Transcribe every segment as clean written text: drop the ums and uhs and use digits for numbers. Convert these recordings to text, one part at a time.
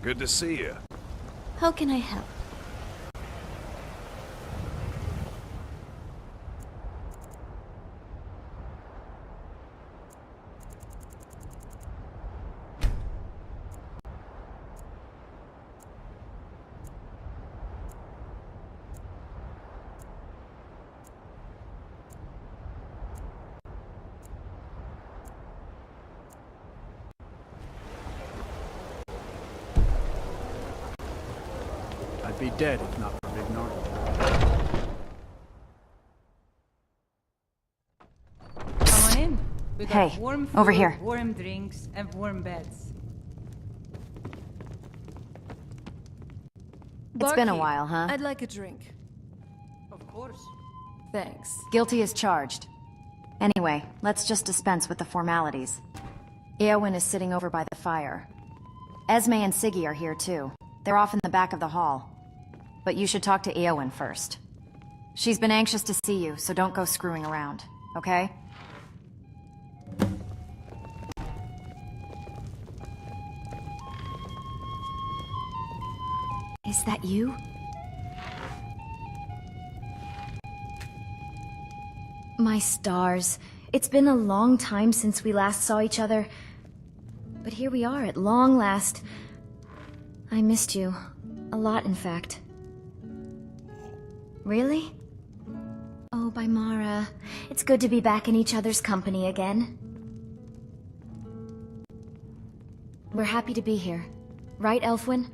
Good to see you. How can I help? I'd be dead if not for Big Norton. Come on in. We got Hey, warm food, over here. warm drinks, and warm beds. It's been a while, huh? I'd like a drink. Of course. Thanks. Guilty as charged. Anyway, let's just dispense with the formalities. Eowyn is sitting over by the fire. Esme and Siggy are here too. They're off in the back of the hall. But you should talk to Eowyn first. She's been anxious to see you, so don't go screwing around, okay? Is that you? My stars. It's been a long time since we last saw each other. But here we are at long last. I missed you. A lot, in fact. Really? Oh, Bymara. It's good to be back in each other's company again. We're happy to be here. Right, Elfwyn?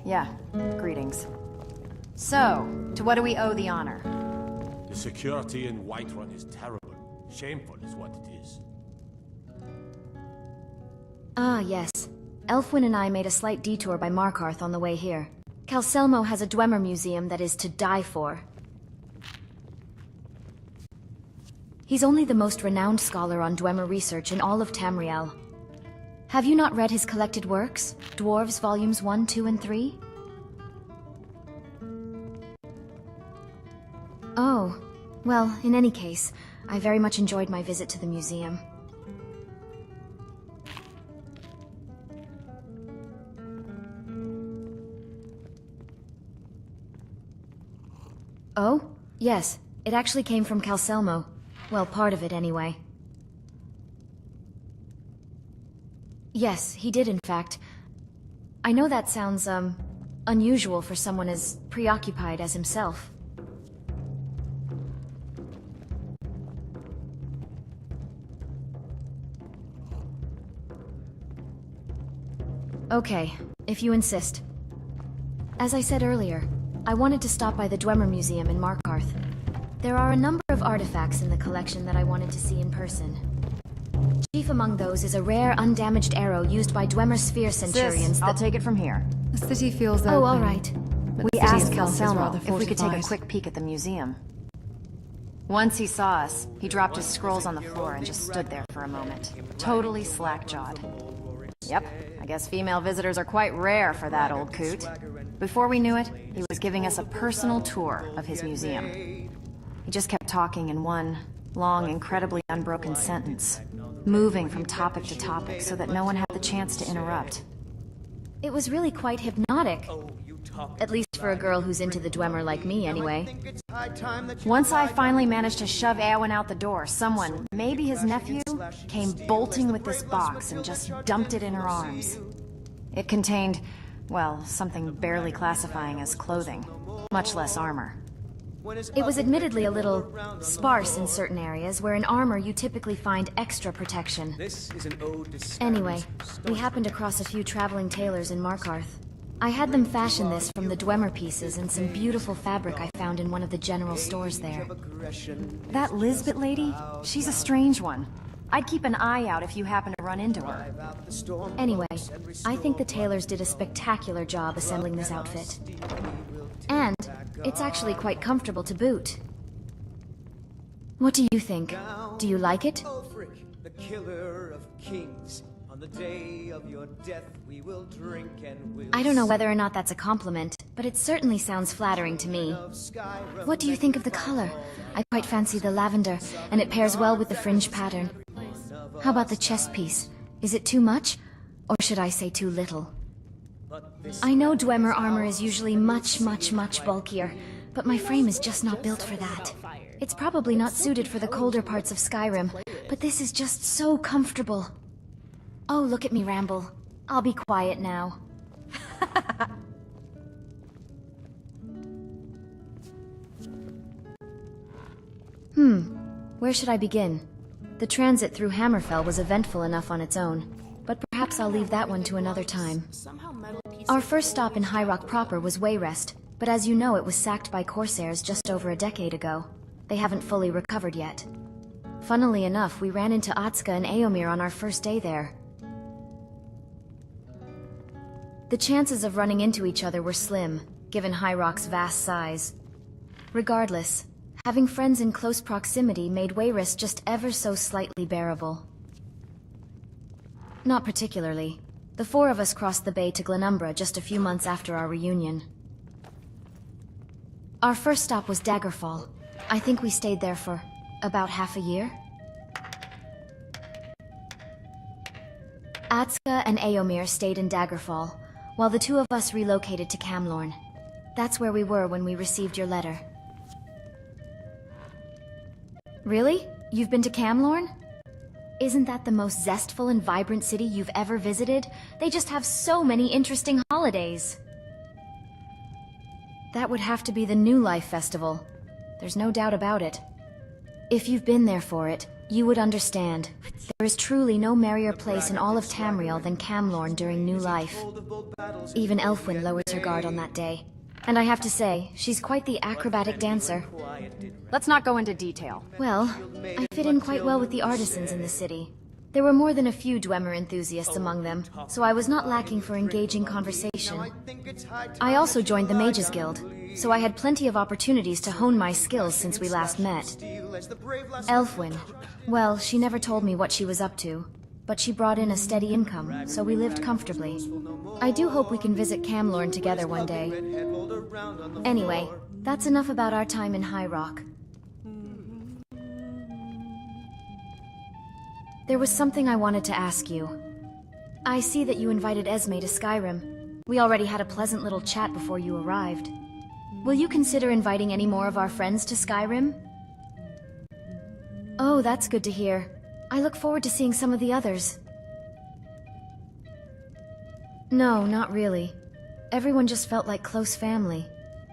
Yeah, greetings. So, to what do we owe the honor? The security in Whiterun is terrible. Shameful is what it is. Ah, yes. Elfwyn and I made a slight detour by Markarth on the way here. Calselmo has a Dwemer museum that is to die for. He's only the most renowned scholar on Dwemer research in all of Tamriel. Have you not read his collected works? Dwarves Volumes 1, 2, and 3? Oh. Well, in any case, I very much enjoyed my visit to the museum. Oh? Yes. It actually came from Calselmo. Well, part of it anyway. Yes, he did in fact. I know that sounds, unusual for someone as preoccupied as himself. Okay, if you insist. As I said earlier, I wanted to stop by the Dwemer Museum in Markarth. There are a number of artifacts in the collection that I wanted to see in person. Chief among those is a rare, undamaged arrow used by Dwemer Sphere Centurions I'll take it from here. The city feels open. Oh, all right. We asked Calselmo if we could take a quick peek at the museum. Once he saw us, he dropped his scrolls on the floor and just stood there for a moment. Totally slack-jawed. Yep, I guess female visitors are quite rare for that old coot. Before we knew it, he was giving us a personal tour of his museum. He just kept talking in one long, incredibly unbroken sentence, moving from topic to topic so that no one had the chance to interrupt. It was really quite hypnotic. At least for a girl who's into the Dwemer like me, anyway. Once I finally managed to shove Eowyn out the door, someone, maybe his nephew, came bolting with this box and just dumped it in her arms. It contained, well, something barely classifying as clothing, much less armor. It was admittedly a little sparse in certain areas, where in armor you typically find extra protection. Anyway, we happened across a few traveling tailors in Markarth. I had them fashion this from the Dwemer pieces and some beautiful fabric I found in one of the general stores there. That Lisbeth lady? She's a strange one. I'd keep an eye out if you happen to run into her. Anyway, I think the tailors did a spectacular job assembling this outfit. And it's actually quite comfortable to boot. What do you think? Do you like it? The killer of kings. On the day of your death, we will drink and we'll I don't know whether or not that's a compliment, but it certainly sounds flattering to me. What do you think of the color? I quite fancy the lavender, and it pairs well with the fringe pattern. How about the chest piece? Is it too much? Or should I say too little? But this I know Dwemer armor is usually much bulkier, but my frame is just not built for that. It's probably not suited for the colder parts of Skyrim, but this is just so comfortable. Oh, look at me ramble. I'll be quiet now. Where should I begin? The transit through Hammerfell was eventful enough on its own, but perhaps I'll leave that one to another time. Our first stop in High Rock proper was Wayrest, but as you know, it was sacked by Corsairs just over a decade ago. They haven't fully recovered yet. Funnily enough, we ran into Atska and Eomir on our first day there. The chances of running into each other were slim, given High Rock's vast size. Regardless, having friends in close proximity made Wayrest just ever so slightly bearable. Not particularly. The four of us crossed the bay to Glenumbra just a few months after our reunion. Our first stop was Daggerfall. I think we stayed there for about half a year. Atska and Eomir stayed in Daggerfall, while the two of us relocated to Camlorn. That's where we were when we received your letter. Really? You've been to Camlorn? Isn't that the most zestful and vibrant city you've ever visited? They just have so many interesting holidays. That would have to be the New Life Festival. There's no doubt about it. If you've been there for it, you would understand. There is truly no merrier place in all of Tamriel than Camlorn during New Life. Even Elfwyn lowers her guard on that day. And I have to say, she's quite the acrobatic dancer. Let's not go into detail. Well, I fit in quite well with the artisans in the city. There were more than a few Dwemer enthusiasts among them, so I was not lacking for engaging conversation. I also joined the Mages Guild, so I had plenty of opportunities to hone my skills since we last met. Elfwyn, well, she never told me what she was up to, but she brought in a steady income, so we lived comfortably. I do hope we can visit Camlorn together one day. Anyway, that's enough about our time in High Rock. There was something I wanted to ask you. I see that you invited Esme to Skyrim. We already had a pleasant little chat before you arrived. Will you consider inviting any more of our friends to Skyrim? Oh, that's good to hear. I look forward to seeing some of the others. No, not really. Everyone just felt like close family.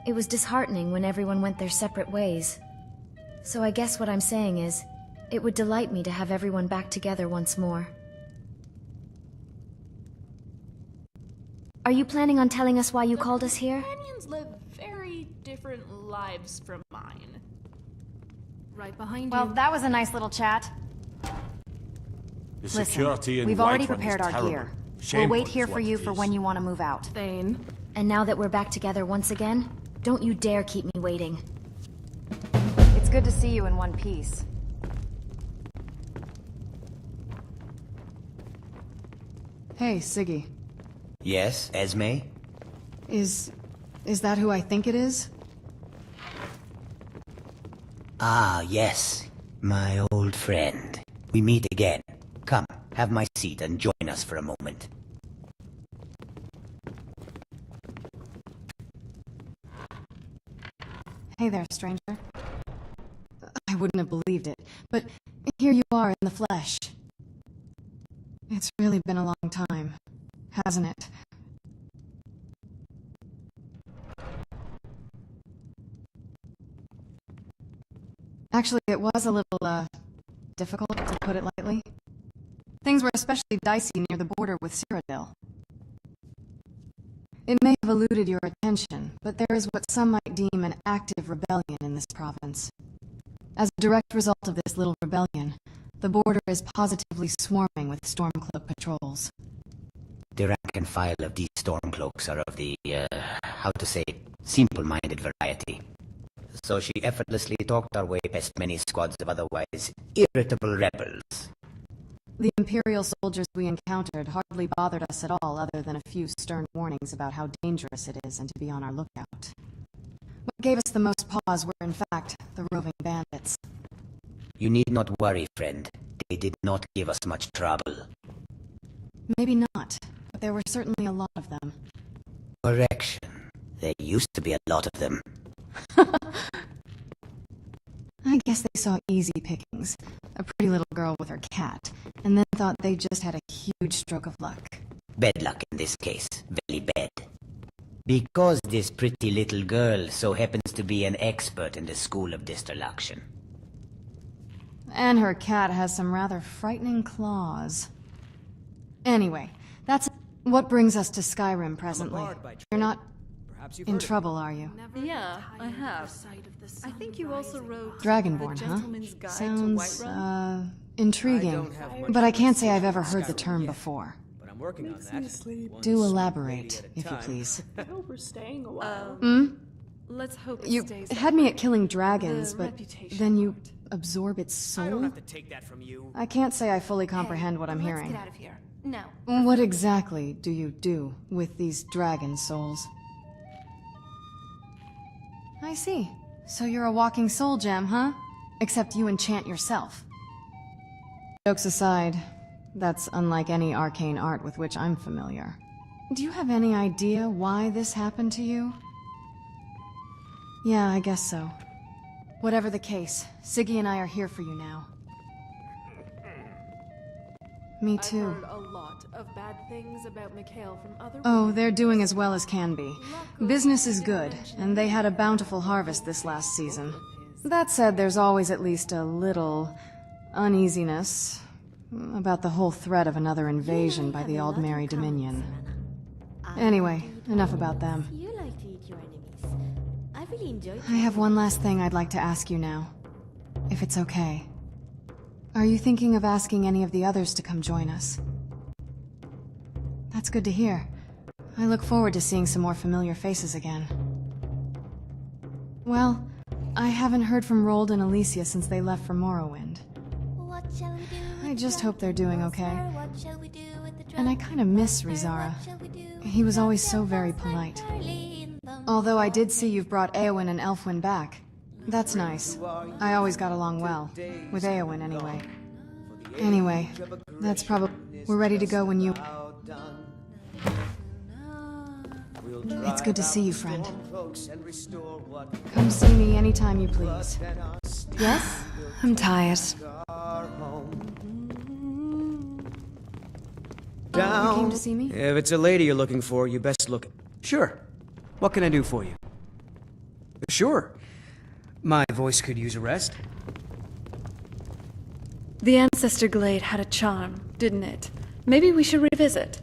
It was disheartening when everyone went their separate ways. So I guess what I'm saying is, it would delight me to have everyone back together once more. Are you planning on telling us why you called us here? Companions live very different lives from mine. Right behind Well, you. that was a nice little chat. The security in We've already Whiterun is prepared our terrible. gear. We'll Shameful wait is here what for you it for is. when you want to move out. Thane. And now that we're back together once again, don't you dare keep me waiting. It's good to see you in one piece. Hey, Siggy. Yes, Esme? Is that who I think it is? Ah, yes. My old friend. We meet again. Come, have my seat and join us for a moment. Hey there, stranger. I wouldn't have believed it, but here you are in the flesh. It's really been a long time, hasn't it? Actually, it was a little, difficult, to put it lightly. Things were especially dicey near the border with Cyrodiil. It may have eluded your attention, but there is what some might deem an active rebellion in this province. As a direct result of this little rebellion, the border is positively swarming with Stormcloak patrols. The rank and file of these Stormcloaks are of the, how to say, simple-minded variety. So she effortlessly talked our way past many squads of otherwise irritable rebels. The Imperial soldiers we encountered hardly bothered us at all other than a few stern warnings about how dangerous it is and to be on our lookout. What gave us the most pause were, in fact, the roving bandits. You need not worry, friend. They did not give us much trouble. Maybe not, but there were certainly a lot of them. Correction. There used to be a lot of them. I guess they saw easy pickings. A pretty little girl with her cat, and then thought they just had a huge stroke of luck. Bad luck in this case. Very bad. Because this pretty little girl so happens to be an expert in the school of destruction. And her cat has some rather frightening claws. Anyway, that's what brings us to Skyrim presently. You're not in trouble, are you? Yeah, I have. I think you also wrote Dragonborn, The huh? Gentleman's Guide to Sounds, Whiterun? intriguing. But I can't say I've ever heard the term before. But I'm working on that. Do elaborate, if you please. I hope we're staying a while. Let's hope it You stays had me at killing dragons, The but reputation then you won't. absorb its I don't soul? have to take that from you. I can't say I fully comprehend what I'm Let's hearing. get out of here. Now. What exactly do you do with these dragon souls? I see. So you're a walking soul gem, huh? Except you enchant yourself. Jokes aside, that's unlike any arcane art with which I'm familiar. Do you have any idea why this happened to you? Yeah, I guess so. Whatever the case, Siggy and I are here for you now. Me too. I've heard a lot of bad things about Mikhail from other Oh, they're doing as well as can be. Business is good, and they had a bountiful harvest this last season. That said, there's always at least a little uneasiness about the whole threat of another invasion by the Aldmeri Dominion. Anyway, enough about them. You like to eat your enemies. I really enjoy I have one last thing I'd like to ask you now, if it's okay. Are you thinking of asking any of the others to come join us? That's good to hear. I look forward to seeing some more familiar faces again. Well, I haven't heard from Rold and Alicia since they left for Morrowind. What shall we do? I just hope they're doing okay. And I kind of miss Rizara. He was always so very polite. Although I did see you've brought Eowyn and Elfwyn back. That's nice. I always got along well. With Eowyn, anyway. Anyway, that's probably... We're ready to go when you... It's good to see you, friend. Come see me anytime you please. Yes? I'm tired. You came to see me? If it's a lady you're looking for, you best look... Sure. What can I do for you? Sure. My voice could use a rest. The Ancestor Glade had a charm, didn't it? Maybe we should revisit.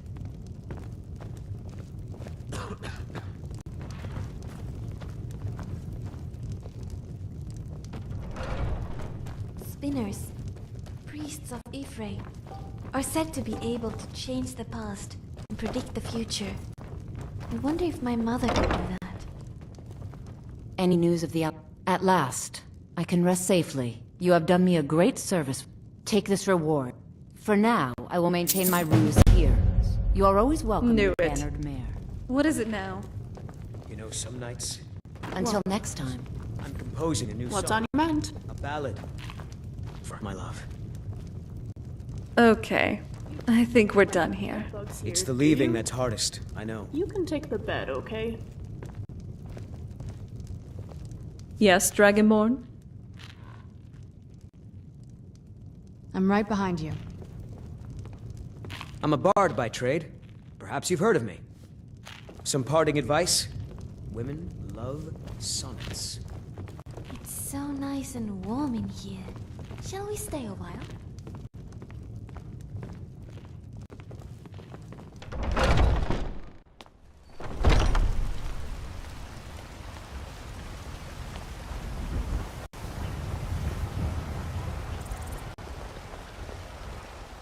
Spinners, priests of Ephraim, are said to be able to change the past and predict the future. I wonder if my mother could do that. Any news of the At last, I can rest safely. You have done me a great service. Take this reward. For now, I will maintain my ruse here. You are always welcome, Knew it. Bannered Mare. What is it now? You know, some nights, Until next time. I'm composing a new What's song. on your mind? A ballad. For my love. Okay. I think we're done here. It's the leaving that's hardest, I know. You can take the bed, okay? Yes, Dragonborn? I'm right behind you. I'm a bard by trade. Perhaps you've heard of me. Some parting advice? Women love sonnets. It's so nice and warm in here. Shall we stay a while?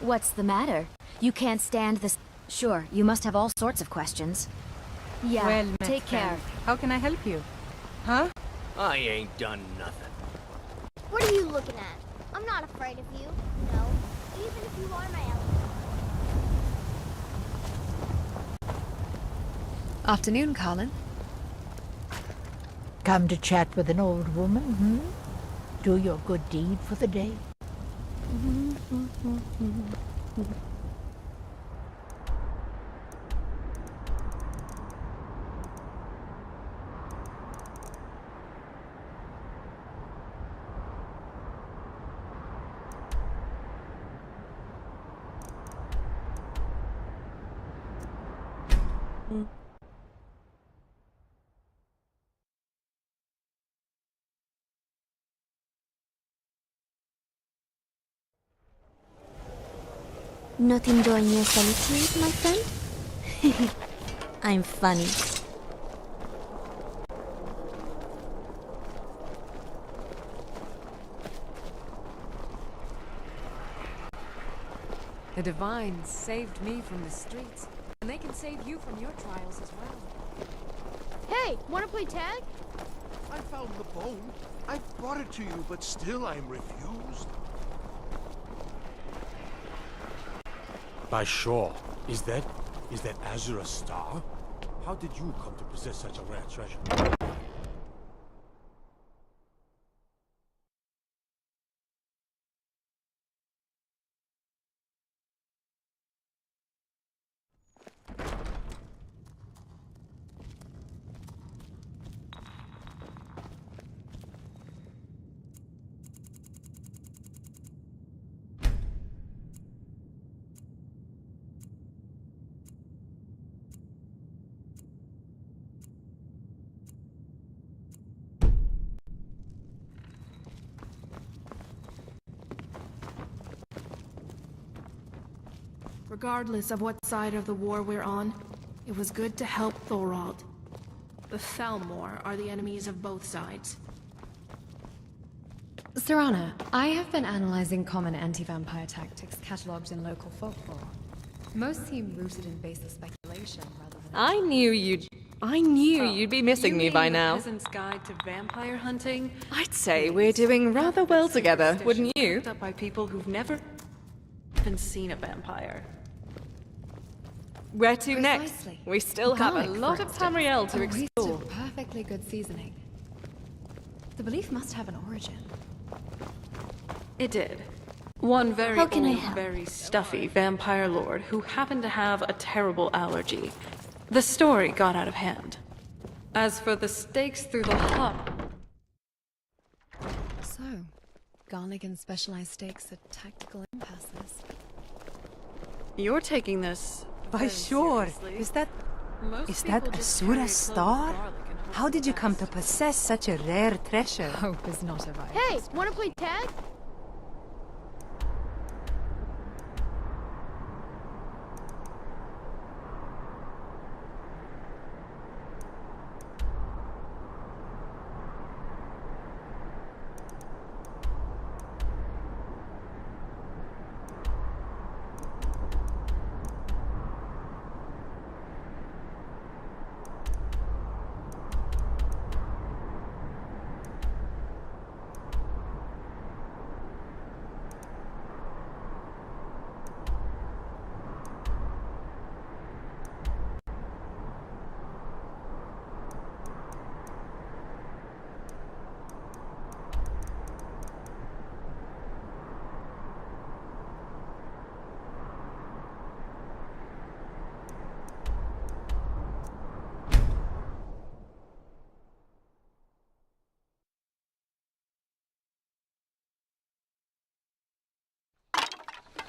What's the matter? You can't stand this... Sure, you must have all sorts of questions. Yeah, Well, my take care. friend, how can I help you? Huh? I ain't done nothing. What are you looking at? I'm not afraid of you. No. Even if you are my elephant. Afternoon, Colin. Come to chat with an old woman, hmm? Do your good deed for the day. Not enjoying your solitude, my friend? I'm funny. The Divines saved me from the streets, and they can save you from your trials as well. Hey, wanna play tag? I found the bone. I brought it to you, but still I'm refused. By sure. Is that Azure a star? How did you come to possess such a rare treasure? Regardless of what side of the war we're on, it was good to help Thorald. The Thalmor are the enemies of both sides. Serana, I have been analyzing common anti-vampire tactics catalogued in local folklore. Most seem rooted in baseless speculation rather than... I knew you'd be missing me by now. Peasant's Guide to Vampire Hunting? I'd say we're doing rather well together, wouldn't you? Up by people who've never even seen a vampire. Where to next? We still have a lot of Tamriel to explore. Perfectly good seasoning. The belief must have an origin. It did. One very How can I old, help? very stuffy vampire lord who happened to have a terrible allergy. The story got out of hand. As for the stakes through the hub... So, Garnigan specialized stakes at tactical impasses. You're taking this... By sure. Is that Asura's star? How did you come to possess such a rare treasure? Hope is not a vice. Hey, wanna play tag?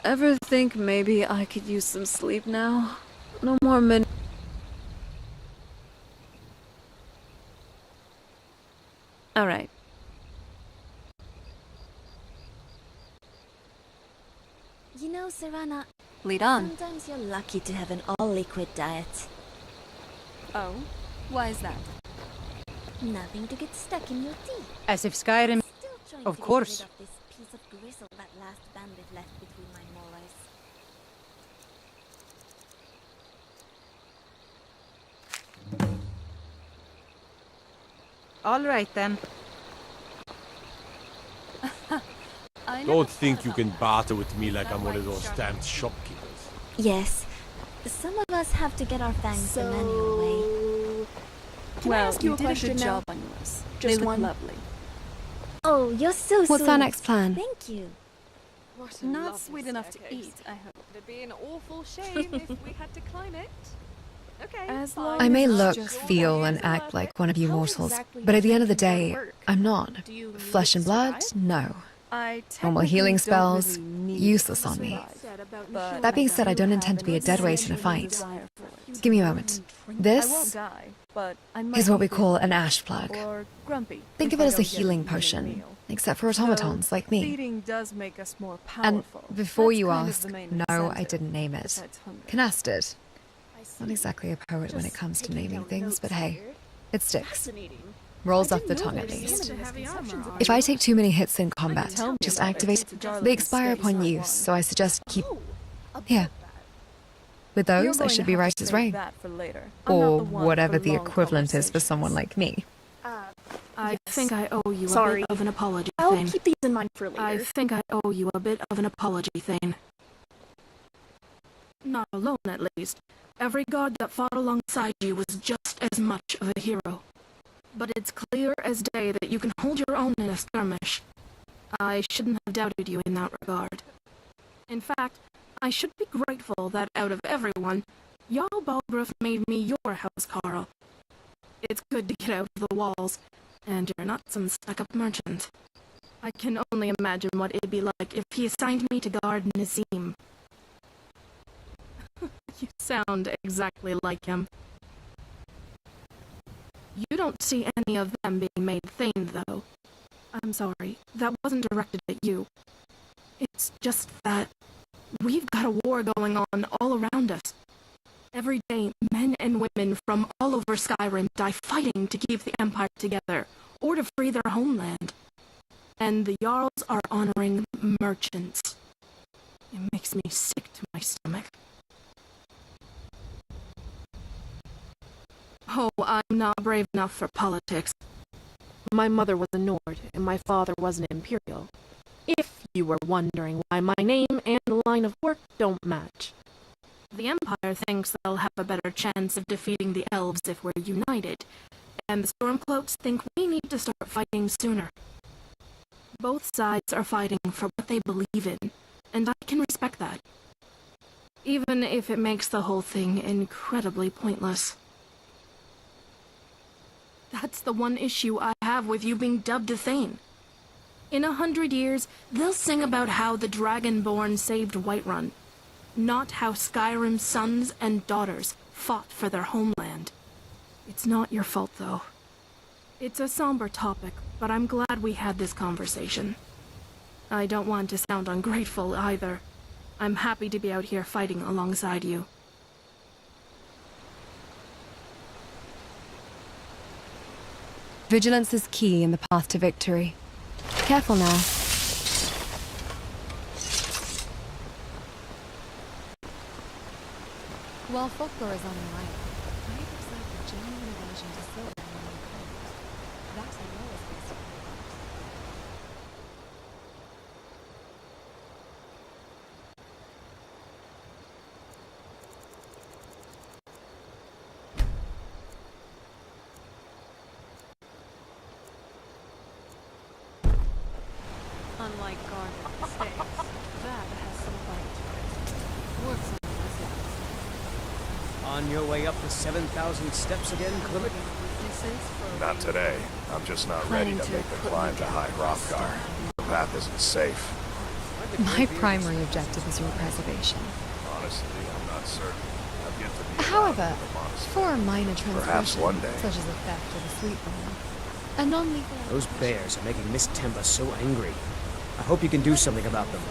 Ever think maybe I could use some sleep now? No more min- Alright. You know, Serana, Lead on. sometimes you're lucky to have an all-liquid diet. Oh? Why is that? Nothing to get stuck in your teeth. As if Skyrim... Still trying Of to course. get rid of this piece of gristle that last bandit left between my molars. All right then. Don't think you can barter with me like I'm one of those damned shopkeepers. Yes. Some of us have to get our fangs the manual way. Well, you did a good job on yours. They look lovely. Oh, you're so What's sweet. our next plan? Thank you. Not sweet enough to eat, I hope. It'd be an awful shame if we had to climb it. Okay. As long I may as look, just feel, and act like one of you mortals, but at the end of the day, I'm not. Flesh and blood? No. Normal healing spells? Useless on me. That being said, I don't intend to be a dead weight in a fight. Give me a moment. This is what we call an ash plug. Think of it as a healing potion, except for automatons like me. And before you ask, no, I didn't name it. Canasted. Not exactly a poet when it comes to naming things, but hey, it sticks. Rolls off the tongue at least. If I take too many hits in combat, just activate, they expire upon use, so I suggest keep... Here. With those, I should be right as rain. Or whatever the equivalent is for someone like me. I think I owe you a bit of an apology, Thane. I'll keep these in mind for later. I think I owe you a bit of an apology, Thane. Not alone, at least. Every guard that fought alongside you was just as much of a hero. But it's clear as day that you can hold your own in a skirmish. I shouldn't have doubted you in that regard. In fact, I should be grateful that out of everyone, Jarl Balgruuf made me your housecarl. It's good to get out of the walls, and you're not some stuck-up merchant. I can only imagine what it'd be like if he assigned me to guard Nazim. You sound exactly like him. You don't see any of them being made Thane, though. I'm sorry, that wasn't directed at you. It's just that we've got a war going on all around us. Every day, men and women from all over Skyrim die fighting to keep the Empire together, or to free their homeland. And the Jarls are honoring merchants. It makes me sick to my stomach. Oh, I'm not brave enough for politics. My mother was a Nord, and my father was an Imperial. If you were wondering why my name and line of work don't match. The Empire thinks they'll have a better chance of defeating the Elves if we're united, and the Stormcloaks think we need to start fighting sooner. Both sides are fighting for what they believe in, and I can respect that. Even if it makes the whole thing incredibly pointless. That's the one issue I have with you being dubbed a Thane. In 100 years, they'll sing about how the Dragonborn saved Whiterun, not how Skyrim's sons and daughters fought for their homeland. It's not your fault, though. It's a somber topic, but I'm glad we had this conversation. I don't want to sound ungrateful, either. I'm happy to be out here fighting alongside you. Vigilance is key in the path to victory. Careful now. While folklore is on the rise, it looks like a genuine aversion to silver among the clothes. That I know is based on Unlike garden mistakes, that has some bite to it. Works on the lizards. On your way up the 7,000 steps again, Clement? Not today. I'm just not ready to make the climb to High Hrothgar. The path isn't safe. My primary objective is your preservation. Honestly, I'm not certain. I've yet to be However, around the monastery. for a minor Perhaps transgression, one day. such as a theft of a sweet bone, a non-lethal... Those bears are making Miss Temba so angry. I hope you can do something about them.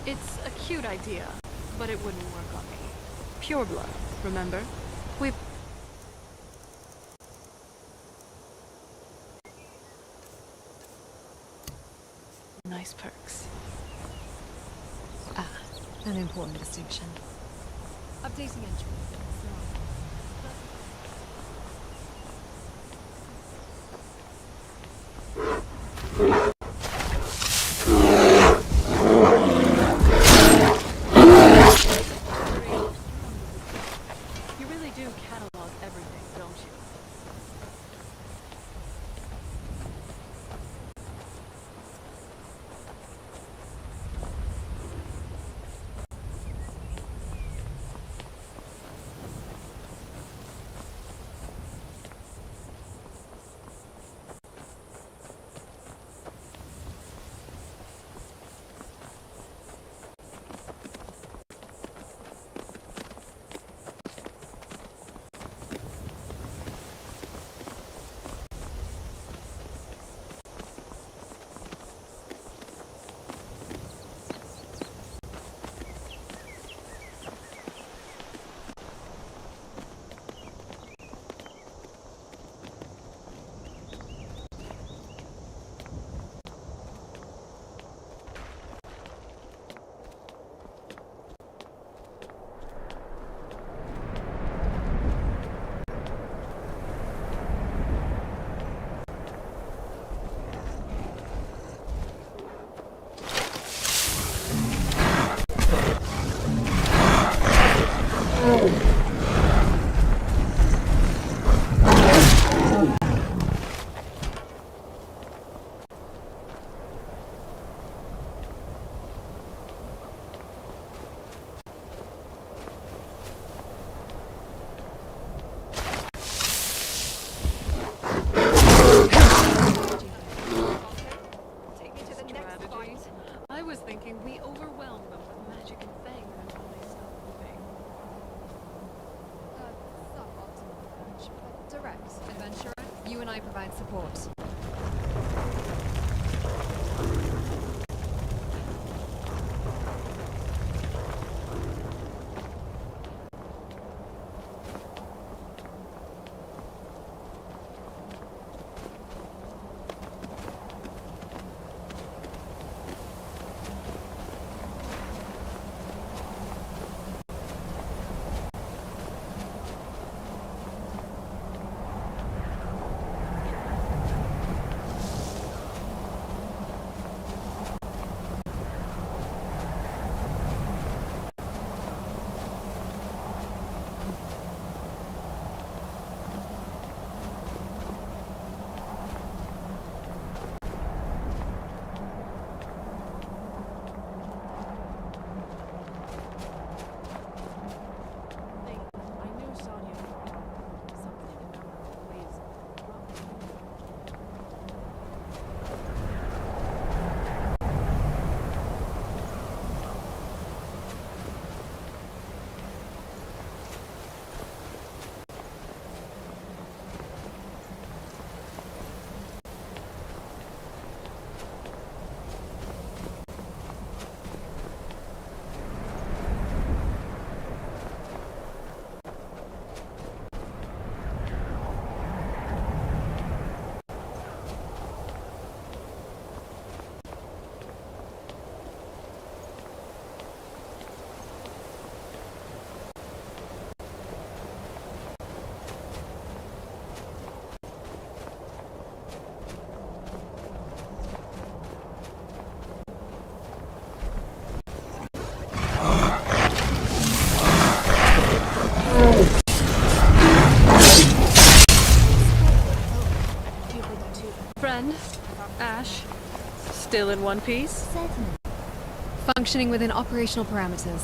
It's a cute idea, but it wouldn't work on me. Pure blood, remember? We've... Nice perks. Ah, an important distinction. Updating entry. was thinking we overwhelm them with magic and fangs until they stop moving. Suboptimal approach, but direct. Adventurer, you and I provide support. Friend, Ash, still in one piece? Functioning within operational parameters.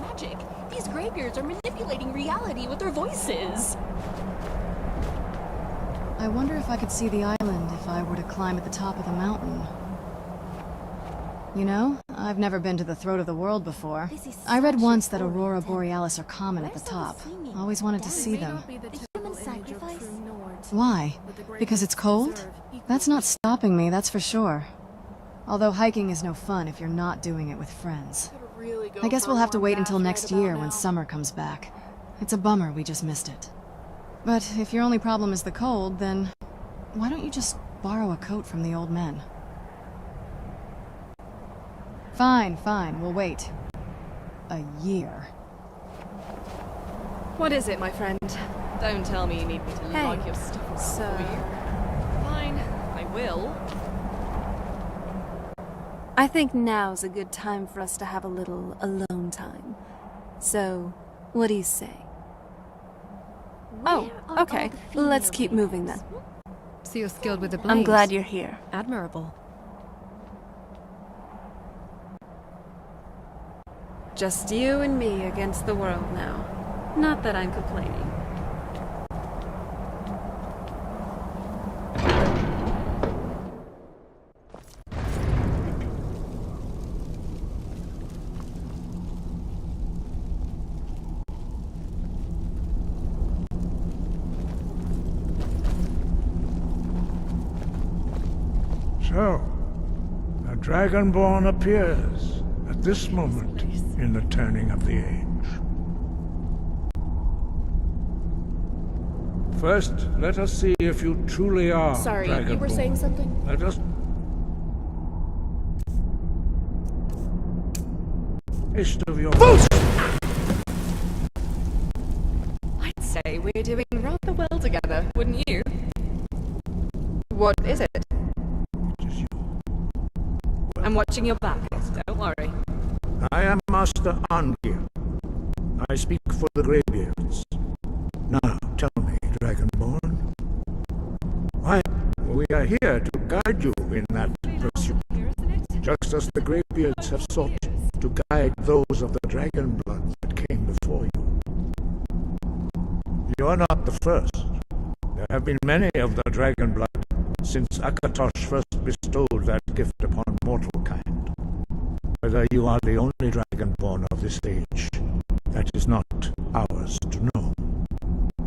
Magic. These graybeards are manipulating reality with their voices. I wonder if I could see the island if I were to climb at the top of the mountain. You know, I've never been to the throat of the world before. I read once that aurora borealis are common at the top. Always wanted to see them. Why? Because it's cold? That's not stopping me, that's for sure. Although hiking is no fun if you're not doing it with friends. I guess we'll have to wait until next year when summer comes back. It's a bummer we just missed it. But if your only problem is the cold, then why don't you just borrow a coat from the old men? Fine, fine, we'll wait. A year. What is it, my friend? Don't tell me you need me to lug your stuff around for you. Fine, I will. I think now's a good time for us to have a little alone time. So, what do you say? Oh, okay. Let's keep moving then. So you're skilled with the blades. I'm glad you're here. Admirable. Just you and me against the world now. Not that I'm complaining. So, a Dragonborn appears at this moment in the turning of the age. First, let us see if you truly are Sorry, Dragonborn. you were saying something? Let us... Taste of your... I'd say we're doing rather well together, wouldn't you? What is it? I'm watching your back, don't worry. I am Master Angir. I speak for the Greybeards. Now, tell me, Dragonborn, why we are here to guide you in that pursuit, just as the Greybeards have sought to guide those of the dragon blood that came before you. You are not the first. There have been many of the dragon blood since Akatosh first bestowed that gift upon mortal kind. Whether you are the only Dragonborn of this age, that is not ours to know.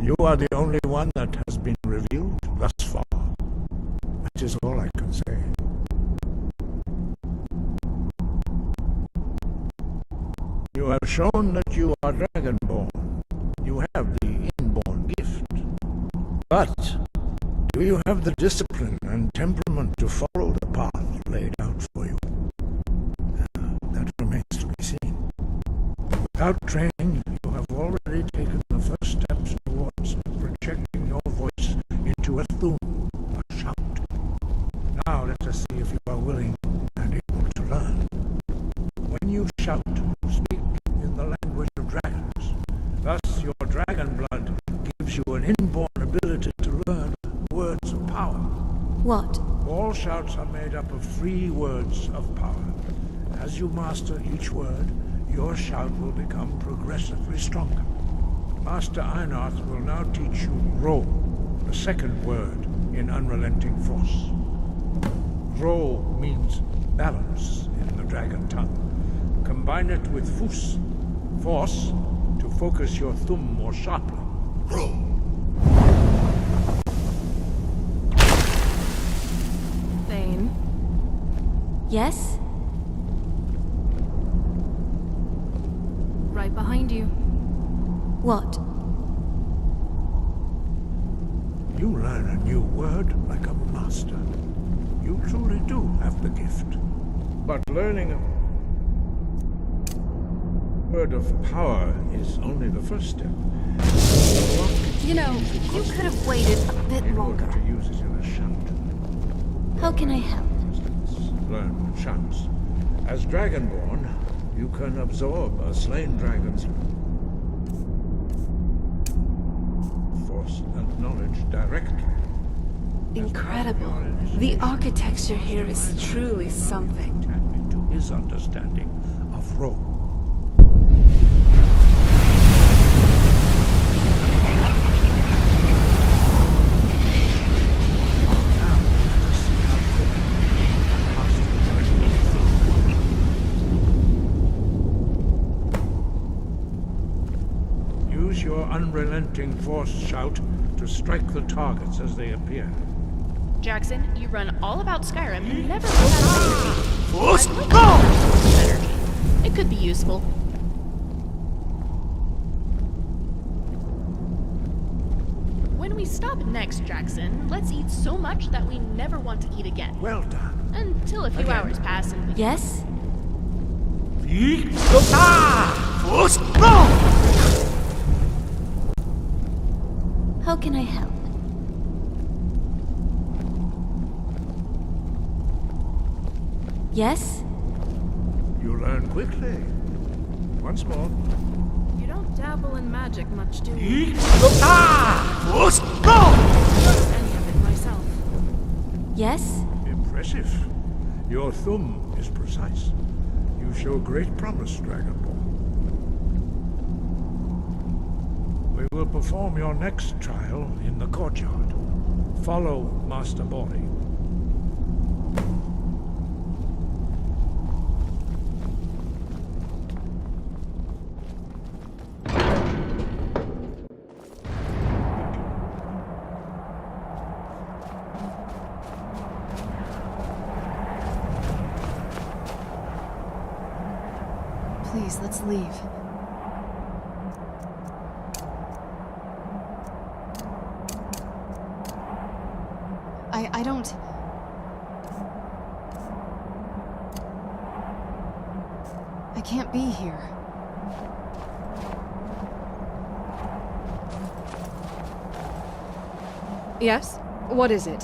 You are the only one that has been revealed thus far. That is all I can say. You have shown that you are Dragonborn. You have the inborn gift. But do you have the discipline and temperament to follow the path laid out for you? That remains to be seen. Without training, you have already taken the first steps towards projecting your voice into a thum, a shout. Now let us see if you are willing and able to learn. When you shout, speak in the language of dragons. Thus your dragon blood gives you an inborn ability to learn words of power. What? All shouts are made up of 3 words of power. As you master each word, your shout will become progressively stronger. Master Einarth will now teach you Ro, the second word in Unrelenting Force. Ro means balance in the dragon tongue. Combine it with Fus, force, to focus your thumb more sharply. Ro. Thane. Yes? Right behind you. What? You learn a new word like a master. You truly do have the gift. But learning a word of power is only the first step. You know, you could have waited a bit longer. To use it in a shout. How can I help? Learn shouts. As Dragonborn, you can absorb a slain dragon's force and knowledge directly. Incredible. The architecture here is truly something. Tap into his understanding of Ro. Use your unrelenting force shout to strike the targets as they appear. Jackson, you run all about Skyrim and never run out of energy. It could be useful. When we stop next, Jackson, let's eat so much that we never want to eat again. Well done. Until a few hours pass and we... Yes? How can I help? Yes? You learn quickly. Once more. You don't dabble in magic much, do you? Any of it myself. Yes? Impressive. Your thumb is precise. You show great promise, Dragonborn. We will perform your next trial in the courtyard. Follow Master Bori. Please, let's leave. I don't... I can't be here. Yes? What is it?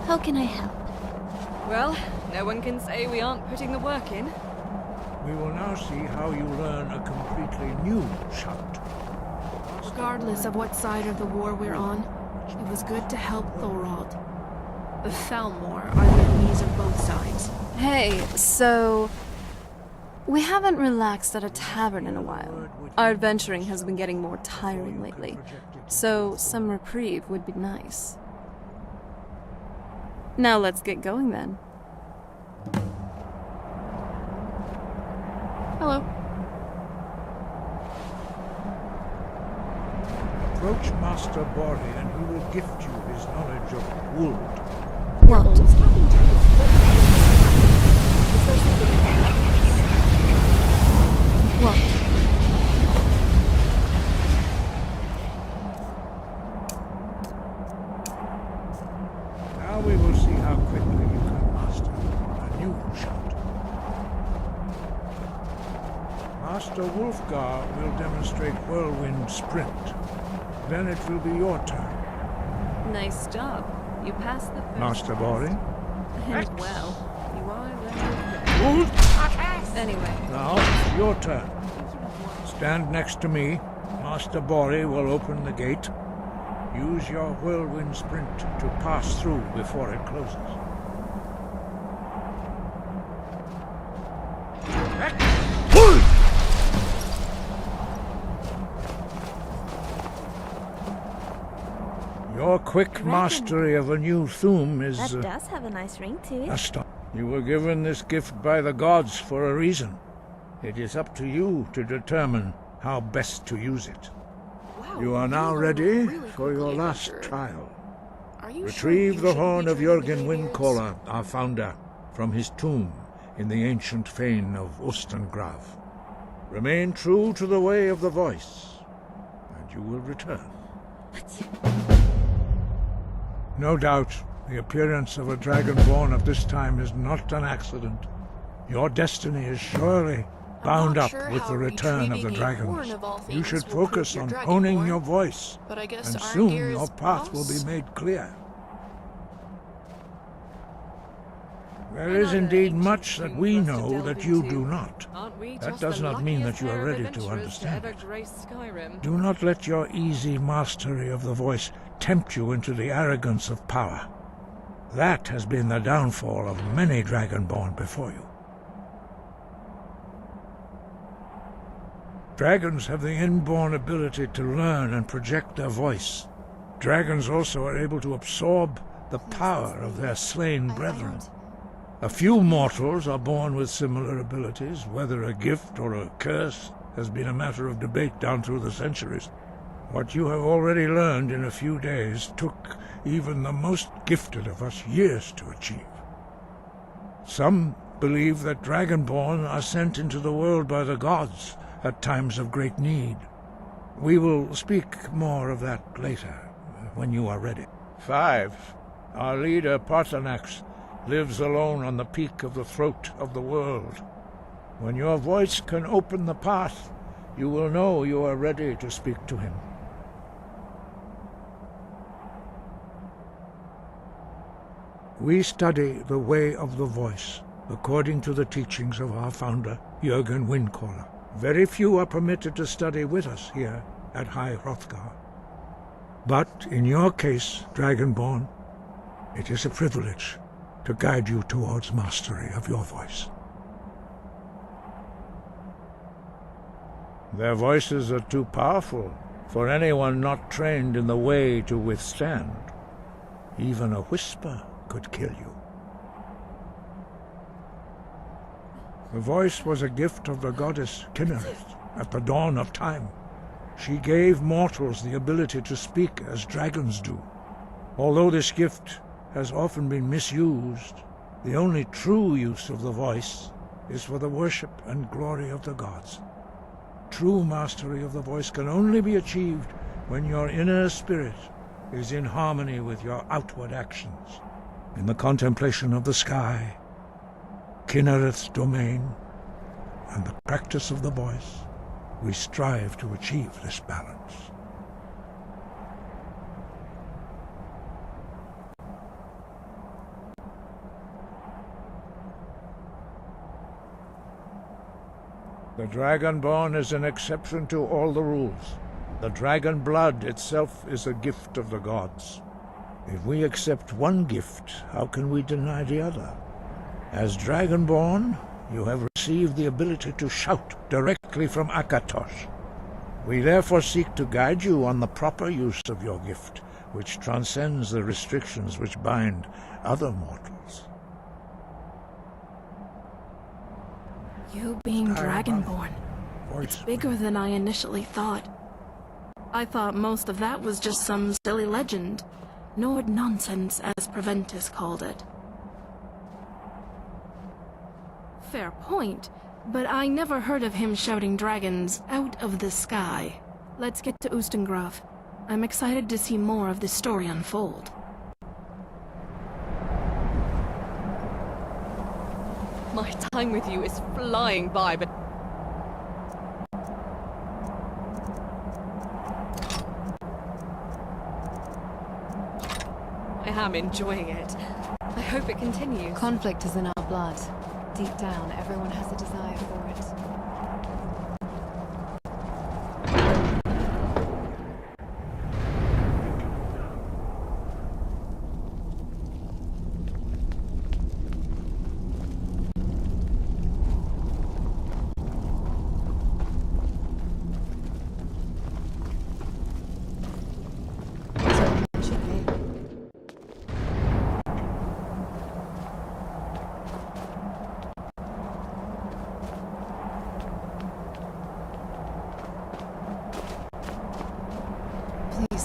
How can I help? Well, no one can say we aren't putting the work in. We will now see how you learn a completely new shout. Regardless of what side of the war we're on, it was good to help Thorald. The Thalmor are the enemies of both sides. Hey, so... we haven't relaxed at a tavern in a while. Our adventuring has been getting more tiring lately, so some reprieve would be nice. Now let's get going then. Hello. Approach Master Bori and he will gift you his knowledge of wood. What? What? Now we will see how quickly you can master a new shout. Master Wolfgar will demonstrate Whirlwind Sprint. Then it will be your turn. Nice job. You passed the first Master test. Bori? And well, you are ready. Anyway. Now, it's your turn. Stand next to me. Master Bori will open the gate. Use your Whirlwind Sprint to pass through before it closes. Your quick mastery of a new thum is... That does have a nice ring to it. astonishing. You were given this gift by the gods for a reason. It is up to you to determine how best to use it. Wow, You are now ready really for your quickly, last adventurer. trial. Are you Retrieve sure the you horn shouldn't of be turning Jürgen behaviors? Windcaller, our founder, from his tomb in the ancient fane of Ostengrav. Remain true to the way of the voice, and you will return. No doubt, the appearance of a Dragonborn at this time is not an accident. Your destiny is surely bound up sure with how the return of the retrieving a horn dragons. of all You things should will focus prove on your honing Dragonborn, your voice, but I guess and Arngeir soon is your path will be boss. made clear. There is indeed much that we know that you do not. That does not mean that you are ready to understand it. Do not let your easy mastery of the voice tempt you into the arrogance of power. That has been the downfall of many Dragonborn before you. Dragons have the inborn ability to learn and project their voice. Dragons also are able to absorb the power of their slain brethren. A few mortals are born with similar abilities. Whether a gift or a curse has been a matter of debate down through the centuries. What you have already learned in a few days took even the most gifted of us years to achieve. Some believe that Dragonborn are sent into the world by the gods at times of great need. We will speak more of that later, when you are ready. 5. Our leader, Parthenax, lives alone on the peak of the throat of the world. When your voice can open the path, you will know you are ready to speak to him. We study the way of the voice, according to the teachings of our founder, Jürgen Windcaller. Very few are permitted to study with us here at High Hrothgar. But in your case, Dragonborn, it is a privilege to guide you towards mastery of your voice. Their voices are too powerful for anyone not trained in the way to withstand. Even a whisper could kill you. The voice was a gift of the goddess Kinnereth at the dawn of time. She gave mortals the ability to speak as dragons do. Although this gift has often been misused, the only true use of the voice is for the worship and glory of the gods. True mastery of the voice can only be achieved when your inner spirit is in harmony with your outward actions. In the contemplation of the sky, Kinnereth's domain, and the practice of the voice, we strive to achieve this balance. The Dragonborn is an exception to all the rules. The dragon blood itself is a gift of the gods. If we accept one gift, how can we deny the other? As Dragonborn, you have received the ability to shout directly from Akatosh. We therefore seek to guide you on the proper use of your gift, which transcends the restrictions which bind other mortals. You being Dragonborn, it's bigger than I initially thought. I thought most of that was just some silly legend, Nord nonsense as Preventus called it. Fair point, but I never heard of him shouting dragons out of the sky. Let's get to Ustengrav. I'm excited to see more of this story unfold. My time with you is flying by, but... I am enjoying it. I hope it continues. Conflict is in our blood. Deep down, everyone has a desire for it.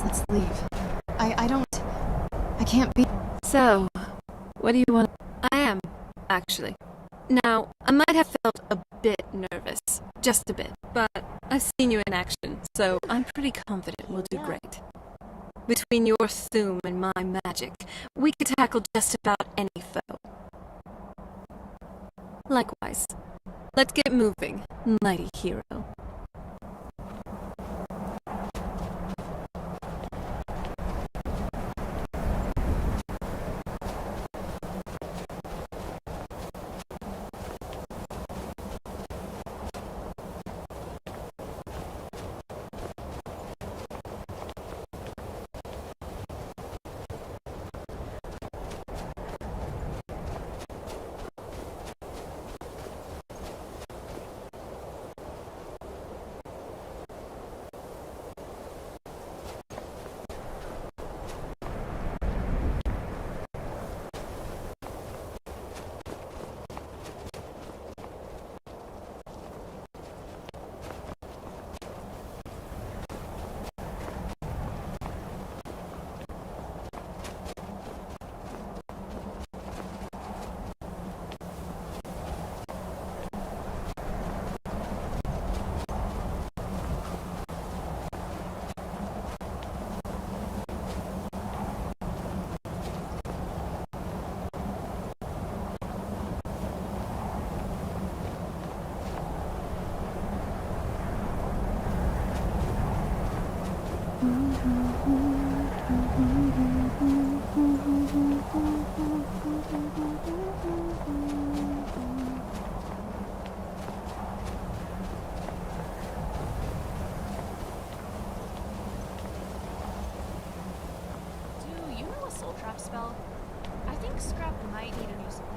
Let's leave. I can't be... So, what do you want? I am, actually. Now, I might have felt a bit nervous. Just a bit. But I've seen you in action, so I'm pretty confident we'll do great. Between your Thuum and my magic, we could tackle just about any foe. Likewise. Let's get moving, mighty hero. spell. I think Scrap might need a new supply.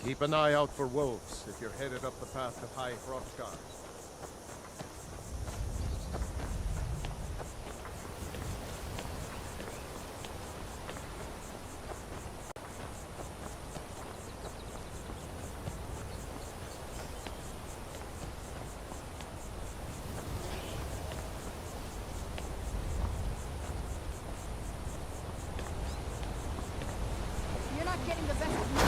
Keep an eye out for wolves if you're headed up the path to High Hrothgar. You're not getting the best of me.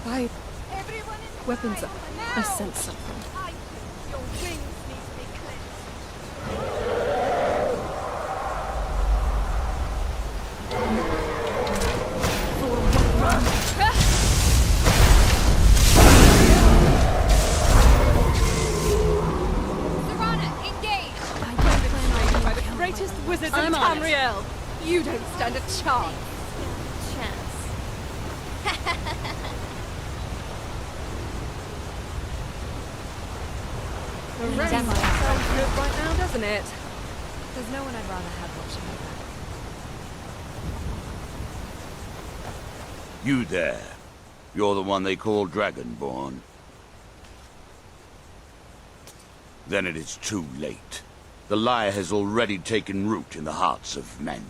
Why? Weapons up. I sense something. Your wings need to be cleansed. By the greatest wizard in Tamriel. You don't stand a chance. The race sounds good right now, doesn't it? There's no one I'd rather have watching over. You there. You're the one they call Dragonborn. Then it is too late. The lie has already taken root in the hearts of men.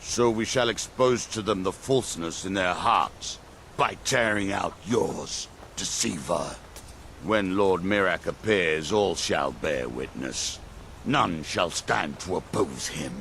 So we shall expose to them the falseness in their hearts by tearing out yours, deceiver. When Lord Mirac appears, all shall bear witness. None shall stand to oppose him.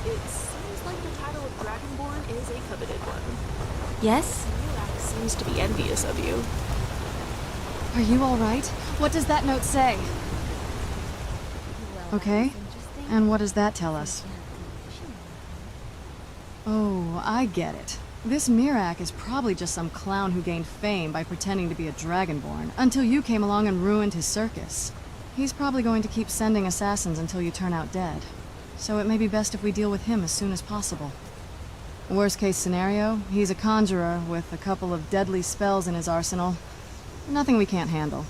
It seems like the title of Dragonborn is a coveted one. Yes? Mirac seems to be envious of you. Are you alright? What does that note say? Okay. And what does that tell us? Oh, I get it. This Mirac is probably just some clown who gained fame by pretending to be a Dragonborn, until you came along and ruined his circus. He's probably going to keep sending assassins until you turn out dead. So it may be best if we deal with him as soon as possible. Worst case scenario, he's a conjurer with a couple of deadly spells in his arsenal. Nothing we can't handle.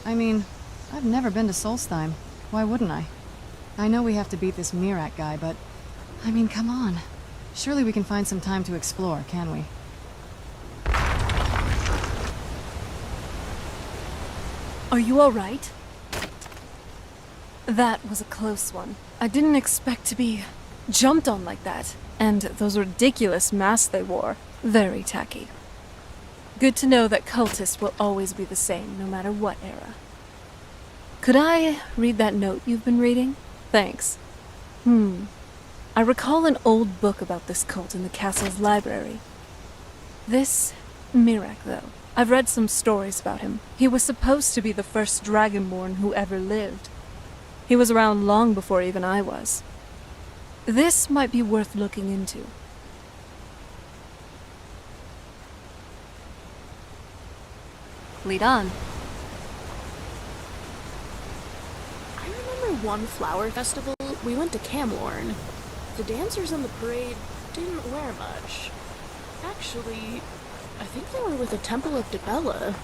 I mean, I've never been to Solstheim. Why wouldn't I? I know we have to beat this Mirac guy, but... I mean, come on. Surely we can find some time to explore, can we? Are you alright? That was a close one. I didn't expect to be jumped on like that. And those ridiculous masks they wore. Very tacky. Good to know that cultists will always be the same, no matter what era. Could I read that note you've been reading? Thanks. I recall an old book about this cult in the castle's library. This Mirac, though. I've read some stories about him. He was supposed to be the first Dragonborn who ever lived. He was around long before even I was. This might be worth looking into. Lead on. I remember one flower festival, we went to Camlorn. The dancers in the parade didn't wear much. Actually, I think they were with the Temple of Dibella.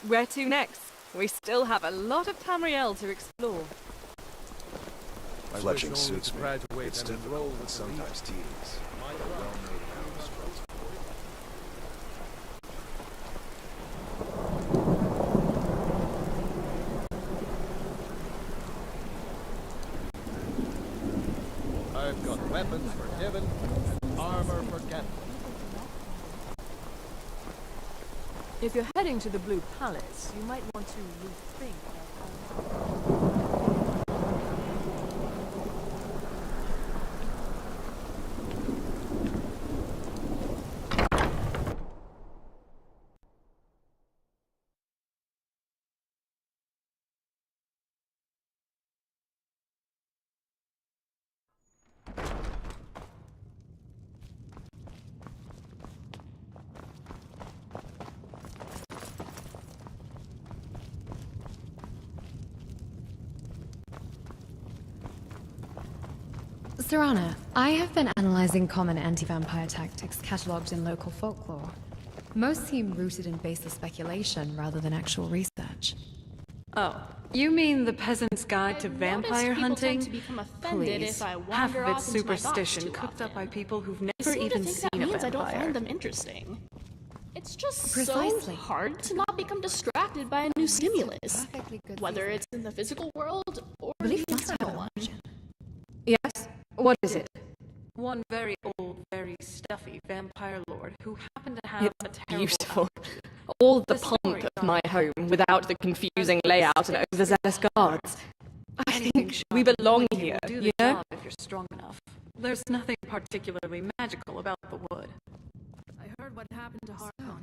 Where to next? We still have a lot of Tamriel to explore. Fletching suits me. It's difficult, but sometimes tedious. I've got weapons for Divin and armor for Captain. If you're heading to the Blue Palace, you might want to rethink Serana, I have been analyzing common anti-vampire tactics catalogued in local folklore. Most seem rooted in baseless speculation rather than actual research. Oh, you mean the Peasant's Guide to Vampire Hunting? To become offended Please, if I half wander of it's off into my thoughts superstition too cooked up often. by people who've I never seem to even think seen that a means I vampire. don't find them interesting. It's just Precisely. so hard to not become distracted by a new stimulus, Perfectly good whether season. it's in the physical world or Believe the that's eternal one. Yes? What is it? One very old, very stuffy vampire lord who happened to have a It's terrible beautiful. All the story pomp of got my home without the confusing layout and overzealous guards. I think we belong here, do you the know? job if you're strong enough. There's nothing particularly magical about the wood. I heard what happened to Hearthstone.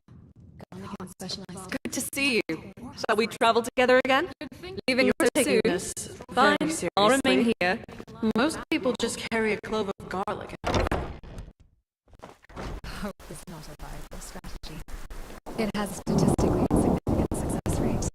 Specialized. Good to see you. Shall we travel together again? Leaving You're so taking soon? this Fine, very I'll seriously. remain here. Most people just carry a clove of garlic. Hope is not a viable strategy. It has a statistically insignificant success rate.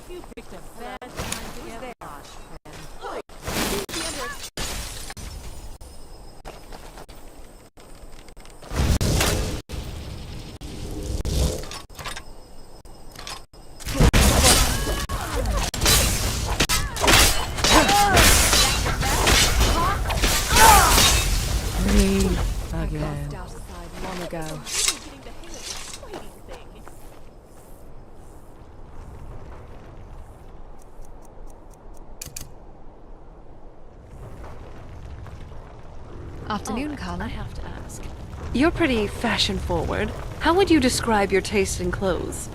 You picked a bad time to get lost, friend. Breathe I again. cast doubt aside long ago. Getting the hang of this fighting thing. Afternoon, I Carla. have to ask. You're pretty fashion-forward. How would you describe your taste in clothes?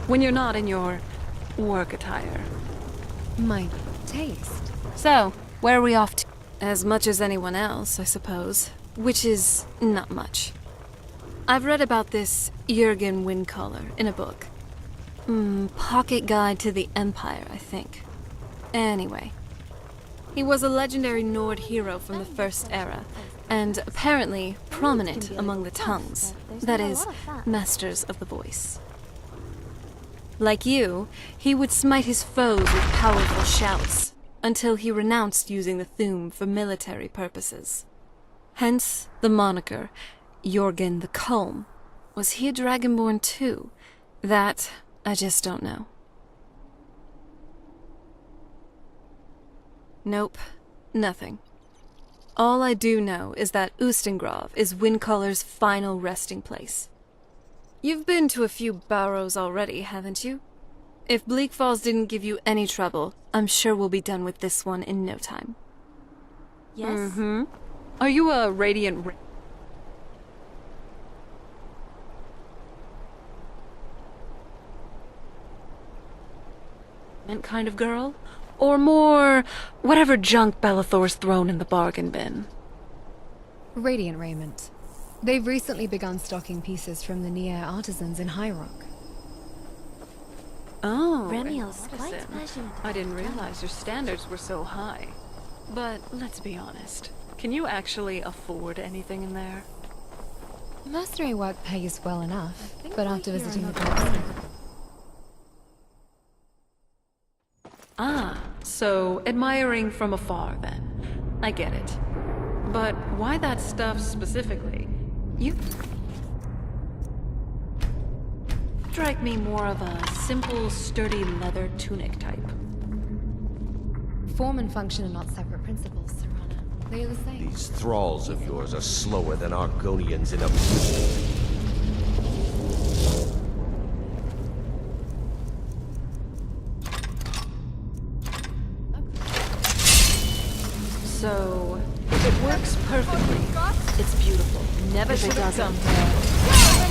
When you're not in your work attire. My taste. So, where are we off to? As much as anyone else, I suppose. Which is not much. I've read about this Jürgen Windcaller in a book. Pocket Guide to the Empire, I think. Anyway. He was a legendary Nord hero from the First Era, and apparently prominent among the tongues. That is, masters of the voice. Like you, he would smite his foes with powerful shouts, until he renounced using the Thume for military purposes. Hence the moniker, Jürgen the Calm. Was he a Dragonborn too? That, I just don't know. Nope, nothing. All I do know is that Ustengrav is Windcaller's final resting place. You've been to a few barrows already, haven't you? If Bleak Falls didn't give you any trouble, I'm sure we'll be done with this one in no time. Yes? Mm-hmm. Are you a radiant kind of girl? Or more whatever junk Bellathor's thrown in the bargain bin? Radiant raiment. They've recently begun stocking pieces from the Nier artisans in High Rock. Oh, Remiel's and quite artisan. passionate I didn't about realize your standards were so high. But let's be honest. Can you actually afford anything in there? Mercenary work pays well enough, but after visiting the blacksmith. Ah, so admiring from afar then. I get it. But why that stuff specifically? You strike me more of a simple, sturdy leather tunic type. Form and function are not separate principles, Serana. They are the same. These thralls of yours are slower than Argonians in a... So, if it works perfectly, it's beautiful. Never if it should have doesn't,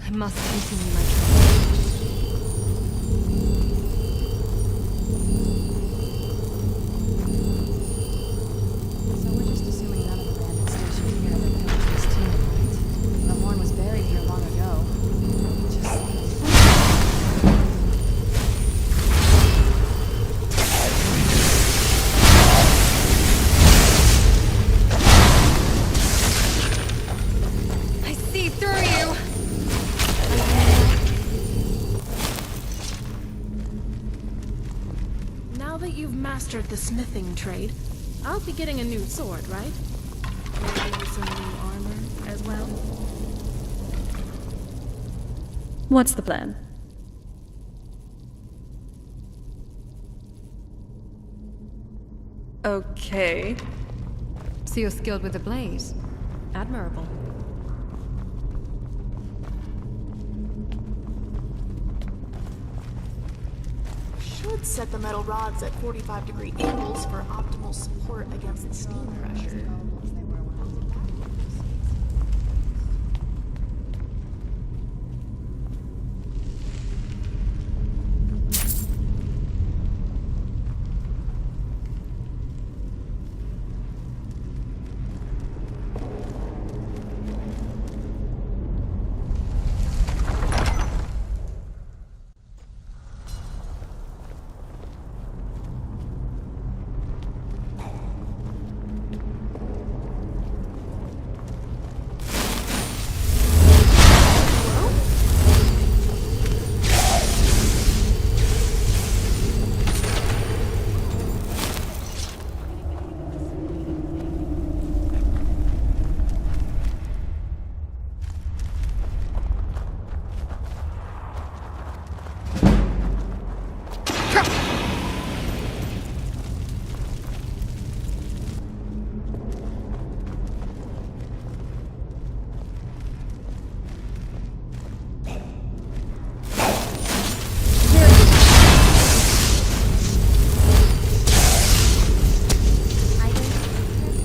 I must continue my training. So we're just assuming none of the bandits stationed here ever killed this team, right? The horn was buried here long ago. I see through you! Now that you've mastered the smithing trade, I'll be getting a new sword, right? Maybe some new armor as well? What's the plan? Okay. So you're skilled with the blade. Admirable. Should set the metal rods at 45-degree angles for optimal support against steam pressure.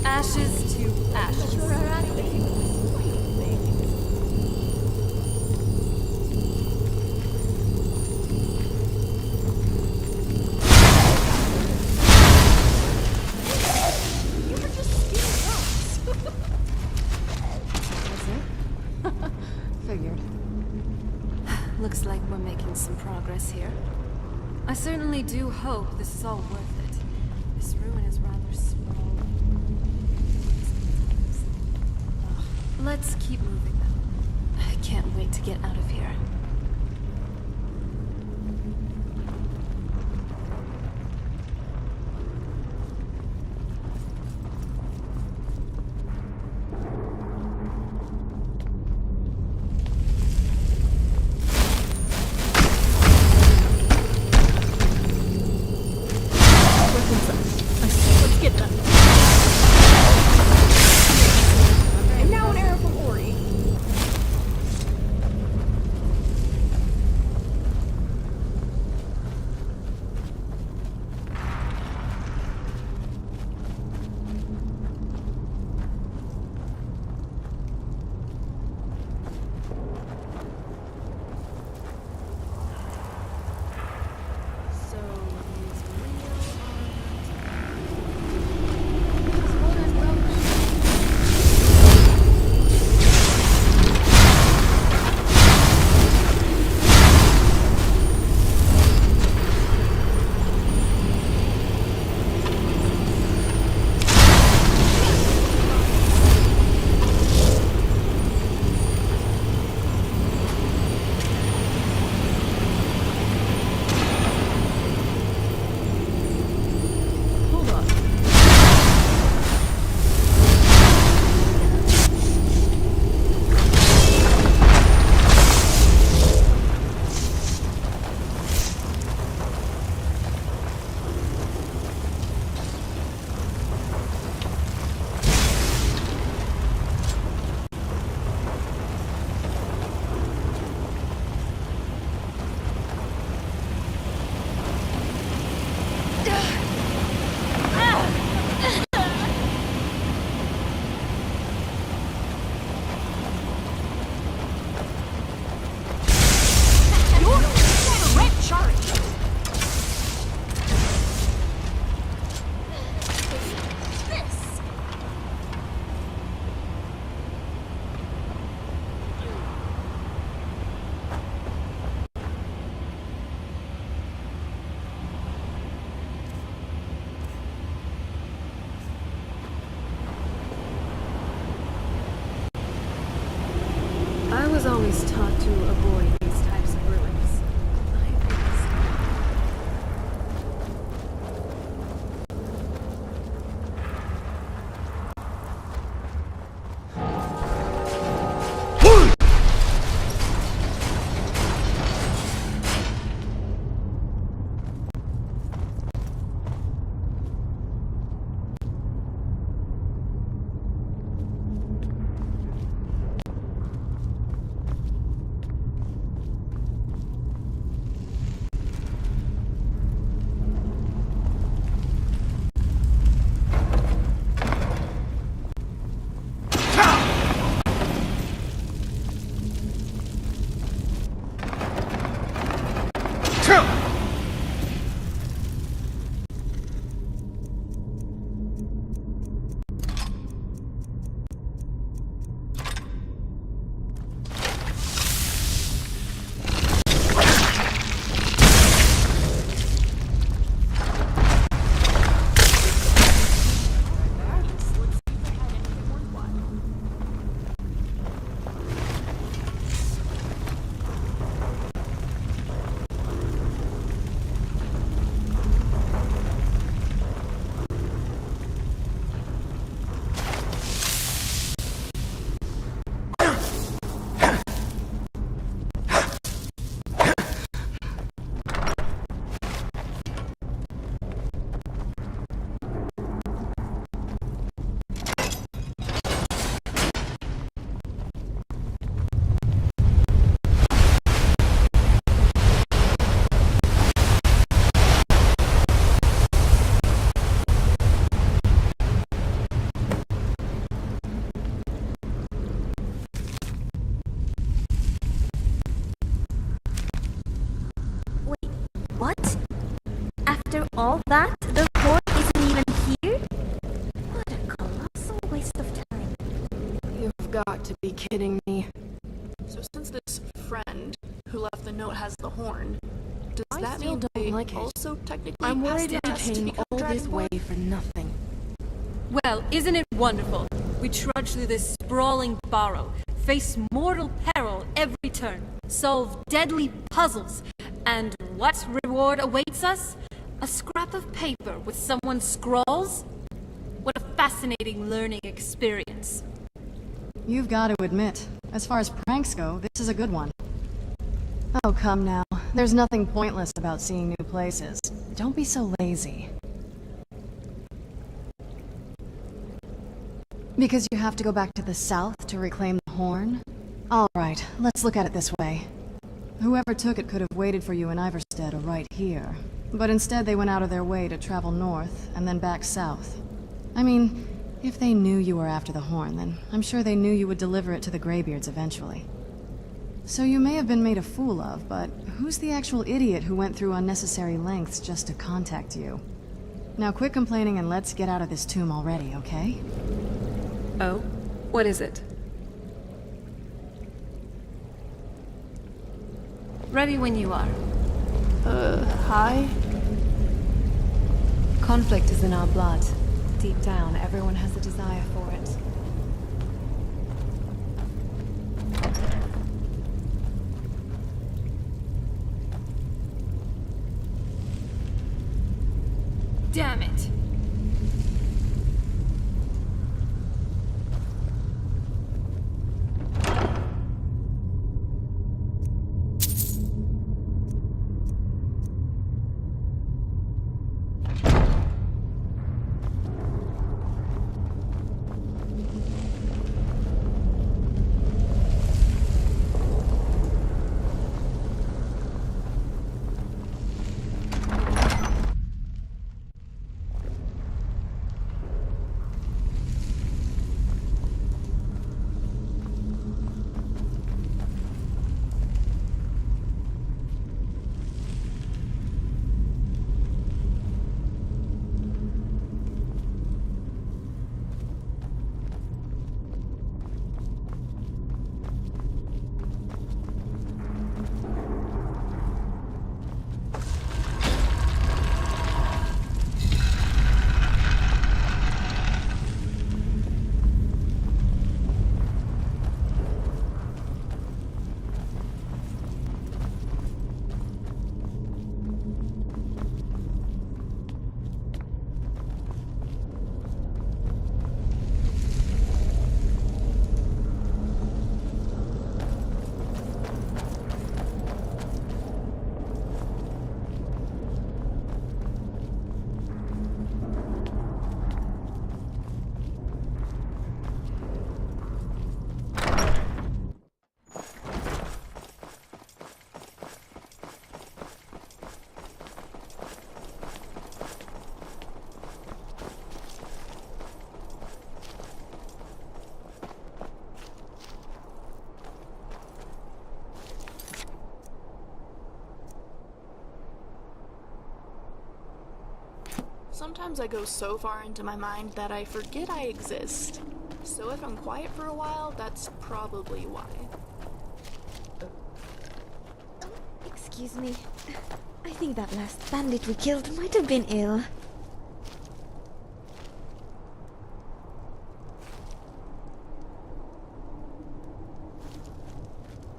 Ashes to ashes. Figured. Looks like we're making some progress here. I certainly do hope this is all worth it. This ruin is rather small. Let's keep moving though. I can't wait to get out of here. Let's get them. And now an arrow from Ori. was always taught to avoid these types of ruins. What? After all that, the horn isn't even here? What a colossal waste of time. You've got to be kidding me. So since this friend who left the note has the horn, does that mean they also technically I'm worried passed the test to entertaining become all this Dragonborn? way for nothing. Well, isn't it wonderful? We trudge through this sprawling burrow, face mortal peril every turn, solve deadly puzzles, and what reward awaits us? A scrap of paper with someone's scrawls? What a fascinating learning experience. You've got to admit, as far as pranks go, this is a good one. Oh, come now. There's nothing pointless about seeing new places. Don't be so lazy. Because you have to go back to the south to reclaim the horn? Alright, let's look at it this way. Whoever took it could have waited for you in Iverstead or right here. But instead they went out of their way to travel north and then back south. I mean, if they knew you were after the horn, then I'm sure they knew you would deliver it to the Greybeards eventually. So you may have been made a fool of, but who's the actual idiot who went through unnecessary lengths just to contact you? Now quit complaining and let's get out of this tomb already, okay? Oh? What is it? Ready when you are. Hi? Conflict is in our blood. Deep down, everyone has a desire for it. Damn it! Sometimes I go so far into my mind that I forget I exist. So if I'm quiet for a while, that's probably why. Excuse me. I think that last bandit we killed might have been ill.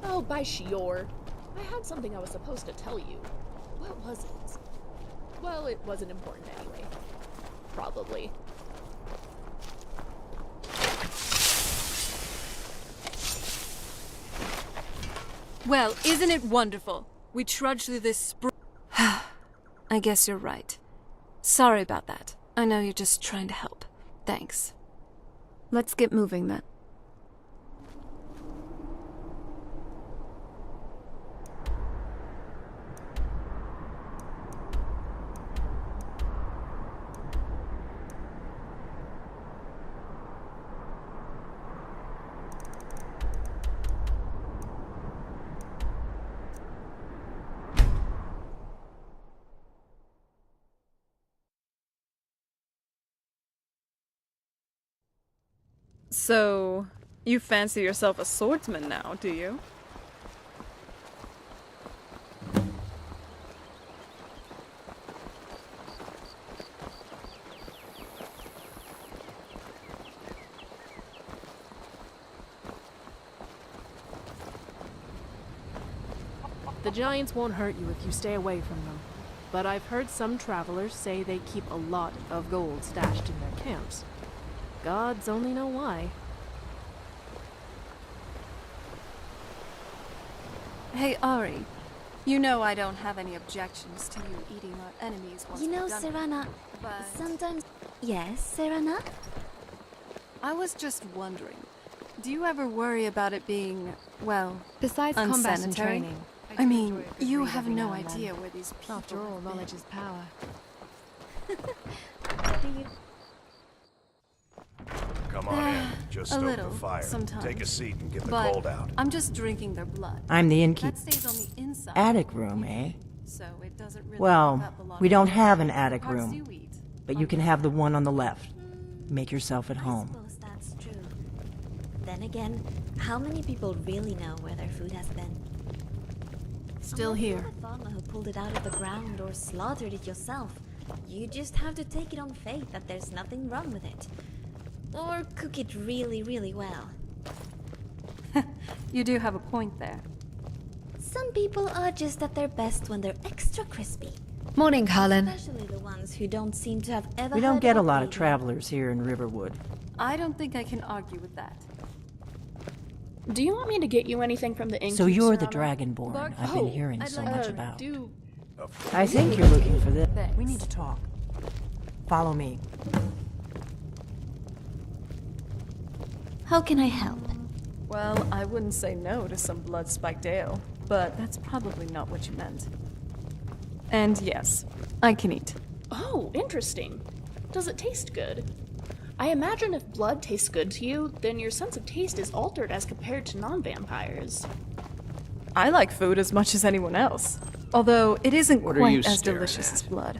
Oh, by Shior. I had something I was supposed to tell you. What was it? Well, it wasn't important anyway. Probably. Well, isn't it wonderful? We trudged through this I guess you're right. Sorry about that. I know you're just trying to help. Thanks. Let's get moving then. So, you fancy yourself a swordsman now, do you? The giants won't hurt you if you stay away from them. But I've heard some travelers say they keep a lot of gold stashed in their camps. Gods only know why. Hey, Ari. You know I don't have any objections to you eating our enemies once You know, we've done it, Serana, but sometimes... Yes, Serana? I was just wondering, do you ever worry about it being, well, Besides combat and unsanitary? training, I mean, enjoy a good you read have every no now and then. idea where these people After all, have knowledge been. is power. Do you... Come on in. Just A stoke little, the fire. sometimes. Take a seat and get the But cold out. I'm just drinking their blood. I'm the innkeeper. That stays on the inside. Attic room, eh? So it doesn't really Well, pick up a lot we of don't the have an attic parts room, you eat. but you can have the one on the left. Make yourself at home. suppose that's true. Then again, how many people really know where their food has been? Still Unless here. you're a farmer who pulled it out of the ground or slaughtered it yourself. You just have to take it on faith that there's nothing wrong with it. Or cook it really, really well. You do have a point there. Some people are just at their best when they're extra crispy. Morning, Carlin. Especially the ones who don't seem to have ever We don't heard get a of lot of baby. travelers here in Riverwood. I don't think I can argue with that. Do you want me to get you anything from the innkeep, So you're the Serana? Dragonborn I've been hearing I'd so like much to about. I I think you're looking for this. We need to talk. Follow me. How can I help? Well, I wouldn't say no to some blood-spiked ale, but that's probably not what you meant. And yes, I can eat. Oh, interesting. Does it taste good? I imagine if blood tastes good to you, then your sense of taste is altered as compared to non-vampires. I like food as much as anyone else, although it isn't What are you quite as staring delicious at? as blood.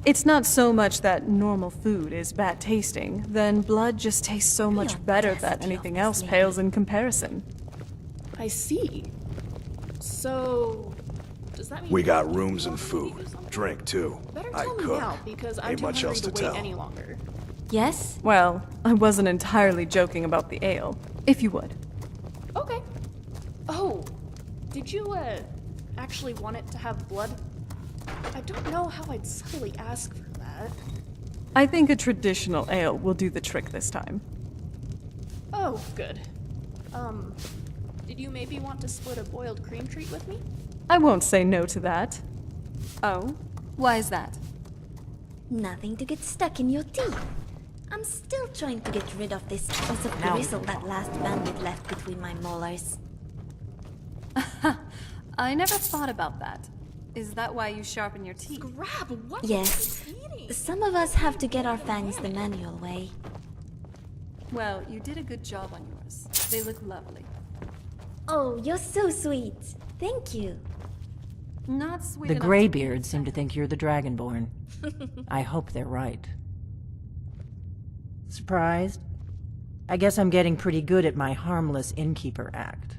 It's not so much that normal food is bad tasting, then blood just tastes so much better that anything else pales in comparison. I see. So, does that mean We got rooms and food. Drink, too. Better I tell me cook. now, because I'm Ain't too much hungry else to to wait tell. any longer. Yes? Well, I wasn't entirely joking about the ale, if you would. Okay. Oh, did you, actually want it to have blood? I don't know how I'd subtly ask for that. I think a traditional ale will do the trick this time. Oh, good. Did you maybe want to split a boiled cream treat with me? I won't say no to that. Oh? Why is that? Nothing to get stuck in your teeth. I'm still trying to get rid of this piece of gristle that last bandit left between my molars. I never thought about that. Is that why you sharpen your teeth? Grab, what? Yes. Some of us have to get our fangs the manual way. Well, you did a good job on yours. They look lovely. Oh, you're so sweet. Thank you. Not sweet The enough to Greybeards seem to think you're the Dragonborn. I hope they're right. Surprised? I guess I'm getting pretty good at my harmless innkeeper act.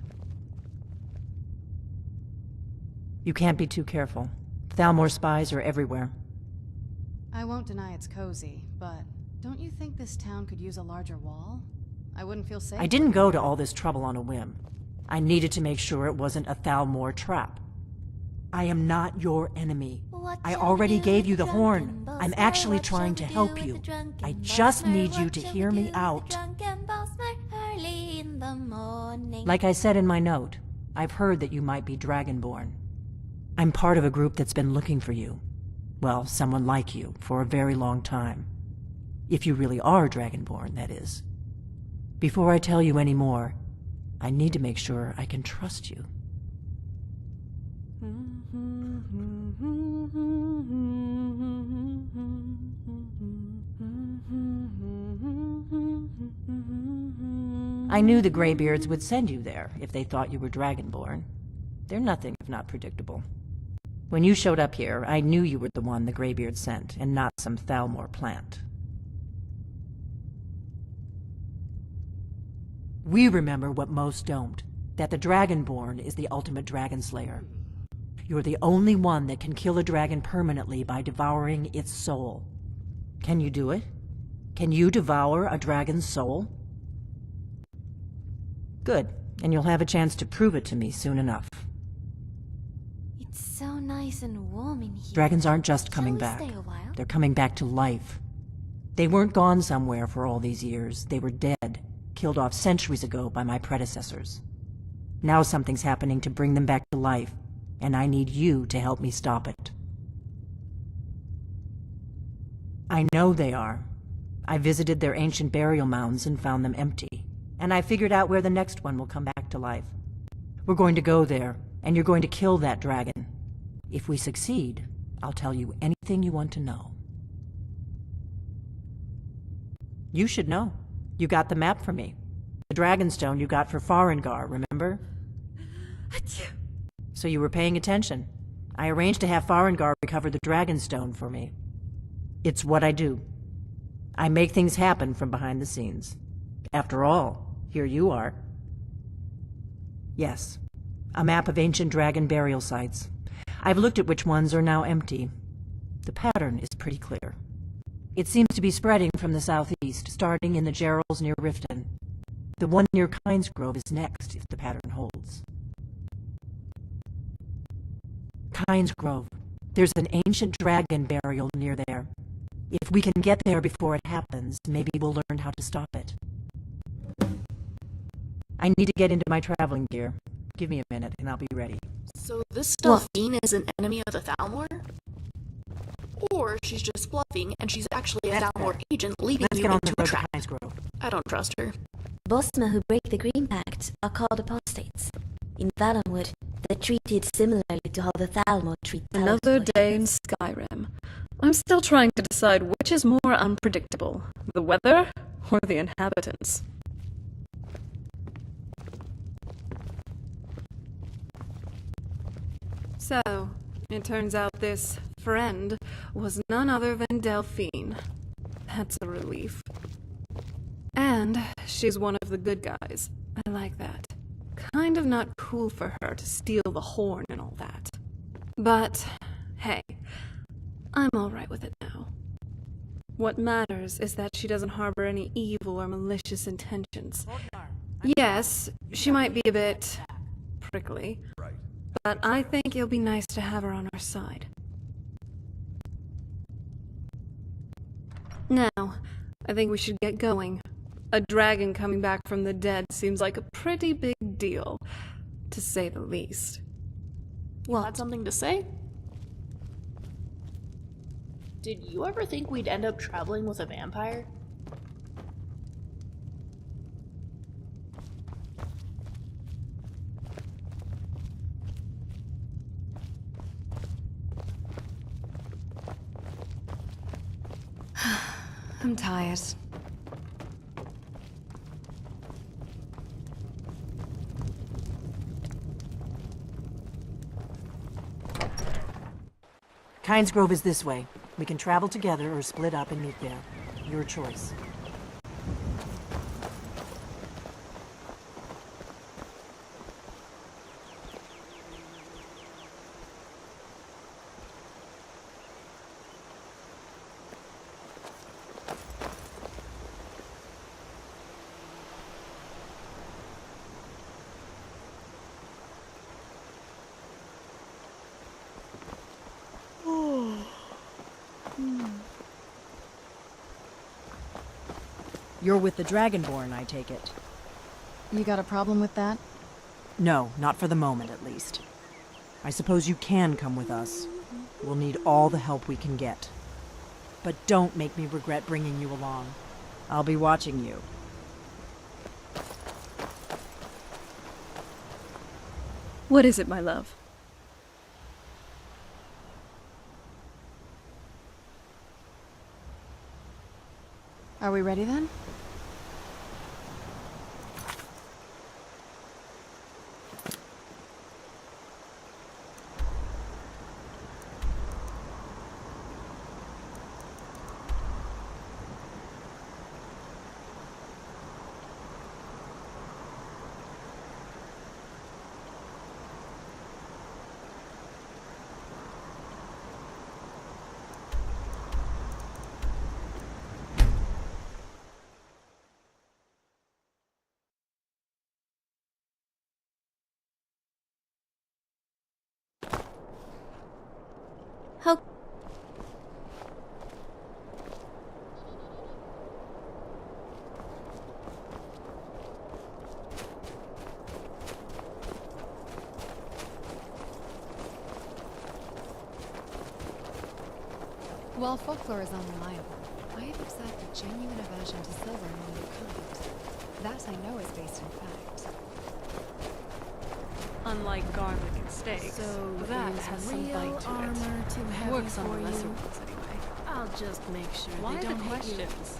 You can't be too careful. Thalmor spies are everywhere. I won't deny it's cozy, but don't you think this town could use a larger wall? I wouldn't feel safe. I didn't go to all this trouble on a whim. I needed to make sure it wasn't a Thalmor trap. I am not your enemy. I already gave you the horn. I'm actually trying to help you. I just need you to hear me out. Like I said in my note, I've heard that you might be Dragonborn. I'm part of a group that's been looking for you. Well, someone like you, for a very long time. If you really are Dragonborn, that is. Before I tell you any more, I need to make sure I can trust you. I knew the Greybeards would send you there if they thought you were Dragonborn. They're nothing if not predictable. When you showed up here, I knew you were the one the Greybeards sent, and not some Thalmor plant. We remember what most don't, that the Dragonborn is the ultimate dragon slayer. You're the only one that can kill a dragon permanently by devouring its soul. Can you do it? Can you devour a dragon's soul? Good, and you'll have a chance to prove it to me soon enough. It's so nice and warm in here. Dragons aren't just coming Shall we back. stay a while? They're coming back to life. They weren't gone somewhere for all these years. They were dead, killed off centuries ago by my predecessors. Now something's happening to bring them back to life, and I need you to help me stop it. I know they are. I visited their ancient burial mounds and found them empty, and I figured out where the next one will come back to life. We're going to go there, and you're going to kill that dragon. If we succeed, I'll tell you anything you want to know. You should know. You got the map for me. The Dragonstone you got for Farengar, remember? So you were paying attention. I arranged to have Farengar recover the Dragonstone for me. It's what I do. I make things happen from behind the scenes. After all, here you are. Yes, a map of ancient dragon burial sites. I've looked at which ones are now empty. The pattern is pretty clear. It seems to be spreading from the southeast, starting in the Gerals near Riften. The one near Kynes Grove is next, if the pattern holds. Kynes Grove. There's an ancient dragon burial near there. If we can get there before it happens, maybe we'll learn how to stop it. I need to get into my traveling gear. Give me a minute, and I'll be ready. So this Delphine is an enemy of the Thalmor? Or she's just bluffing, and she's actually a Thalmor agent leading Let's you get on into the a road to trap. Kynes Grove. I don't trust her. Bosma who break the Green Pact are called apostates. In Valenwood, they're treated similarly to how the Thalmor treat Another day in Skyrim. I'm still trying to decide which is more unpredictable, the weather or the inhabitants. So, it turns out this friend was none other than Delphine. That's a relief. And she's one of the good guys. I like that. Kind of not cool for her to steal the horn and all that. But, hey, I'm alright with it now. What matters is that she doesn't harbor any evil or malicious intentions. Yes, she might be a bit prickly, but I think it'll be nice to have her on our side. Now, I think we should get going. A dragon coming back from the dead seems like a pretty big deal, to say the least. Well, had something to say? Did you ever think we'd end up traveling with a vampire? I'm tired. Kynes Grove is this way. We can travel together or split up and meet there. Your choice. You're with the Dragonborn, I take it. You got a problem with that? No, not for the moment, at least. I suppose you can come with us. We'll need all the help we can get. But don't make me regret bringing you along. I'll be watching you. What is it, my love? Are we ready then? How... While folklore is unreliable, I have observed a genuine aversion to silver among your kind. That I know is based in fact. Unlike garlic and steak, So that is has some real bite to armor it. too heavy Works on for the lesser you? ones anyway. I'll just make sure Why they the don't hit you. questions?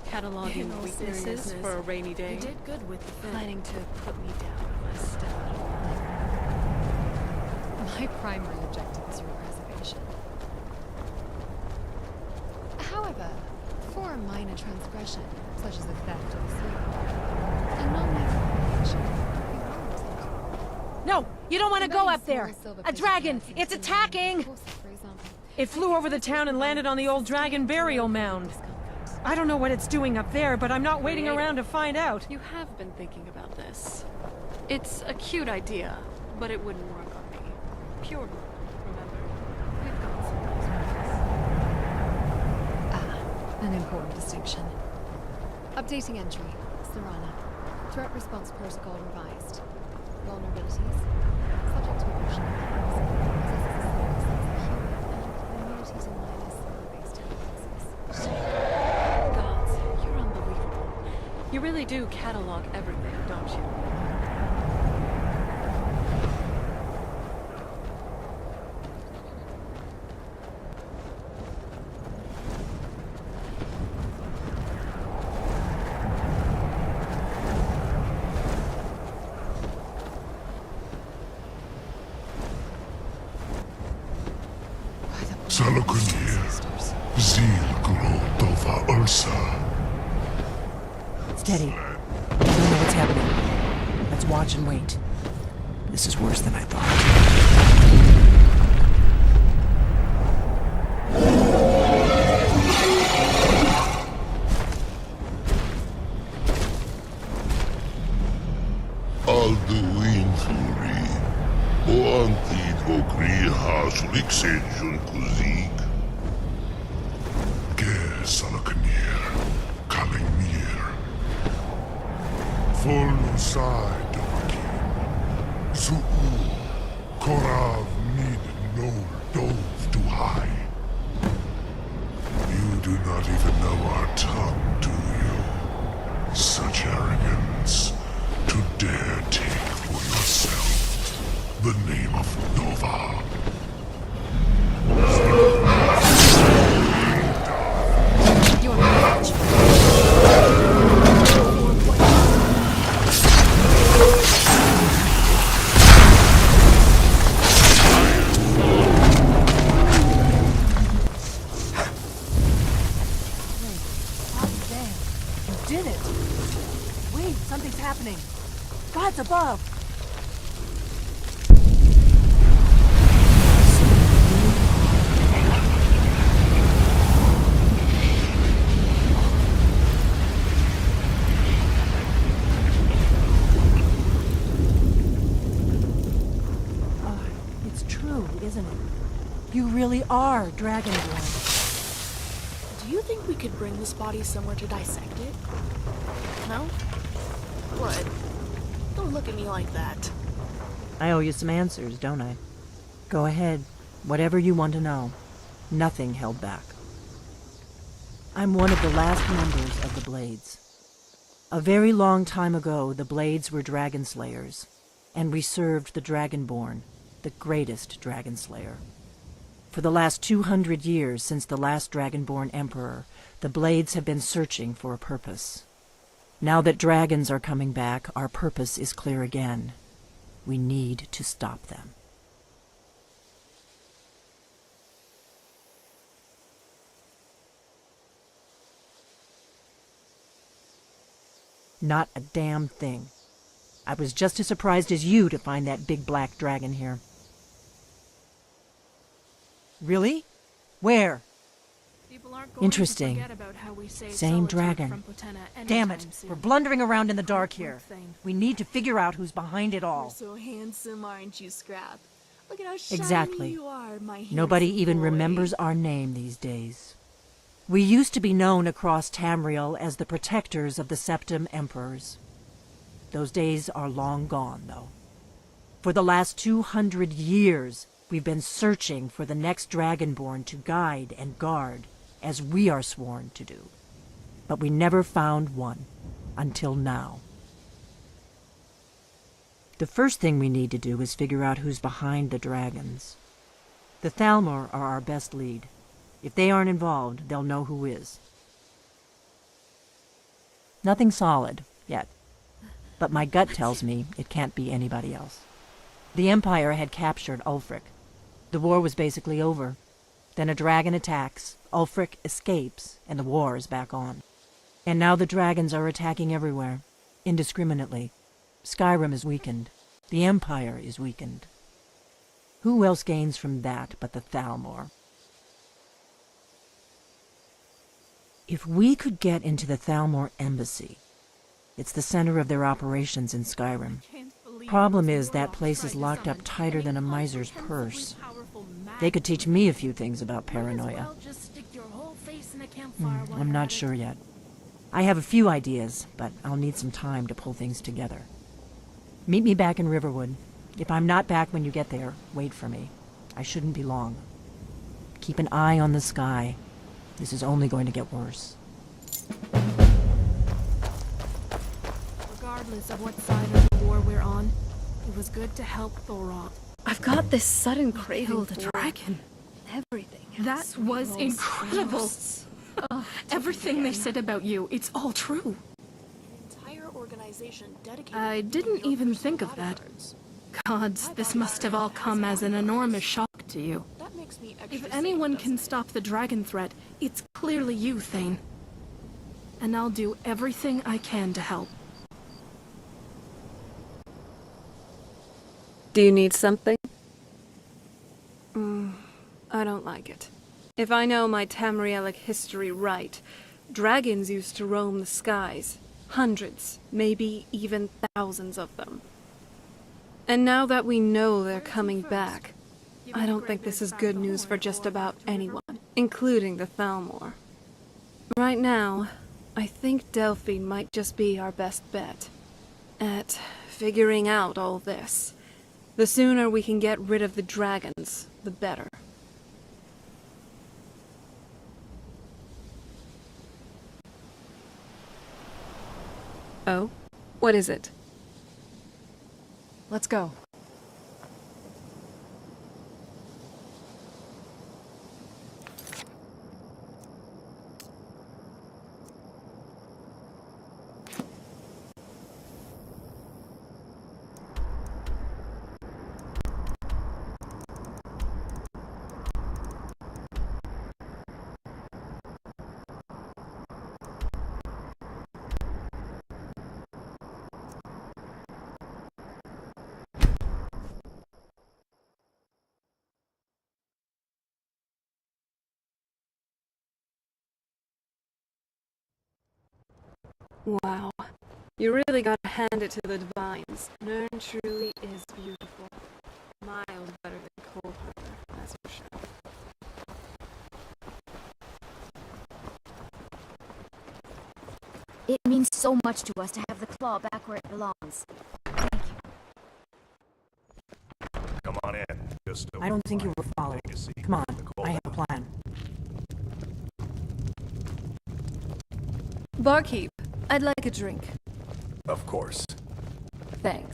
Cataloging In all weaknesses seriousness, for a rainy day? You did good with the fit. Planning to put me down on my step. My primary objective is your preservation. However, for a minor transgression, such as the theft of the sleep, a non-lethal action would be warranted. No! You don't want to go up there! Small silver A plated dragon! bags It's into attacking! corset, for example. It flew over the town and landed on the old dragon burial mound. I don't know what it's doing up there, but I'm not waiting around to find out. You have been thinking about this. It's a cute idea, but it wouldn't work on me. Pure blood, remember? We've got some nice An important distinction. Updating entry. Serana. Threat response protocol revised. Vulnerabilities. Subject to emotional powers. Possesses a serious sense of humor and immunity to minor silver-based telekinesis. Gods, you're unbelievable. You really do catalog everything, don't you? Salakunir, Zil Gro Dova Ursa. Steady. I don't know what's happening. Let's watch and wait. This is worse than I thought. Alduin Furi. O Antid Ogri Hasulik Sejun Kuzik. Ger Salakunir. Kalimir. Volnusai Dovakim. Zuu. Korav Mid Nol Dove to high. You do not even know our tongue, do you? Such arrogance. To dare take for yourself the name of Nova. isn't it? You really are Dragonborn. Do you think we could bring this body somewhere to dissect it? No? What? Don't look at me like that. I owe you some answers, don't I? Go ahead. Whatever you want to know. Nothing held back. I'm one of the last members of the Blades. A very long time ago, the Blades were dragon slayers, and we served the Dragonborn, the greatest dragon slayer. For the last 200 years since the last Dragonborn Emperor, the Blades have been searching for a purpose. Now that dragons are coming back, our purpose is clear again. We need to stop them. Not a damn thing. I was just as surprised as you to find that big black dragon here. Really? Where? Interesting. Same dragon. Damn it, we're blundering around in the dark here. We need to figure out who's behind it all. You're so handsome, aren't you, Scrap? Look at how shiny Exactly. you are, my handsome Nobody even boy. remembers our name these days. We used to be known across Tamriel as the protectors of the Septim Emperors. Those days are long gone, though. For the last 200 years, we've been searching for the next Dragonborn to guide and guard, as we are sworn to do. But we never found one, until now. The first thing we need to do is figure out who's behind the dragons. The Thalmor are our best lead. If they aren't involved, they'll know who is. Nothing solid, yet. But my gut tells me it can't be anybody else. The Empire had captured Ulfric. The war was basically over. Then a dragon attacks, Ulfric escapes, and the war is back on. And now the dragons are attacking everywhere, indiscriminately. Skyrim is weakened. The Empire is weakened. Who else gains from that but the Thalmor? If we could get into the Thalmor embassy, it's the center of their operations in Skyrim. Problem is, that place is locked up tighter than a miser's purse. They could teach me a few things about paranoia. I'm not sure yet. I have a few ideas, but I'll need some time to pull things together. Meet me back in Riverwood. If I'm not back when you get there, wait for me. I shouldn't be long. Keep an eye on the sky. This is only going to get worse. Regardless of what side of the war we're on, it was good to help Thorod. I've got this sudden craving Killed for a dragon. everything. That was incredible. Everything they said about you, it's all true. Entire organization dedicated. I didn't even think of that. Gods, this must have all come as an enormous shock to you. That makes me extra If anyone can stop the dragon threat, it's clearly you, Thane. And I'll do everything I can to help. Do you need something? I don't like it. If I know my Tamrielic history right, dragons used to roam the skies. Hundreds, maybe even thousands of them. And now that we know they're coming back, I don't think this is good news for just about anyone, including the Thalmor. Right now, I think Delphine might just be our best bet at figuring out all this. The sooner we can get rid of the dragons, the better. Oh? What is it? Let's go. Wow. You really gotta hand it to the Divines. Nern truly is beautiful. Mild better than Cold Harbor. That's for sure. It means so much to us to have the claw back where it belongs. Come on in. Just I don't think you were following. Come on, I have a plan. Barkeep, I'd like a drink. Of course. Thanks.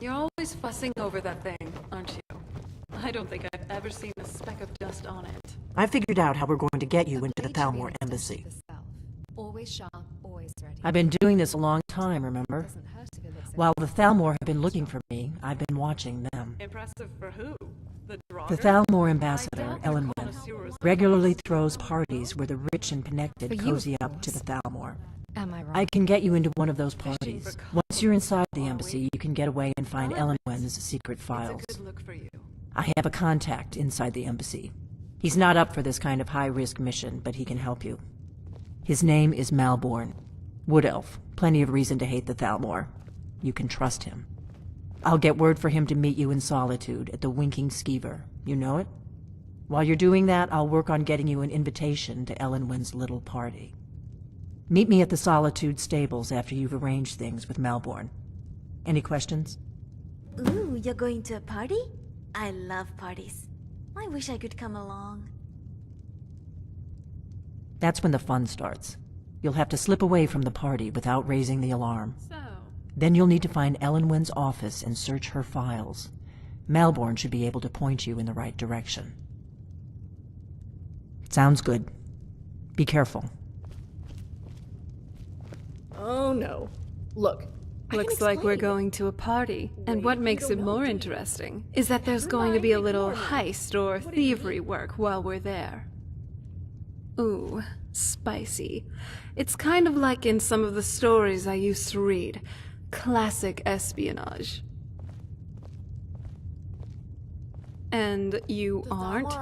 You're always fussing over that thing, aren't you? I don't think I've ever seen a speck of dust on it. I figured out how we're going to get you into the Thalmor embassy. Always sharp, always ready. I've been doing this a long time, remember? While the Thalmor have been looking for me, I've been watching them. Impressive for who? The The Thalmor ambassador, Elenwen, regularly throws parties where the rich and connected cozy up to the Thalmor. Am I wrong? I can get you into one of those parties. Once you're inside the embassy, you can get away and find Elenwen's secret files. It's a good look for you. I have a contact inside the embassy. He's not up for this kind of high-risk mission, but he can help you. His name is Malborn. Wood Elf. Plenty of reason to hate the Thalmor. You can trust him. I'll get word for him to meet you in Solitude at the Winking Skeever. You know it? While you're doing that, I'll work on getting you an invitation to Elenwen's little party. Meet me at the Solitude stables after you've arranged things with Malborn. Any questions? Ooh, you're going to a party? I love parties. I wish I could come along. That's when the fun starts. You'll have to slip away from the party without raising the alarm. Then you'll need to find Elenwen's office and search her files. Malborn should be able to point you in the right direction. Sounds good. Be careful. Oh no. Look. Looks like we're going to a party. And what makes it more interesting is that there's going to be a little heist or thievery work while we're there. Ooh, spicy. It's kind of like in some of the stories I used to read. Classic espionage. And you aren't?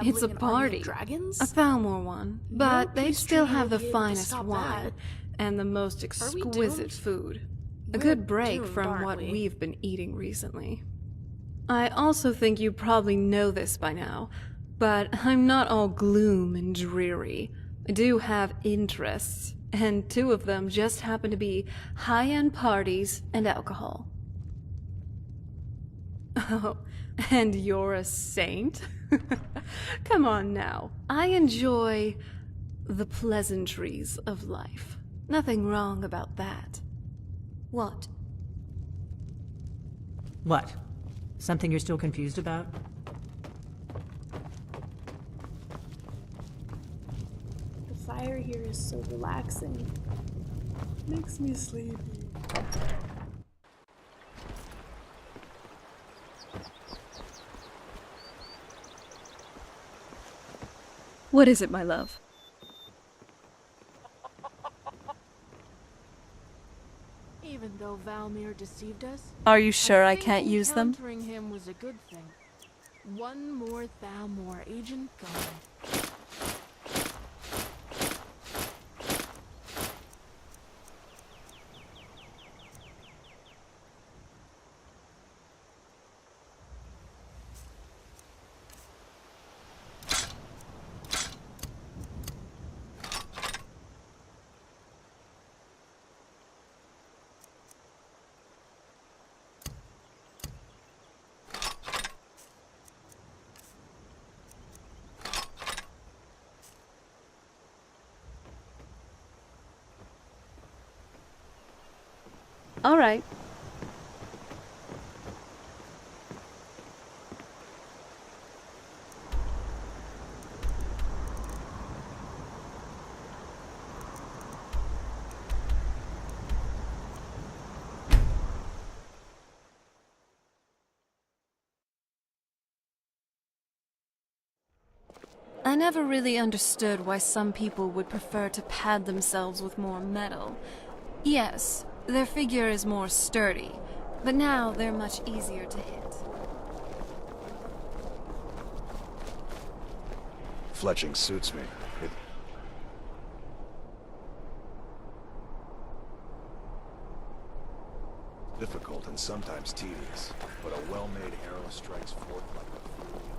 It's a party. A Thalmor one. But they still have the finest wine and the most exquisite food. A good break from what we've been eating recently. I also think you probably know this by now, but I'm not all gloom and dreary. I do have interests, and 2 of them just happen to be high-end parties and alcohol. Oh, and you're a saint? Come on now. I enjoy the pleasantries of life. Nothing wrong about that. What? What? Something you're still confused about? The fire here is so relaxing. Makes me sleepy. What is it, my love? Even though Valmir deceived us, Are you sure I can't use them? encountering him was a good thing. One more Thalmor agent gone. All right. I never really understood why some people would prefer to pad themselves with more metal. Yes, their figure is more sturdy, but now they're much easier to hit. Fletching suits me. difficult and sometimes tedious, but a well-made arrow strikes forth like a fury.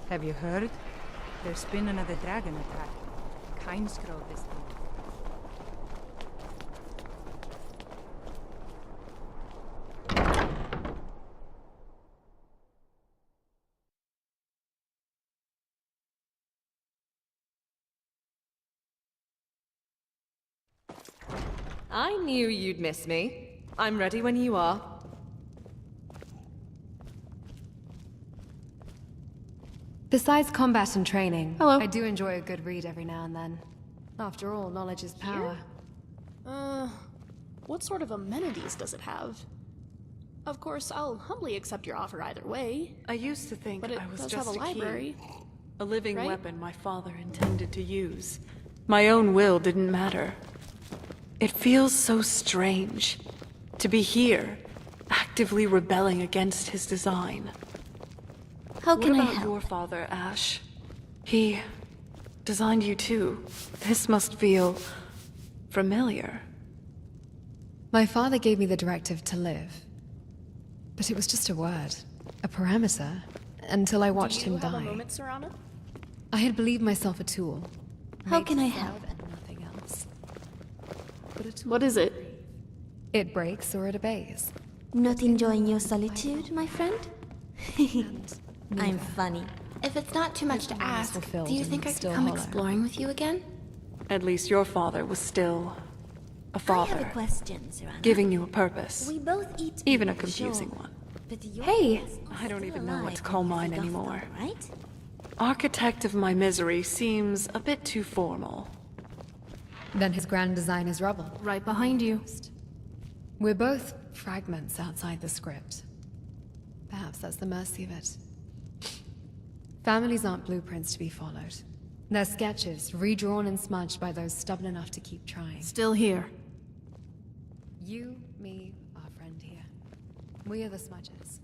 Have you heard? There's been another dragon attack. Kinesgrove this time. I knew you'd miss me. I'm ready when you are. Besides combat and training, Hello. I do enjoy a good read every now and then. After all, knowledge is power. What sort of amenities does it have? Of course, I'll humbly accept your offer either way. I used to think But it I was does just have a a key. library, A living right? weapon my father intended to use. My own will didn't matter. It feels so strange to be here, actively rebelling against his design. How can I What about help? your father, Ash? He designed you too. This must feel familiar. My father gave me the directive to live. But it was just a word, a parameter, until I watched him Do you have a die. moment, Serana? I had believed myself a tool. How made can to I serve help? and nothing else. But a tool. What is it? It breaks or it obeys. Not enjoying your solitude, my friend? I'm funny. If it's not too much to His will is ask, fulfilled do you and think I could still come hollow. exploring with you again? At least your father was still a I father, have a question, Serana. giving you a purpose, We both eat even a meat, confusing sure. one. But your Hey, dad's I don't still even know what alive to call when mine he's a anymore. Gotham, right? Architect of my misery seems a bit too formal. Then his grand design is rubble. Right behind you. We're both fragments outside the script. Perhaps that's the mercy of it. Families aren't blueprints to be followed. They're sketches, redrawn and smudged by those stubborn enough to keep trying. Still here. You, me, our friend here. We are the smudges.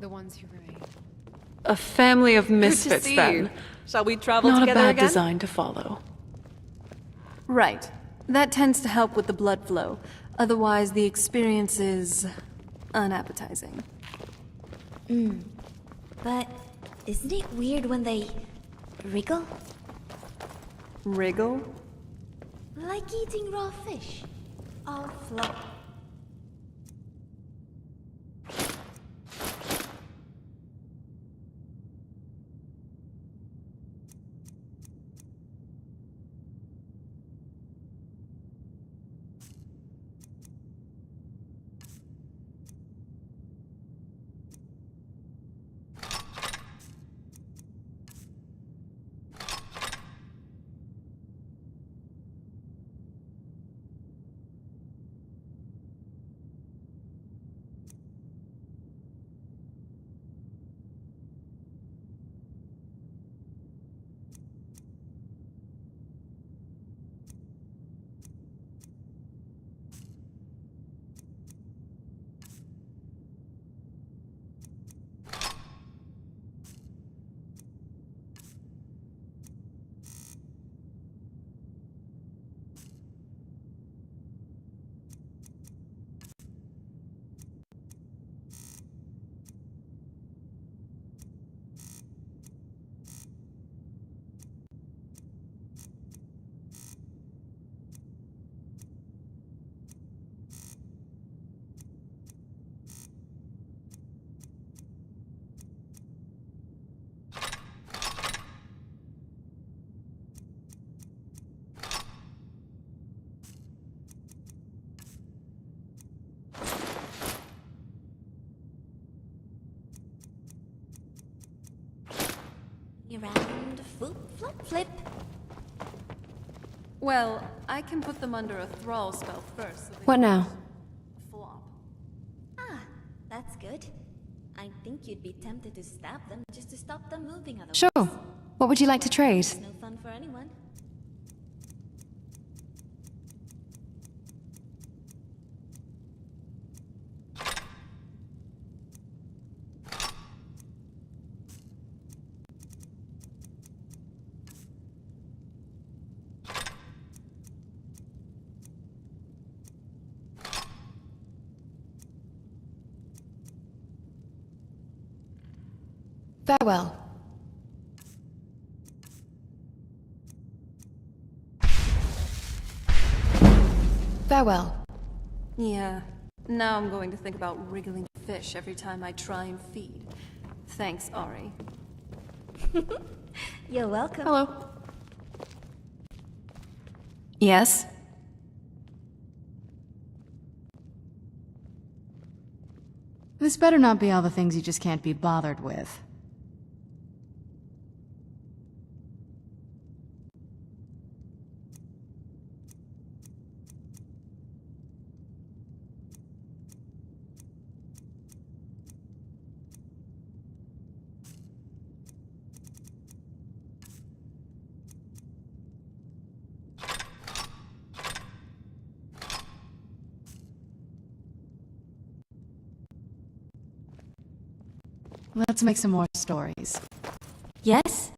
The ones who remain. A family of Good to misfits, see then. you. Shall we travel Not a together bad again? design to follow. Right. That tends to help with the blood flow. Otherwise, the experience is unappetizing. But isn't it weird when they wriggle? Wriggle? Like eating raw fish. All flop. Around, flip, flop, flip. Well, I can put them under a thrall spell first. So What now? Flop. Ah, that's good. I think you'd be tempted to stab them just to stop them moving otherwise. Sure. What would you like to trade? It's no fun for anyone. Farewell. Farewell. Yeah. Now I'm going to think about wriggling fish every time I try and feed. Thanks, Ari. You're welcome. Hello. Yes? This better not be all the things you just can't be bothered with. Let's make some more stories. Yes?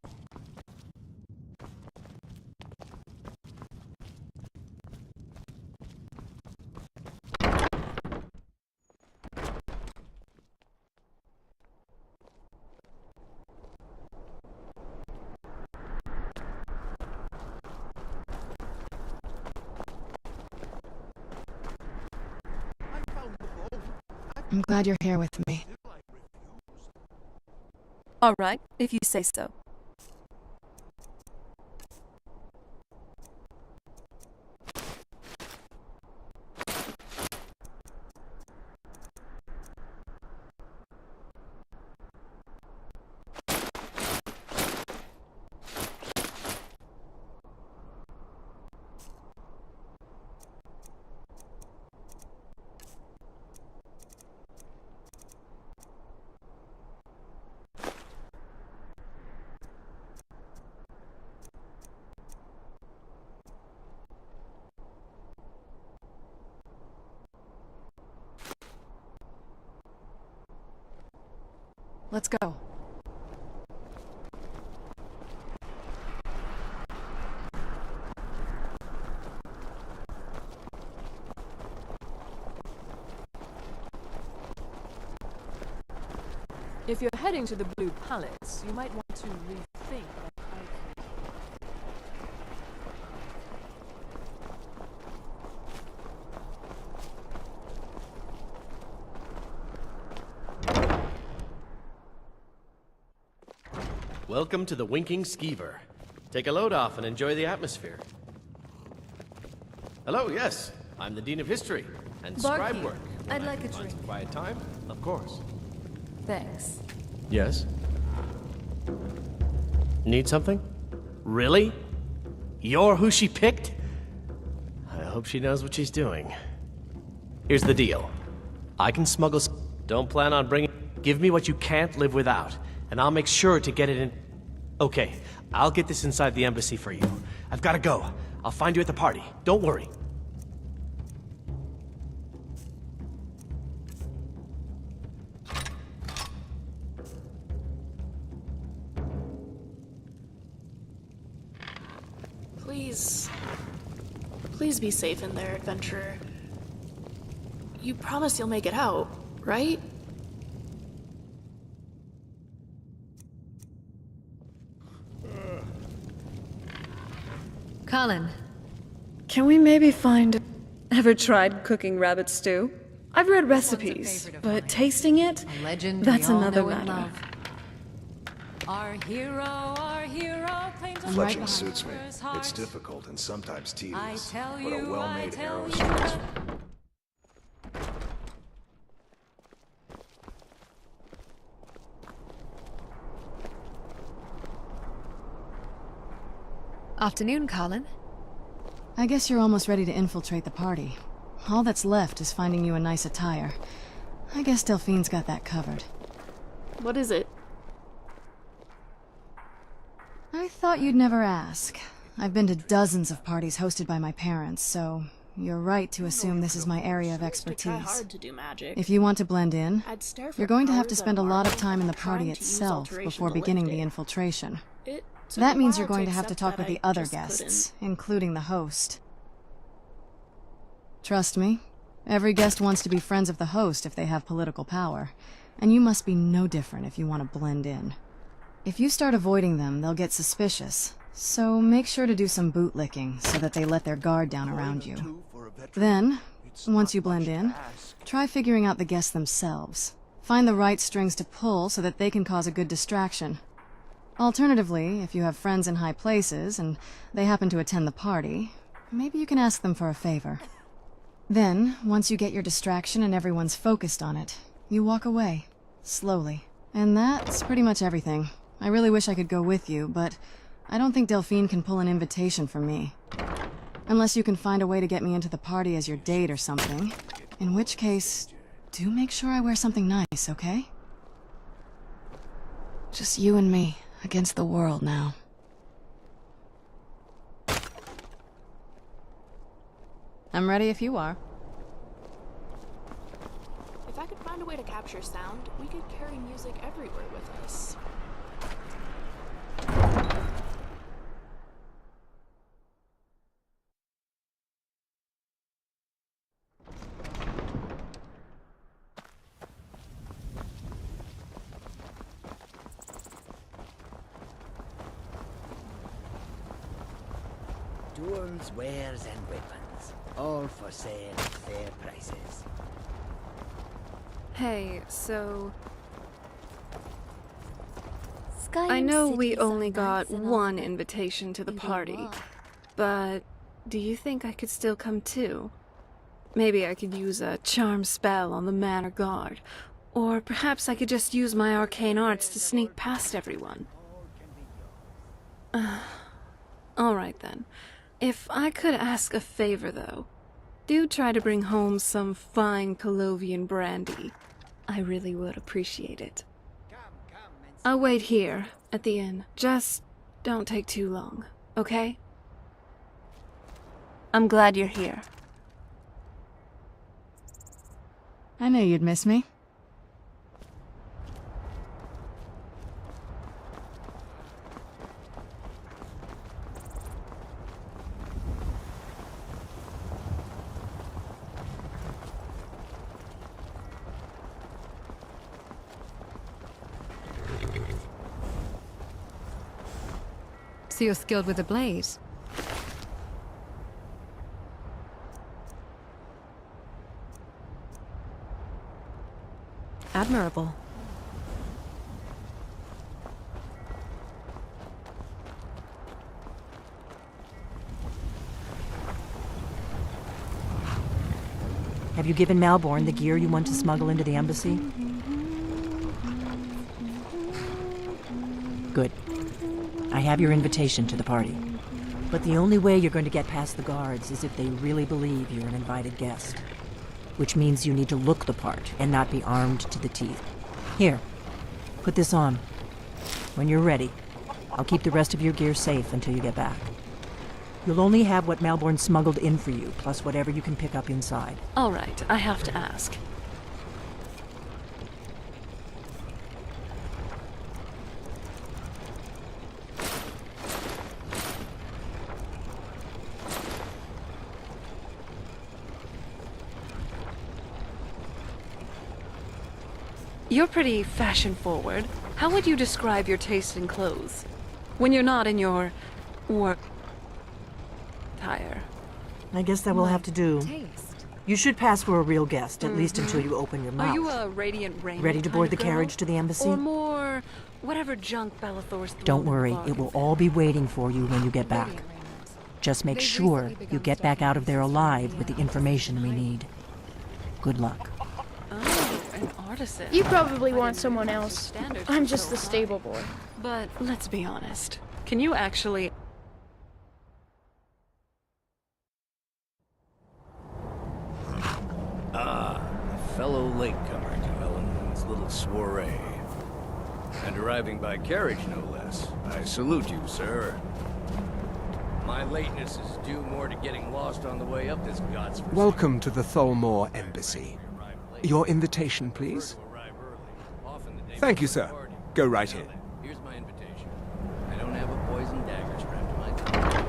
I'm glad you're here with me. All right, if you say so. Let's go. If you're heading to the Blue Palace, you might want to rethink that hiking. Welcome to the Winking Skeever. Take a load off and enjoy the atmosphere. Hello, yes. I'm the Dean of History and scribe Barkeep, work. I'd like a drink. Quiet time? Of course. Thanks. Yes? Need something? Really? You're who she picked? I hope she knows what she's doing. Here's the deal. I can smuggle... Don't plan on bringing... Give me what you can't live without, and I'll make sure to get it in... Okay, I'll get this inside the embassy for you. I've gotta go. I'll find you at the party. Don't worry. Please be safe in there, adventurer. You promise you'll make it out, right? Colin. Can we maybe find... Ever tried cooking rabbit stew? I've read recipes, but tasting it? A legend That's we all another know and matter. love. Our hero claims a Fletching suits me. It's difficult and sometimes tedious, but a well-made arrow strikes. Afternoon, Colin. I guess you're almost ready to infiltrate the party. All that's left is finding you a nice attire. I guess Delphine's got that covered. What is it? I thought you'd never ask. I've been to dozens of parties hosted by my parents, so you're right to assume this is my area of expertise. If you want to blend in, you're going to have to spend a lot of time in the party itself before beginning the infiltration. That means you're going to have to talk with the other guests, including the host. Trust me, every guest wants to be friends of the host if they have political power, and you must be no different if you want to blend in. If you start avoiding them, they'll get suspicious, so make sure to do some bootlicking so that they let their guard down around you. Then, once you blend in, try figuring out the guests themselves. Find the right strings to pull so that they can cause a good distraction. Alternatively, if you have friends in high places and they happen to attend the party, maybe you can ask them for a favor. Then, once you get your distraction and everyone's focused on it, you walk away, slowly. And that's pretty much everything. I really wish I could go with you, but I don't think Delphine can pull an invitation from me. Unless you can find a way to get me into the party as your date or something. In which case, do make sure I wear something nice, okay? Just you and me. Against the world now. I'm ready if you are. If I could find a way to capture sound, we could carry music everywhere with us. Tools, wares, and weapons. All for sale at fair prices. Hey, so... Skyrim I know we cities are only nice got and all, one but invitation to the do they party, work? but do you think I could still come too? Maybe I could use a charm spell on the manor guard, or perhaps I could just use my arcane arts to sneak past everyone. Alright then. If I could ask a favor though, do try to bring home some fine Colovian brandy. I really would appreciate it. I'll wait here, at the inn. Just don't take too long, okay? I'm glad you're here. I knew you'd miss me. So you're skilled with a blade? Admirable. Have you given Malborn the gear you want to smuggle into the embassy? Good. I have your invitation to the party. But the only way you're going to get past the guards is if they really believe you're an invited guest. Which means you need to look the part and not be armed to the teeth. Here, put this on. When you're ready, I'll keep the rest of your gear safe until you get back. You'll only have what Malborn smuggled in for you, plus whatever you can pick up inside. Alright, I have to ask. You're pretty fashion-forward. How would you describe your taste in clothes? When you're not in your work attire. I guess that will have to do. You should pass for a real guest, at least until you open your mouth. Are you a Radiant Rain? Ready to board the carriage to the embassy? Or more, whatever junk Bellathor's Don't worry, it will all be waiting for you when you get back. Just make sure you get back out of there alive with the information we need. Good luck. Oh, an artisan. You probably want someone else. I'm just the stable boy. But let's be honest. Can you actually fellow latecomer to Ellen's little soiree. And arriving by carriage, no less. I salute you, sir. My lateness is due more to getting lost on the way up this god's... Welcome to the Tholmor Embassy. Your invitation, please? Thank you, sir. Go right in. Here's my invitation. I don't have a poison dagger strapped to my tongue.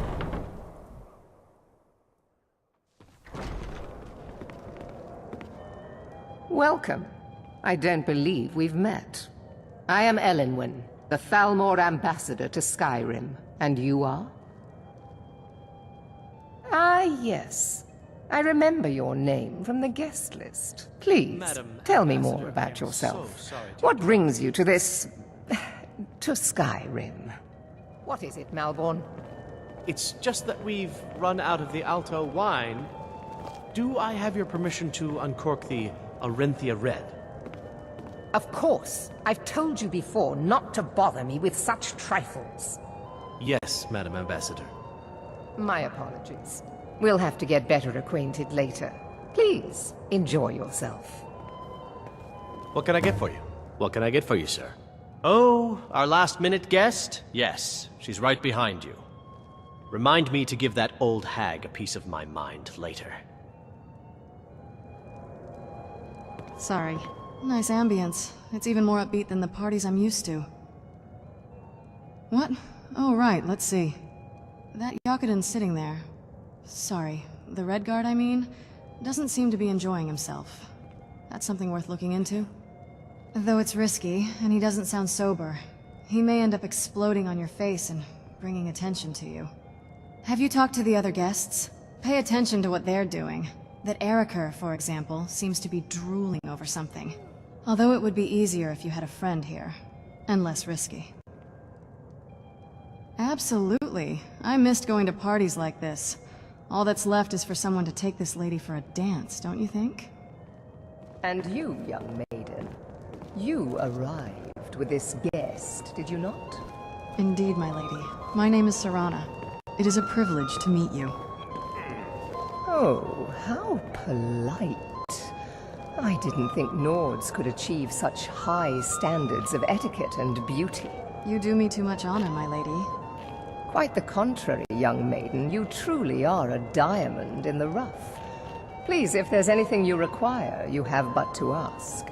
Welcome. I don't believe we've met. I am Elenwen, the Thalmor ambassador to Skyrim. And you are? Ah, yes. I remember your name from the guest list. Please, tell me more about yourself. What brings you to this... to Skyrim? What is it, Malborn? It's just that we've run out of the Alto wine. Do I have your permission to uncork the Arenthia Red? Of course. I've told you before not to bother me with such trifles. Yes, Madam Ambassador. My apologies. We'll have to get better acquainted later. Please, enjoy yourself. What can I get for you? What can I get for you, sir? Oh, our last-minute guest? Yes, she's right behind you. Remind me to give that old hag a piece of my mind later. Sorry. Nice ambience. It's even more upbeat than the parties I'm used to. What? Oh, right, let's see. That Yakutin's sitting there. Sorry, the Red Guard, I mean, doesn't seem to be enjoying himself. That's something worth looking into. Though it's risky, and he doesn't sound sober. He may end up exploding on your face and bringing attention to you. Have you talked to the other guests? Pay attention to what they're doing. That Eriker, for example, seems to be drooling over something. Although it would be easier if you had a friend here. And less risky. Absolutely. I missed going to parties like this. All that's left is for someone to take this lady for a dance, don't you think? And you, young maiden, you arrived with this guest, did you not? Indeed, my lady. My name is Serana. It is a privilege to meet you. Oh, how polite. I didn't think Nords could achieve such high standards of etiquette and beauty. You do me too much honor, my lady. Quite the contrary, young maiden. You truly are a diamond in the rough. Please, if there's anything you require, you have but to ask.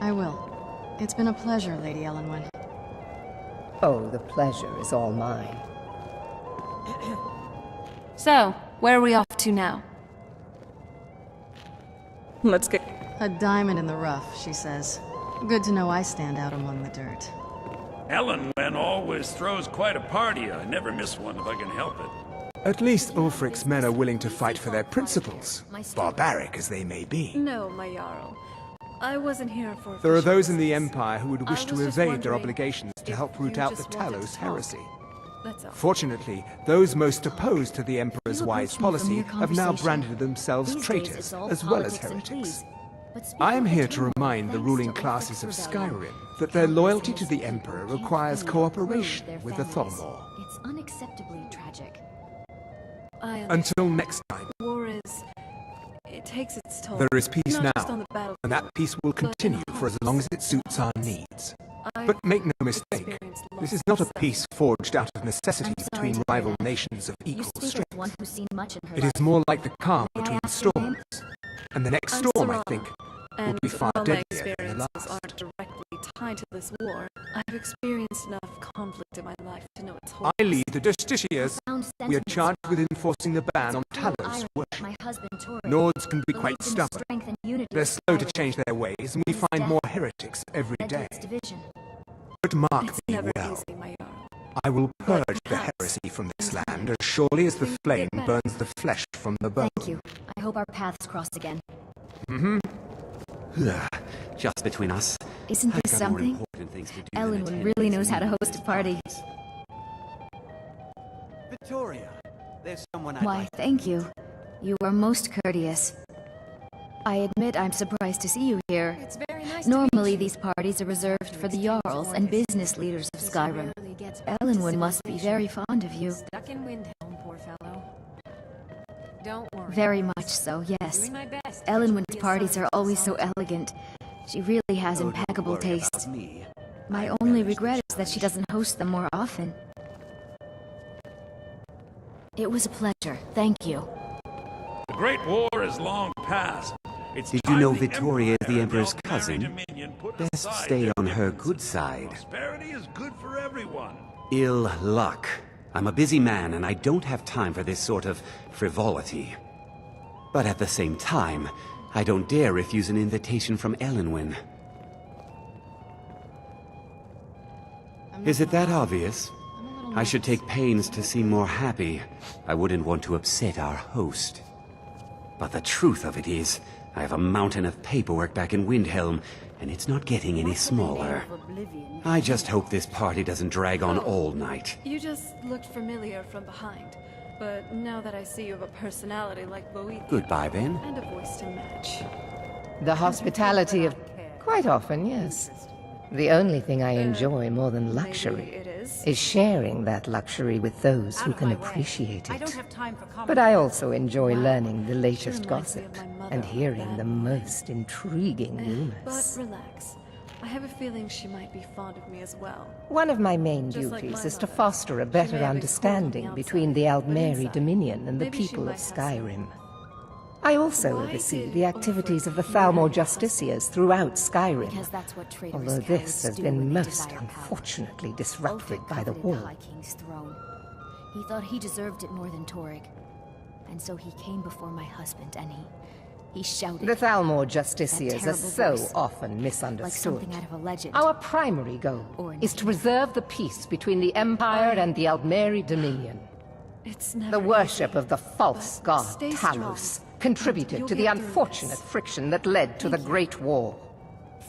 I will. It's been a pleasure, Lady Elenwen. Oh, the pleasure is all mine. So, where are we off to now? Let's get... A diamond in the rough, she says. Good to know I stand out among the dirt. Elenwen always throws quite a party. I never miss one if I can help it. At least Ulfric's men are willing to fight for their principles, barbaric as they may be. No, my Jarl. I wasn't here for... There are those in the Empire who would wish to evade their obligations to help root out the Talos heresy. Fortunately, those most opposed to the Emperor's wise policy have now branded themselves traitors as well as heretics. I am here to remind the ruling classes of Skyrim that their loyalty to the Emperor requires cooperation with the Tholmor. It's unacceptably tragic. Until next time. War is... it takes its toll. There is peace Not just on now, the battlefield, and that peace will continue for as long as it suits our needs. But make no mistake, this is not a peace forged out of necessity between rival nations of equal strength. It is more like the calm between storms. And the next storm, I think, will be far deadlier than the last. aren't directly tied to this war. I've experienced enough conflict in my life to know its horrors. I lead the Justiciars. We are charged with enforcing the ban on Talos worship. Nords can be quite stubborn. They're slow to change their ways, and we find more heretics every day. But mark me well. I will purge the heresy from this land as surely as the flame burns the flesh from the bone. Thank you. I hope our paths cross again. Just between us. Isn't this something? Elenwen really knows how to host a party. Victoria, there's someone Why, thank you. You are most courteous. I admit I'm surprised to see you here. It's very nice Normally these parties are reserved for the Jarls and business leaders of Skyrim. Elenwen must be very fond of you. Stuck in Windhelm, poor fellow. Don't worry. Very much so, yes. Ellenwood's parties are always so elegant. She really has impeccable taste. My only regret is that she doesn't host them more often. It was a pleasure. Thank you. The Great War is long past. Did you know Victoria is the Emperor's cousin? Best stay on her good side. Prosperity is good for everyone. Ill luck. I'm a busy man and I don't have time for this sort of frivolity. But at the same time, I don't dare refuse an invitation from Elenwen. Is it that obvious? I should take pains to seem more happy. I wouldn't want to upset our host. But the truth of it is, I have a mountain of paperwork back in Windhelm, and it's not getting any smaller. I just hope this party doesn't drag on all night. You just looked familiar from behind. But now that I see you have a personality like Boethiah... Goodbye, Ben. And a voice to match. The hospitality of... Quite often, yes. The only thing I enjoy more than luxury is sharing that luxury with those who can appreciate it. But I also enjoy learning the latest gossip and hearing the most intriguing rumors. But relax. I have a feeling she might be fond of me as well. One of my main duties is to foster a better understanding between the Aldmeri Dominion and the people of Skyrim. I also oversee the activities of the Thalmor Justiciars throughout Skyrim, although this has been most unfortunately disrupted by the war. He thought he deserved it more than Torrig, and so he came before my husband and he shouted. The Thalmor Justiciars are so voice, often misunderstood. Like something out of a legend. Our primary goal is to preserve the peace between the Empire and the Aldmeri Dominion. The worship of the false god Talos contributed to the unfortunate friction that led to the Great War.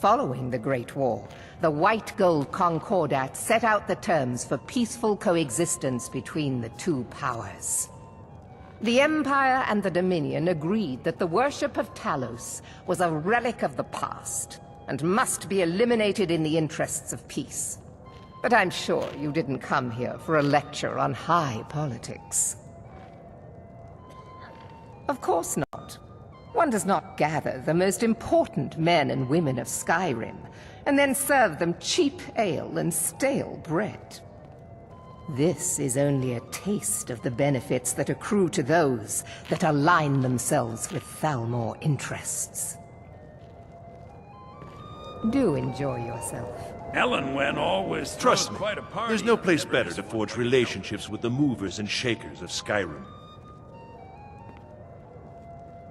Following the Great War, the White Gold Concordat set out the terms for peaceful coexistence between the two powers. The Empire and the Dominion agreed that the worship of Talos was a relic of the past and must be eliminated in the interests of peace. But I'm sure you didn't come here for a lecture on high politics. Of course not. One does not gather the most important men and women of Skyrim and then serve them cheap ale and stale bread. This is only a taste of the benefits that accrue to those that align themselves with Thalmor interests. Do enjoy yourself. Elenwen always Trust me, quite a party. there's no place better to forge relationships with the movers and shakers of Skyrim.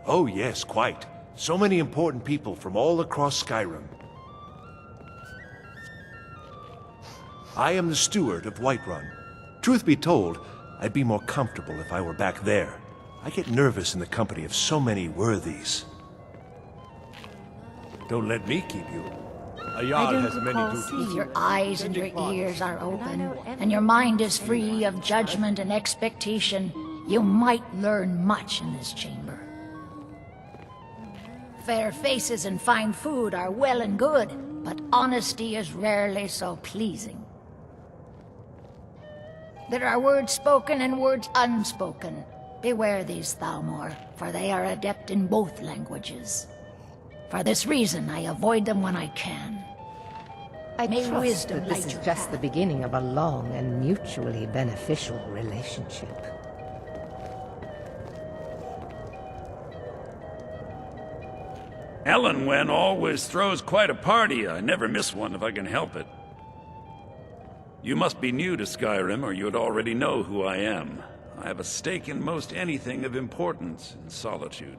Oh yes, quite. So many important people from all across Skyrim. I am the steward of Whiterun. Truth be told, I'd be more comfortable if I were back there. I get nervous in the company of so many worthies. Don't let me keep you. A yard has many duties. If your eyes and your ears are open, and your mind is free of judgment and expectation, you might learn much in this chamber. Fair faces and fine food are well and good, but honesty is rarely so pleasing. There are words spoken and words unspoken. Beware these Thalmor, for they are adept in both languages. For this reason, I avoid them when I can. I May trust wisdom that this light is your just the beginning of a long and mutually beneficial relationship. Elenwen always throws quite a party. I never miss one if I can help it. You must be new to Skyrim, or you'd already know who I am. I have a stake in most anything of importance in Solitude.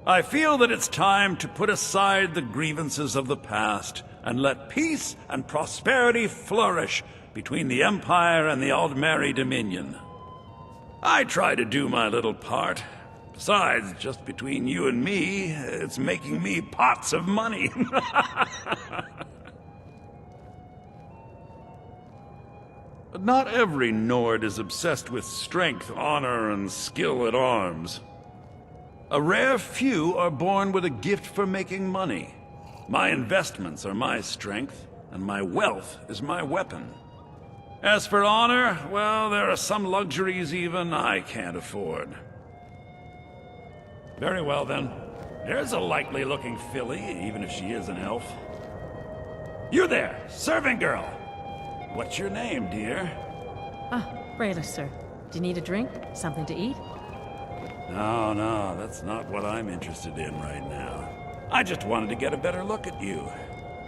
I feel that it's time to put aside the grievances of the past and let peace and prosperity flourish between the Empire and the Aldmeri Dominion. I try to do my little part. Besides, just between you and me, it's making me pots of money. But not every Nord is obsessed with strength, honor, and skill at arms. A rare few are born with a gift for making money. My investments are my strength, and my wealth is my weapon. As for honor, well, there are some luxuries even I can't afford. Very well, then. There's a likely-looking filly, even if she is an elf. You there, servant girl! What's your name, dear? Rayla, sir. Do you need a drink? Something to eat? No, that's not what I'm interested in right now. I just wanted to get a better look at you.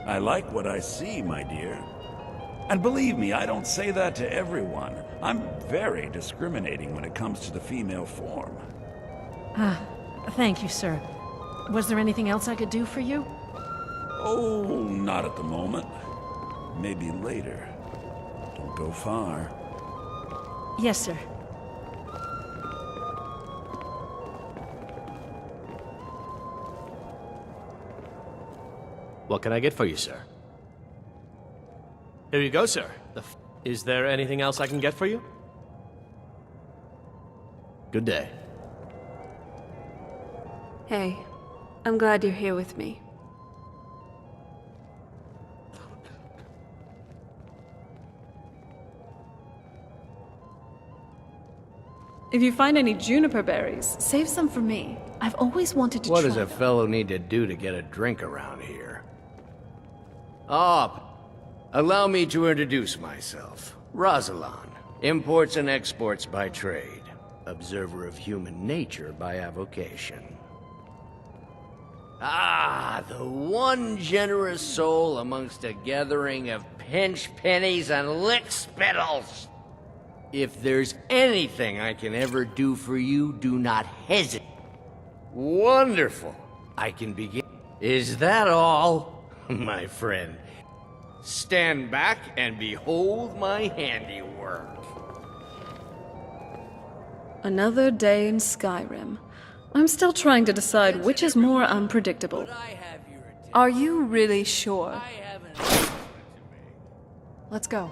I like what I see, my dear. And believe me, I don't say that to everyone. I'm very discriminating when it comes to the female form. Thank you, sir. Was there anything else I could do for you? Oh, not at the moment. Maybe later. Don't go far. Yes, sir. What can I get for you, sir? Here you go, sir. Is there anything else I can get for you? Good day. Hey, I'm glad you're here with me. If you find any juniper berries, save some for me. I've always wanted to What try does a them. fellow need to do to get a drink around here? Allow me to introduce myself. Rosalan, imports and exports by trade. Observer of human nature by avocation. The one generous soul amongst a gathering of pinch pennies and lick spittles. If there's anything I can ever do for you, do not hesitate. Wonderful. I can begin. Is that all? My friend, stand back and behold my handiwork. Another day in Skyrim. I'm still trying to decide which is more unpredictable. Are you really sure? Let's go.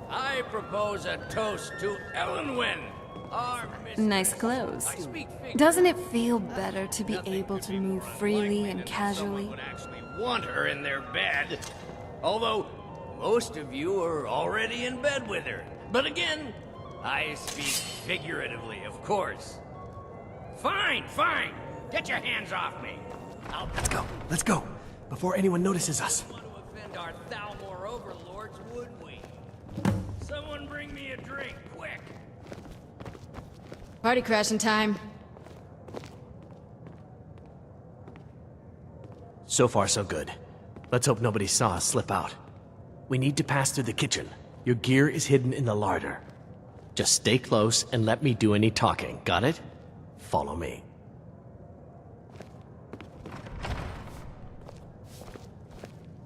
I propose a toast to Elenwen. Nice clothes. Doesn't it feel better to be able to move freely and casually? Would actually want her in their bed. Although, most of you are already in bed with her. But again, I speak figuratively, of course. Fine. Get your hands off me. Let's go. Before anyone notices us. Want to offend our Thalmor overlords, would we? Someone bring me a drink, quick. Party crashing time. So far, so good. Let's hope nobody saw us slip out. We need to pass through the kitchen. Your gear is hidden in the larder. Just stay close and let me do any talking. Got it? Follow me.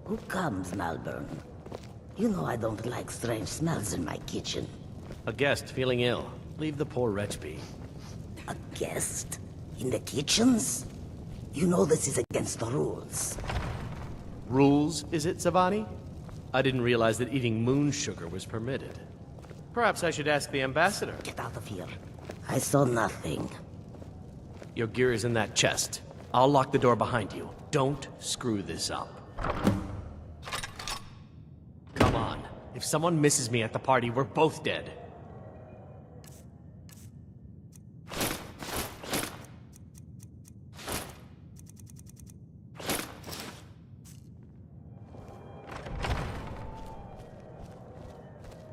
Who comes, Malburn? You know I don't like strange smells in my kitchen. A guest feeling ill. Leave the poor wretch be. A guest? In the kitchens? You know this is against the rules. Rules, is it, Zavani? I didn't realize that eating moon sugar was permitted. Perhaps I should ask the ambassador. Get out of here. I saw nothing. Your gear is in that chest. I'll lock the door behind you. Don't screw this up. Come on. If someone misses me at the party, we're both dead.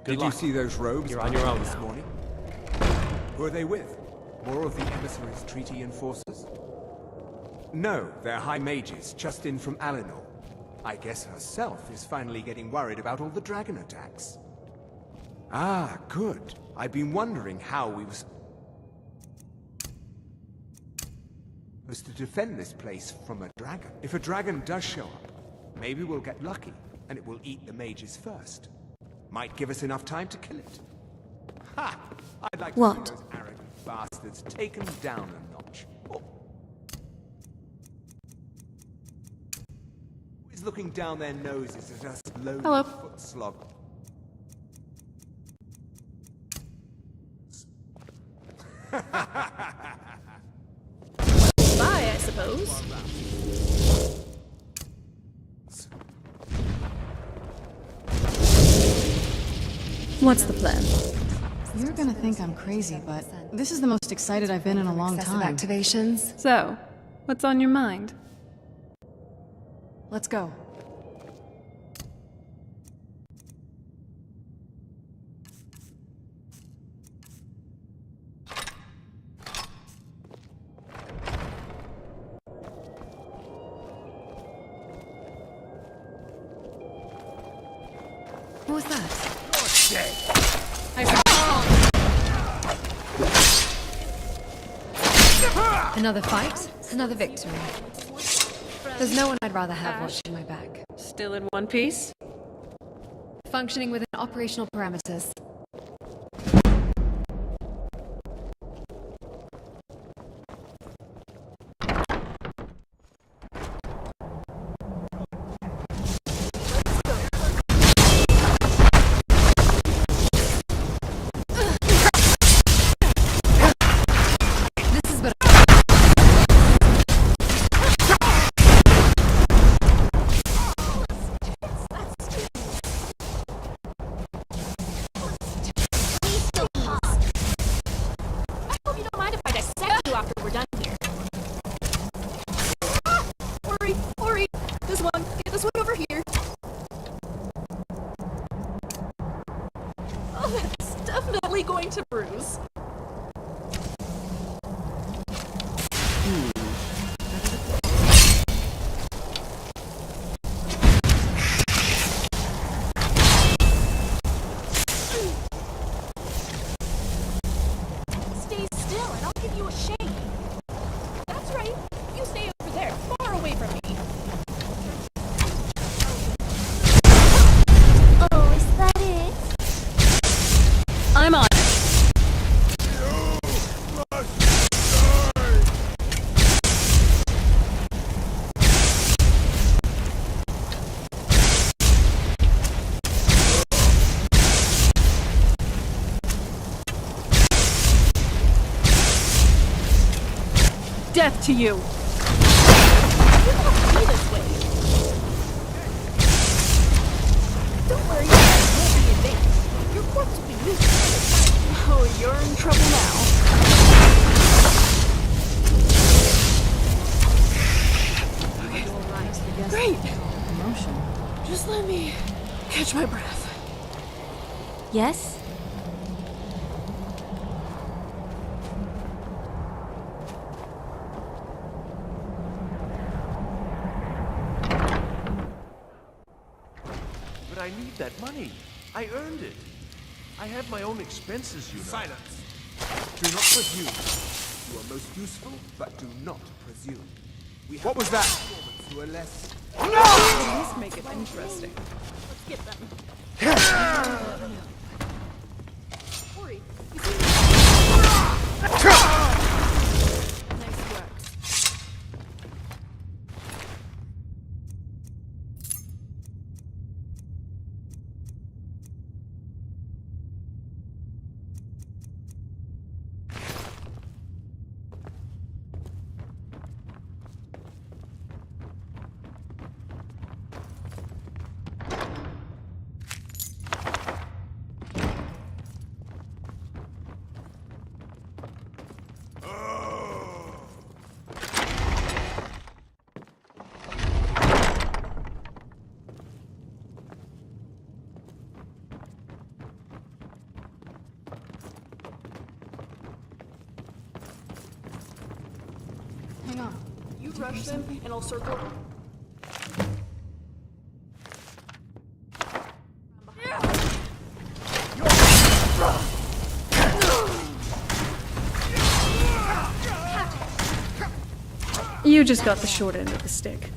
Did you see those robes? You're on your own this now. morning? Who are they with? More of the emissaries' treaty enforcers? No, they're high mages, just in from Alinor. I guess herself is finally getting worried about all the dragon attacks. Ah, good. I've been wondering how we were supposed to defend this place from a dragon. If a dragon does show up, maybe we'll get lucky, and it will eat the mages first. Might give us enough time to kill it. Ha! I'd like to What? see those arrogant bastards taken down a notch. Oh. Who is looking down their noses at us lowly Hello. foot slog? Bye, I suppose. What's the plan? You're gonna think I'm crazy, but this is the most excited I've been in a long time. Activations. So, what's on your mind? Let's go. What was that? Another fight, another victory. There's no one I'd rather have watching my back. Still in one piece? Functioning within operational parameters. Definitely going to bruise. Stay still and I'll give you a shake. That's right. You stay over there, far away from me. Oh, is that it? I'm on it. Death to you! You don't have to be this way. Don't worry, it won't be in vain. Your corpse will be used another time. Oh, you're in trouble now. Great! Emotion. Just let me catch my breath. Yes? But I need that money. I earned it. I have my own expenses, you know. Silence! Do not presume. You are most useful, but do not presume. What was that? You are less... At least make it interesting. Let's get them. Ori, you see nice work. Hang on. You rush them, and I'll circle. You just got the short end of the stick.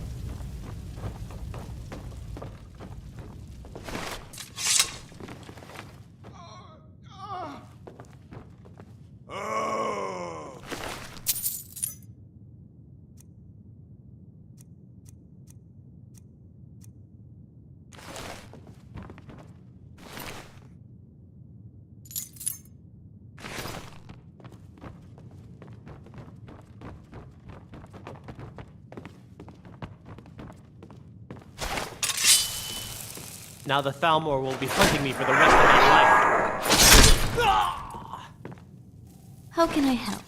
Now the Thalmor will be hunting me for the rest of my life. How can I help?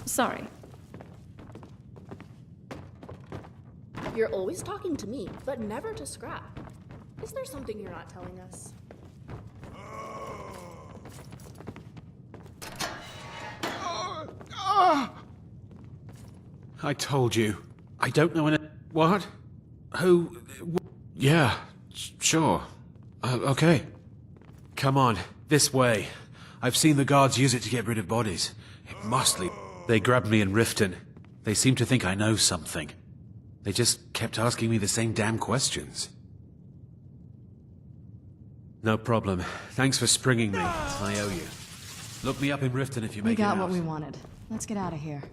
Sorry. You're always talking to me, but never to Scrap. Is there something you're not telling us? I told you. I don't know any... What? Who... Yeah, sure. Okay. Come on, this way. I've seen the guards use it to get rid of bodies. It must lead... They grabbed me in Riften. They seem to think I know something. They just kept asking me the same damn questions. No problem. Thanks for springing me. I owe you. Look me up in Riften if you make it out. We got what we wanted. Let's get out of here.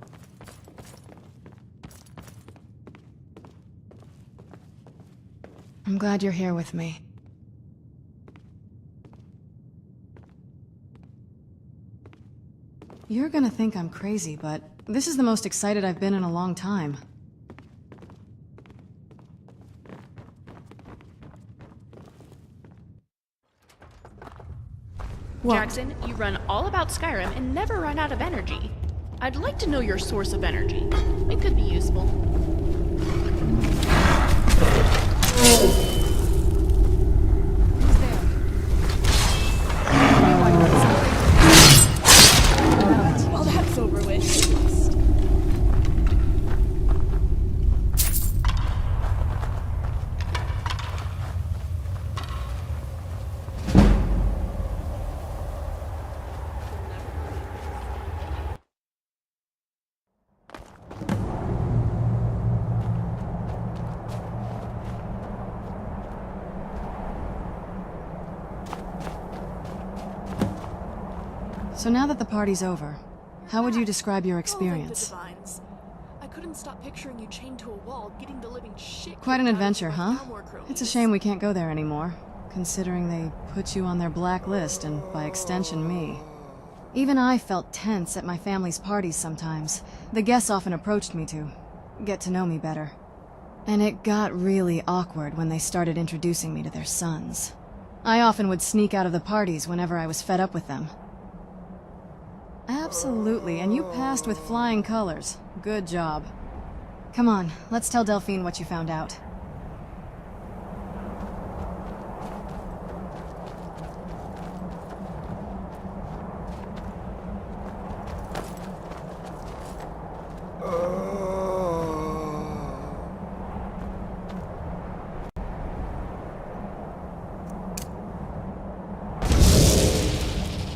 I'm glad you're here with me. You're gonna think I'm crazy, but this is the most excited I've been in a long time. What? Jackson, you run all about Skyrim and never run out of energy. I'd like to know your source of energy. It could be useful. Well, that's over with. So now that the party's over, how would you describe your experience? Oh, the divines. I couldn't stop picturing you chained to a wall, getting the living shit. Quite an adventure, huh? It's a shame we can't go there anymore, considering they put you on their blacklist and, by extension, me. Even I felt tense at my family's parties sometimes. The guests often approached me to get to know me better. And it got really awkward when they started introducing me to their sons. I often would sneak out of the parties whenever I was fed up with them. Absolutely, and you passed with flying colors. Good job. Come on, let's tell Delphine what you found out.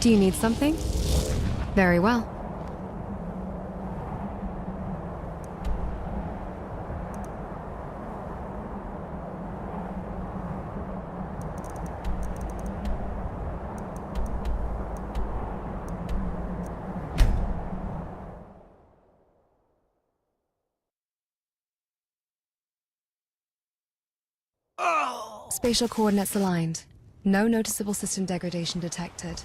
Do you need something? Very well. Spatial coordinates aligned. No noticeable system degradation detected.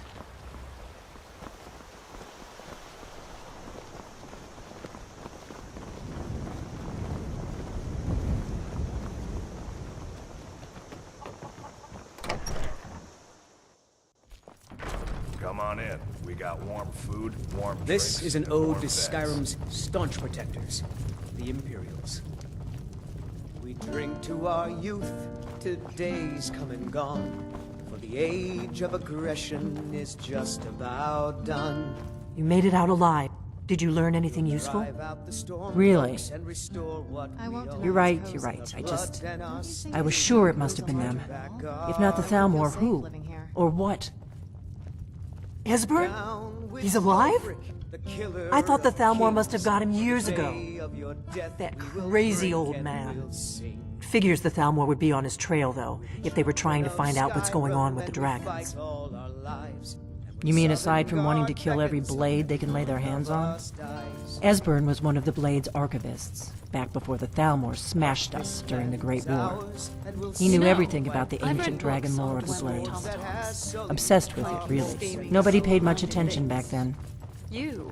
Come on in. We got warm food, warm This drinks, is an and ode warm to beds. Skyrim's staunch protectors, the Imperials. We drink to our youth, to days come and gone, for the age of aggression is just about done. You made it out alive. Did you learn anything useful? Really? You're right. I was sure it must have been them. If not the Thalmor, who? Or what? Esbern? He's alive? I thought the Thalmor must have got him years ago. That crazy old man. Figures the Thalmor would be on his trail, though, if they were trying to find out what's going on with the dragons. You mean aside from wanting to kill every blade they can lay their hands on? Esbern was one of the Blade's archivists, back before the Thalmor smashed us during the Great War. He knew everything about the ancient dragon lore of the Blades. Obsessed with it, really. Nobody paid much attention back then.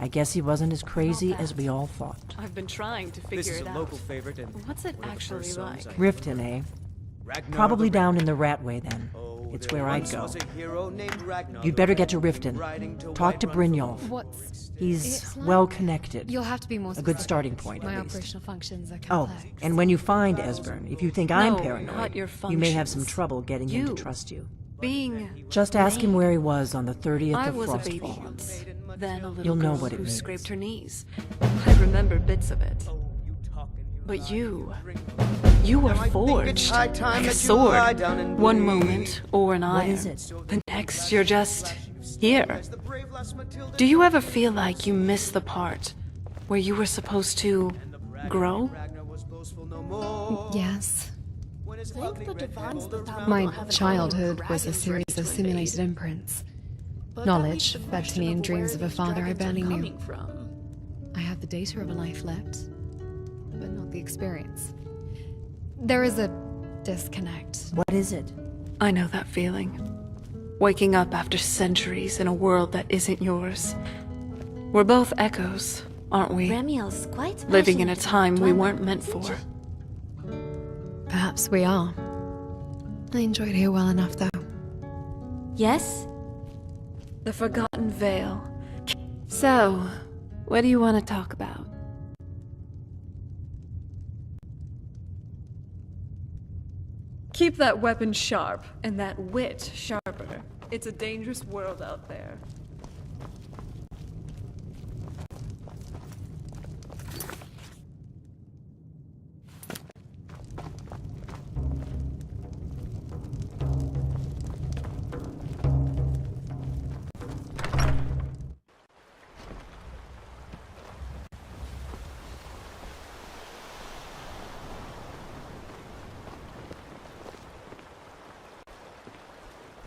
I guess he wasn't as crazy as we all thought. I've been trying to figure it out. This is a local favorite and what's it actually like? Riften, eh? Probably down in the Ratway, then. It's where I'd go. You'd better get to Riften. Talk to Brynjolf. He's well-connected. You'll have to be more A good starting point, My at least. operational functions are Oh, complex. and when you find Esbern, if you think I'm No, paranoid, not your you may have some functions. trouble getting him to You. trust you. Being Just ask him where he was on the 30th I of was a baby Frostfall. once, then a little You'll know girl what it who means. scraped her knees. I remember bits of it. But you were forged like a sword. One moment, or an iron. is it? The next, you're just here. Do you ever feel like you missed the part where you were supposed to grow? Yes. Thank the divines that thou My have an childhood army was a dragons series ready of to simulated invade. imprints. But Knowledge that leaves the fed to me question in of dreams where of a these father I dragons are barely knew. coming from. I have the data of a life left, but not the experience. There is a disconnect. What is it? I know that feeling. Waking up after centuries in a world that isn't yours. We're both echoes, aren't we? Remiel's quite Living in a passionate time about we drama, weren't meant isn't for. she? Perhaps we are. I enjoyed it here well enough, though. Yes? The Forgotten Veil. So, what do you want to talk about? Keep that weapon sharp, and that wit sharper. It's a dangerous world out there.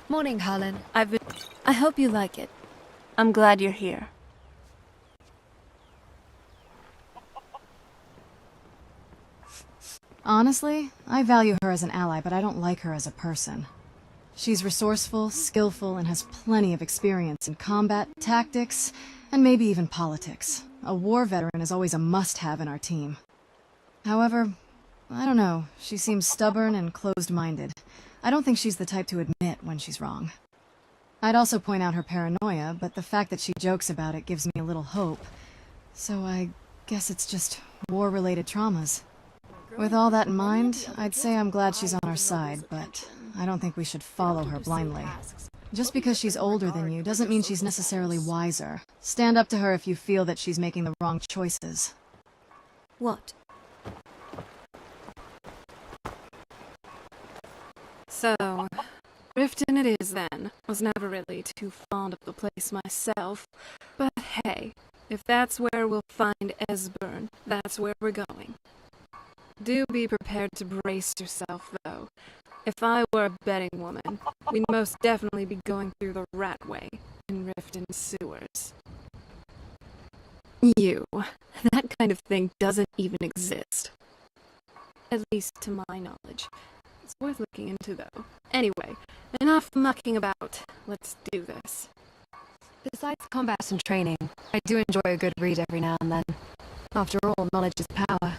Morning, Harlan. I hope you like it. I'm glad you're here. Honestly, I value her as an ally, but I don't like her as a person. She's resourceful, skillful, and has plenty of experience in combat, tactics, and maybe even politics. A war veteran is always a must-have in our team. However, I don't know, she seems stubborn and closed-minded. I don't think she's the type to admit when she's wrong. I'd also point out her paranoia, but the fact that she jokes about it gives me a little hope. So I guess it's just war-related traumas. With all that in mind, I'd say I'm glad she's on our side, but I don't think we should follow her blindly. Just because she's older than you doesn't mean she's necessarily wiser. Stand up to her if you feel that she's making the wrong choices. What? So, Riften it is then. Was never really too fond of the place myself. But hey, if that's where we'll find Esbern, that's where we're going. Do be prepared to brace yourself, though. If I were a betting woman, we'd most definitely be going through the Ratway in Riften sewers. That kind of thing doesn't even exist. At least to my knowledge. It's worth looking into, though. Anyway, enough mucking about. Let's do this. Besides combat and training, I do enjoy a good read every now and then. After all, knowledge is power.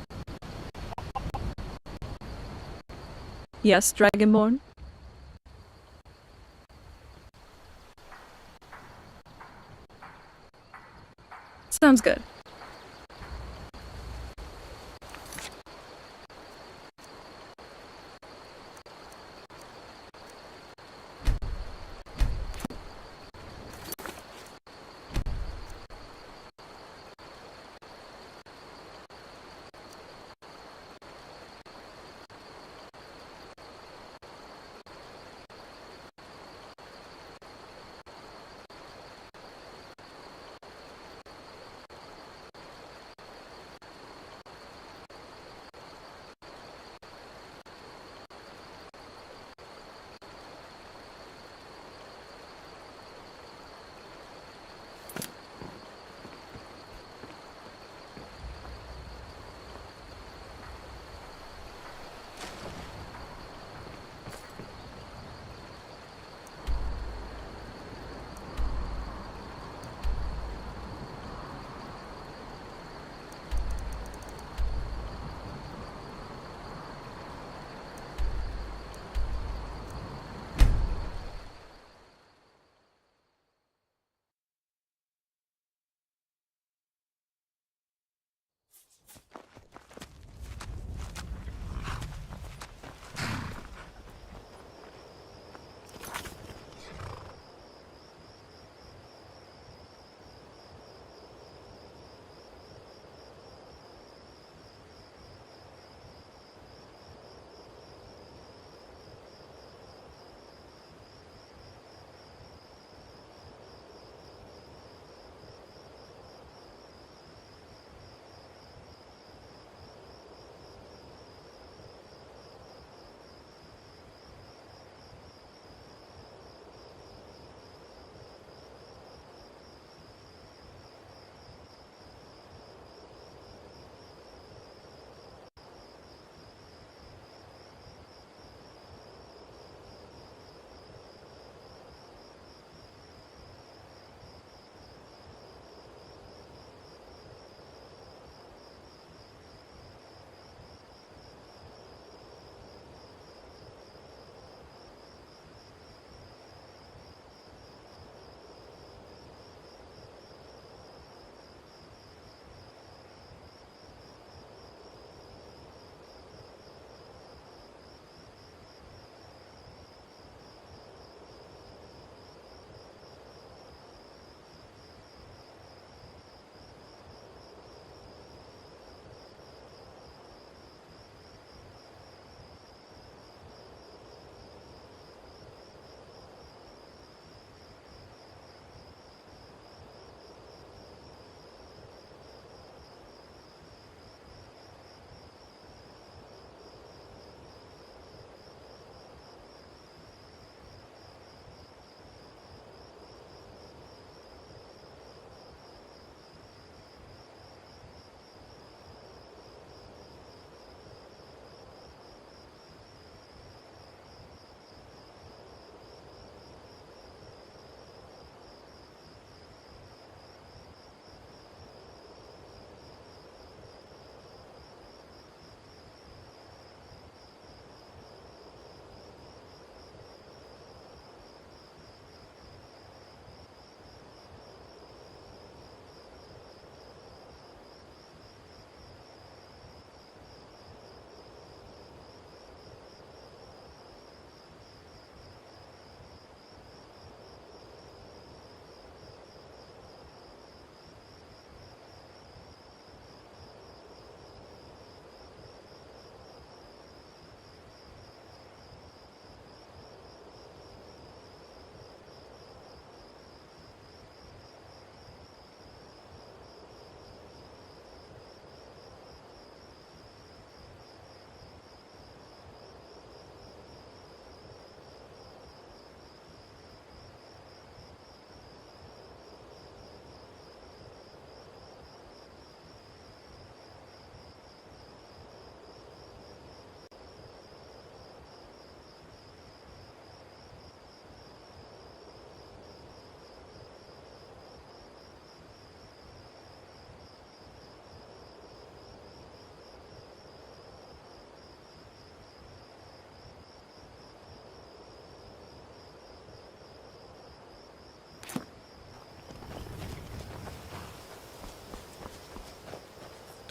Yes, Dragonborn? Sounds good.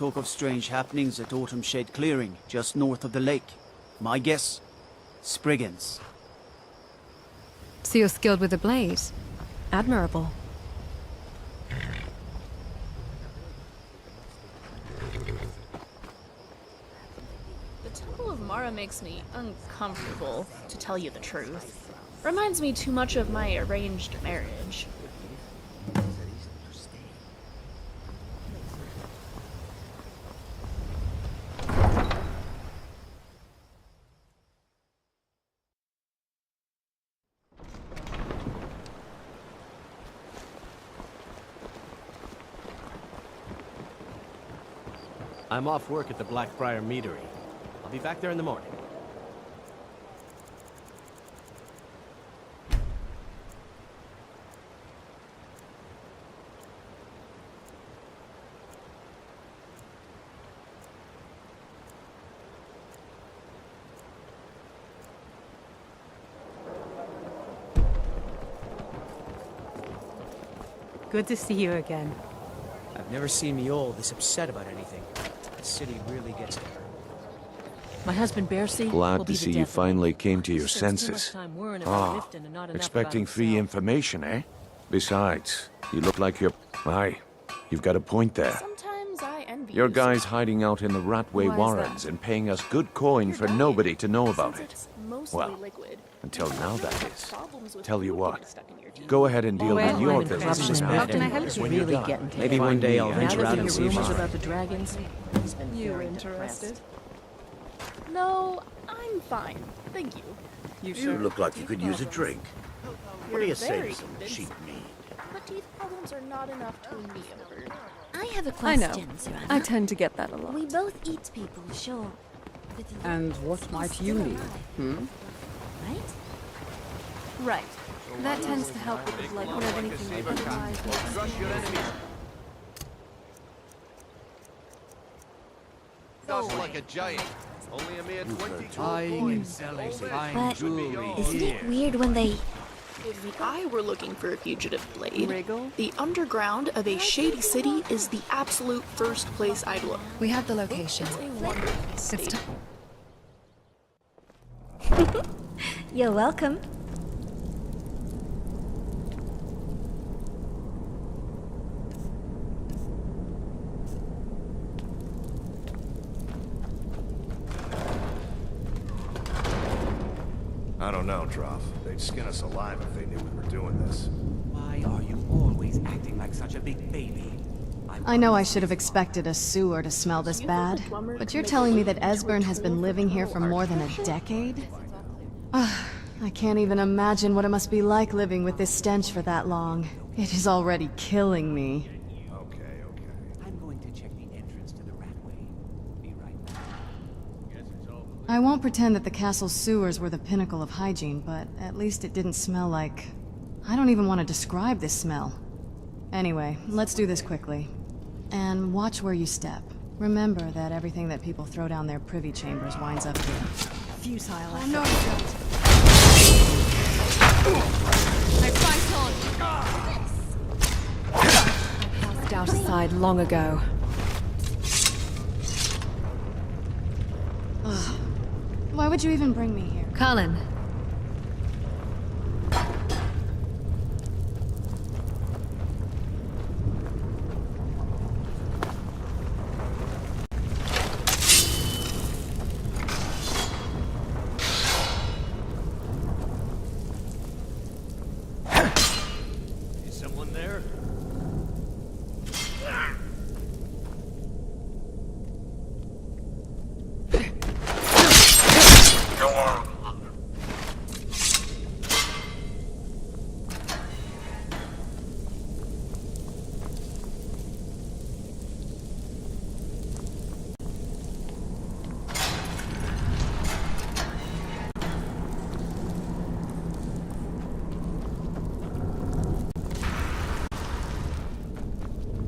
talk of strange happenings at Autumn Shade Clearing, just north of the lake. My guess? Spriggans. So you're skilled with the blade. Admirable. The Temple of Mara makes me uncomfortable, to tell you the truth. Reminds me too much of my arranged marriage. I'm off work at the Blackbriar Meadery. I'll be back there in the morning. Good to see you again. I've never seen Miol this upset about anything. The city really gets to her. My husband Bercy will Glad be to the see you death of finally came to me. your Spends too much senses. time worrying about Ah, Riften and not enough expecting about free himself. information, eh? Besides, you look like you're... Aye, you've got a point there. Sometimes I envy Your you, guy's sir. hiding out in the Ratway Why is Warrens that? and paying us good coin for nobody to know about Since it. it's mostly Well, liquid, until you now don't that have is. problems with Tell you food what, getting stuck in your teeth. go ahead and deal with your business corruption. now. How can I help you? When you're Really done, getting to Maybe it. one day I'll Now venture that out you and hear see rumors mine. about the dragons, he's been You very interested? depressed. No, I'm fine. Thank you. You look like you could use a drink. What do you say very to some convincing. cheap mead? But teeth problems are not enough to win me over. I have a I know. question, Serana. I tend to get that a lot. We both eat people, sure. But you And what are might still you need? alive, Right? Right. That tends to help with the blood more than anything otherwise. Just like a giant. Only a mere 22 Buying and selling fine But jewelry isn't here. it weird when they... If I were looking for a fugitive blade, the underground of a shady city is the absolute first place I'd look. We have the location. It's a wonderful It's state. You're welcome. I don't know, Droff. They'd skin us alive if they knew we were doing this. Why are you always acting like such a big baby? I know I should have expected a sewer to smell this bad, but you're telling me that Esbern has been living here for more than a decade? I can't even imagine what it must be like living with this stench for that long. It is already killing me. I'm going to check the entrance to the Ratway. Be right back. I won't pretend that the castle's sewers were the pinnacle of hygiene, but at least it didn't smell like... I don't even want to describe this smell. Anyway, let's do this quickly. And watch where you step. Remember that everything that people throw down their privy chambers winds up here. Futile. Oh no, I fight on! I cast doubt aside long ago. Ugh. Why would you even bring me here? Colin. Is someone there?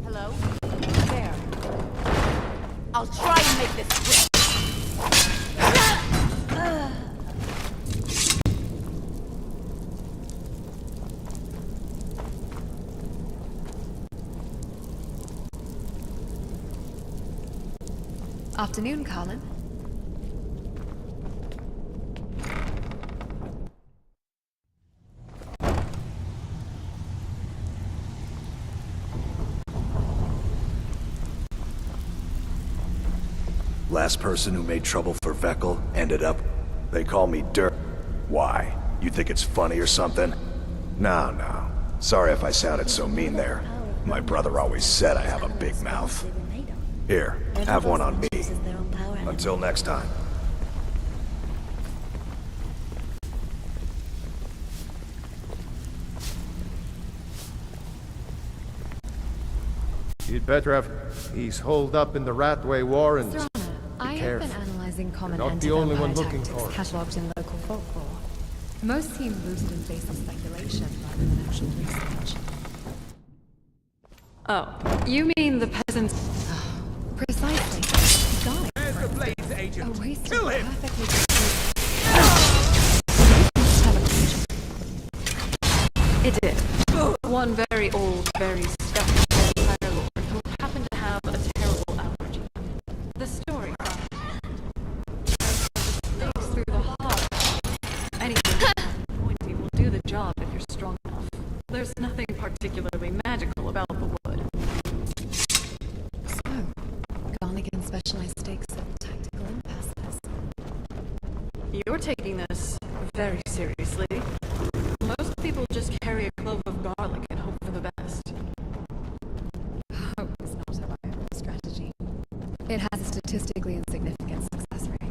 Hello? There. I'll try and make this quick. Afternoon, Carlin. Last person who made trouble for Veckel ended up... They call me Dirt. Why? You think it's funny or something? No, no. Sorry if I sounded so mean there. My brother always said I have a big mouth. Here, have one on me. Until next time. You'd better have... He's holed up in the Ratway Warrens. I have been analyzing common You're not the only one looking tactics for it. catalogued in local folklore. Most seem rooted based on speculation rather than actual research. Oh, you mean the peasants? Precisely. Guy. There's the Blaze agent. A waste Kill him! It did. One very old, very stuffy vampire lord who happened to have a terrible allergy. The story stakes through the heart. Anything pointy will do the job if you're strong enough. There's nothing particularly magical about the wood. So, Garnigan specialized stakes at tactical impasses. You're taking this very seriously. Most people just carry a clove of garlic and hope for the best. Hope is not a viable strategy. It has a statistically insignificant success rate.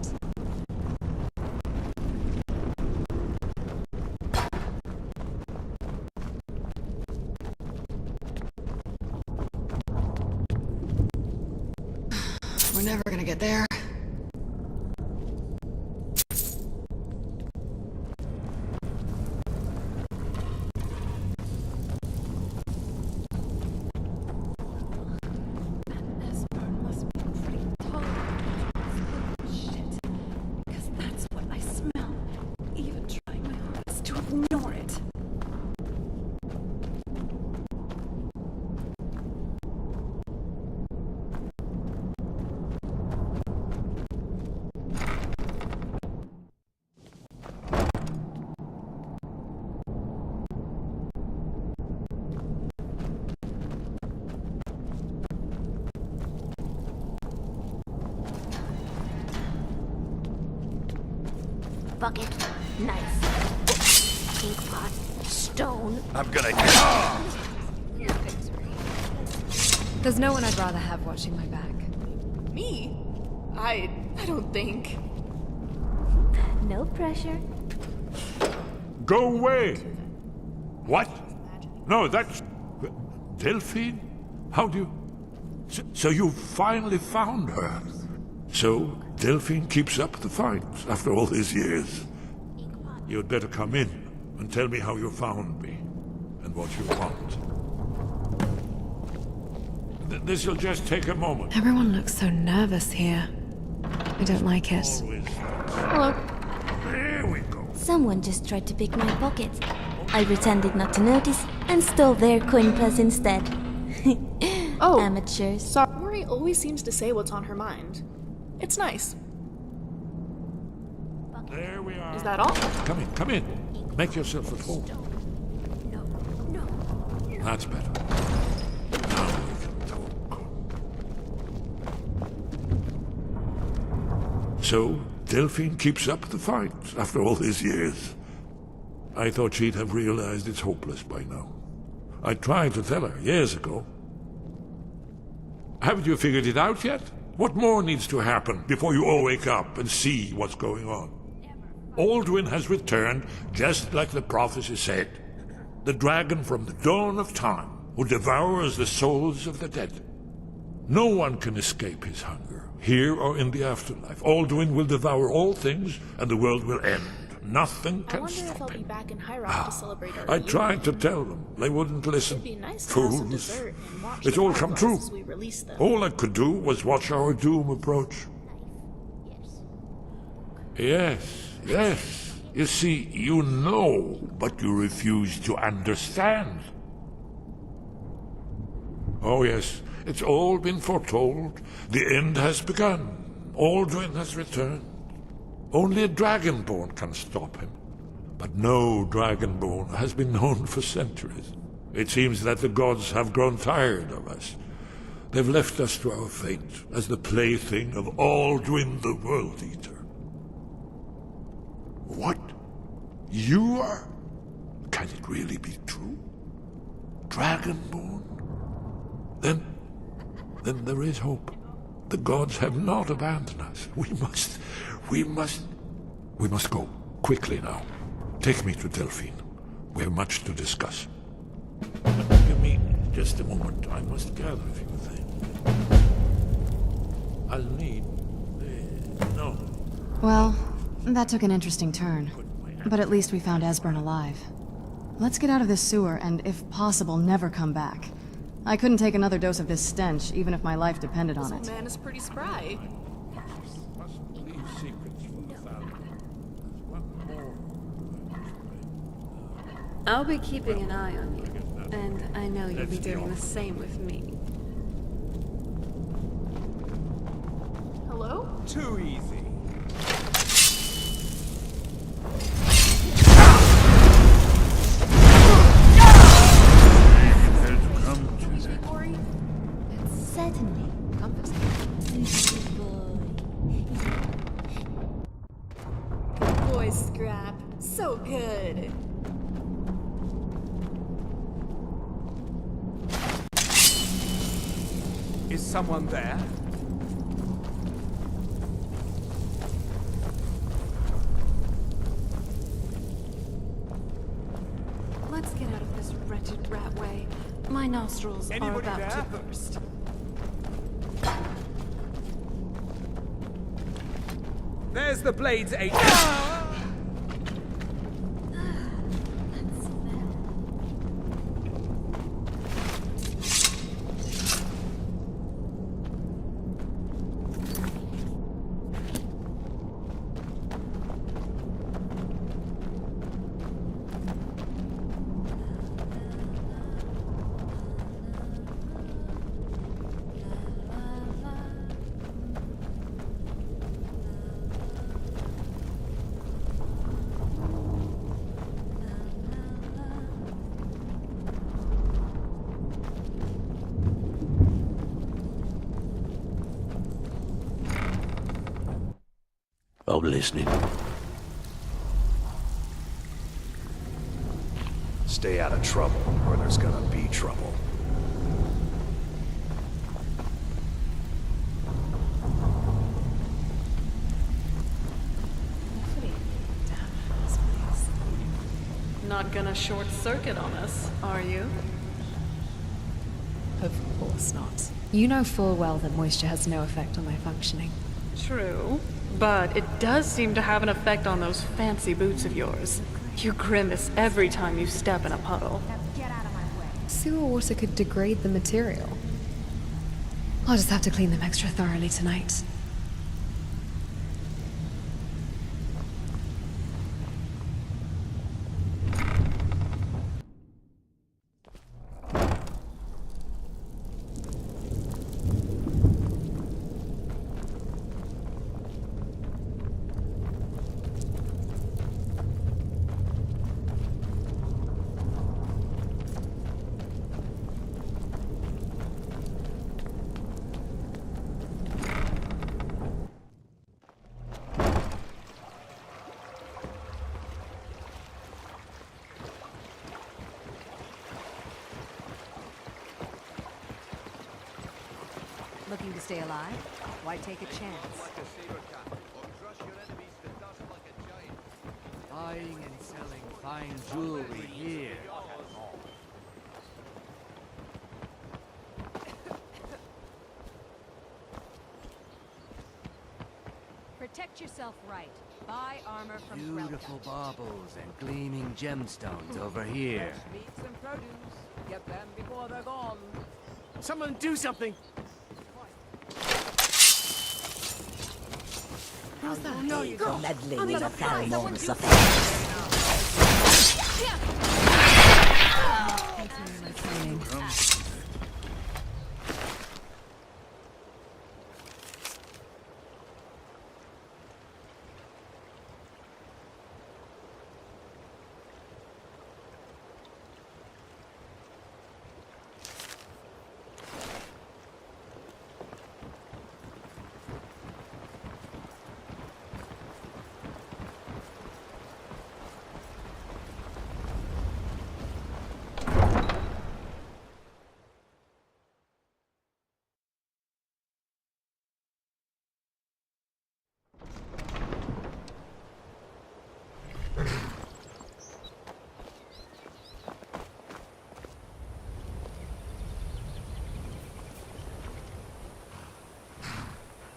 We're never gonna get there. Because that's what I smell. Even trying my hardest to ignore it. Bucket, knife, ink pot, stone. I'm gonna... There's no one I'd rather have watching my back. Me? I don't think. No pressure. Go away! What? No, that's... Delphine? How do you... So you finally found her. So, Delphine keeps up the fight after all these years. You'd better come in and tell me how you found me and what you want. This'll just take a moment. Everyone looks so nervous here. I don't like it. Hello. There we go. Someone just tried to pick my pocket. I pretended not to notice and stole their coin plus instead. Oh, amateurs. Sorry always seems to say what's on her mind. It's nice. There we are. Is that all? Come in. Make yourself at home. That's better. Now we can talk. So, Delphine keeps up the fight after all these years. I thought she'd have realized it's hopeless by now. I tried to tell her years ago. Haven't you figured it out yet? What more needs to happen before you all wake up and see what's going on? Alduin has returned, just like the prophecy said. The dragon from the dawn of time, who devours the souls of the dead. No one can escape his hunger, here or in the afterlife. Alduin will devour all things, and the world will end. Nothing can stop if I'll him. be back in High Rock to celebrate our I tried to tell them. They wouldn't listen. It'd be nice to have some Fools. dessert and watch It's the all come true. fireworks as we release them. All I could do was watch our doom approach. Yes. You see, you know, but you refuse to understand. Oh yes, it's all been foretold. The end has begun. Aldrin has returned. Only a Dragonborn can stop him. But no Dragonborn has been known for centuries. It seems that the gods have grown tired of us. They've left us to our fate as the plaything of Aldrin the World Eater. What? You are? Can it really be true? Dragonborn? Then there is hope. The gods have not abandoned us. We must go. Quickly now. Take me to Delphine. We have much to discuss. Give me just a moment. I must gather a few things. I'll need... no. Well, that took an interesting turn. But at least we found Esbern alive. Let's get out of this sewer and, if possible, never come back. I couldn't take another dose of this stench, even if my life depended on it. This man is pretty spry. I'll be keeping an eye on you, and I know you'll be doing the same with me. Hello? Too easy. Certainly. Good boy, Scrap. So good. Is someone there? Let's get out of this wretched ratway. My nostrils are Anybody about there? to burst. There's the Blade's agent. I'm listening. Stay out of trouble, or there's gonna be trouble. Not gonna short circuit on us, are you? Of course not. You know full well that moisture has no effect on my functioning. True, but it does seem to have an effect on those fancy boots of yours. You grimace every time you step in a puddle. Sewer water could degrade the material. I'll just have to clean them extra thoroughly tonight. Looking to stay alive? Why take a chance? Buying and selling fine jewelry here. Protect yourself right. Buy armor from Beautiful baubles and gleaming gemstones over here. Meats and produce. Get them before they're gone. Someone do something! How's that? No, you don't. Meddling On the with the side, pheromones of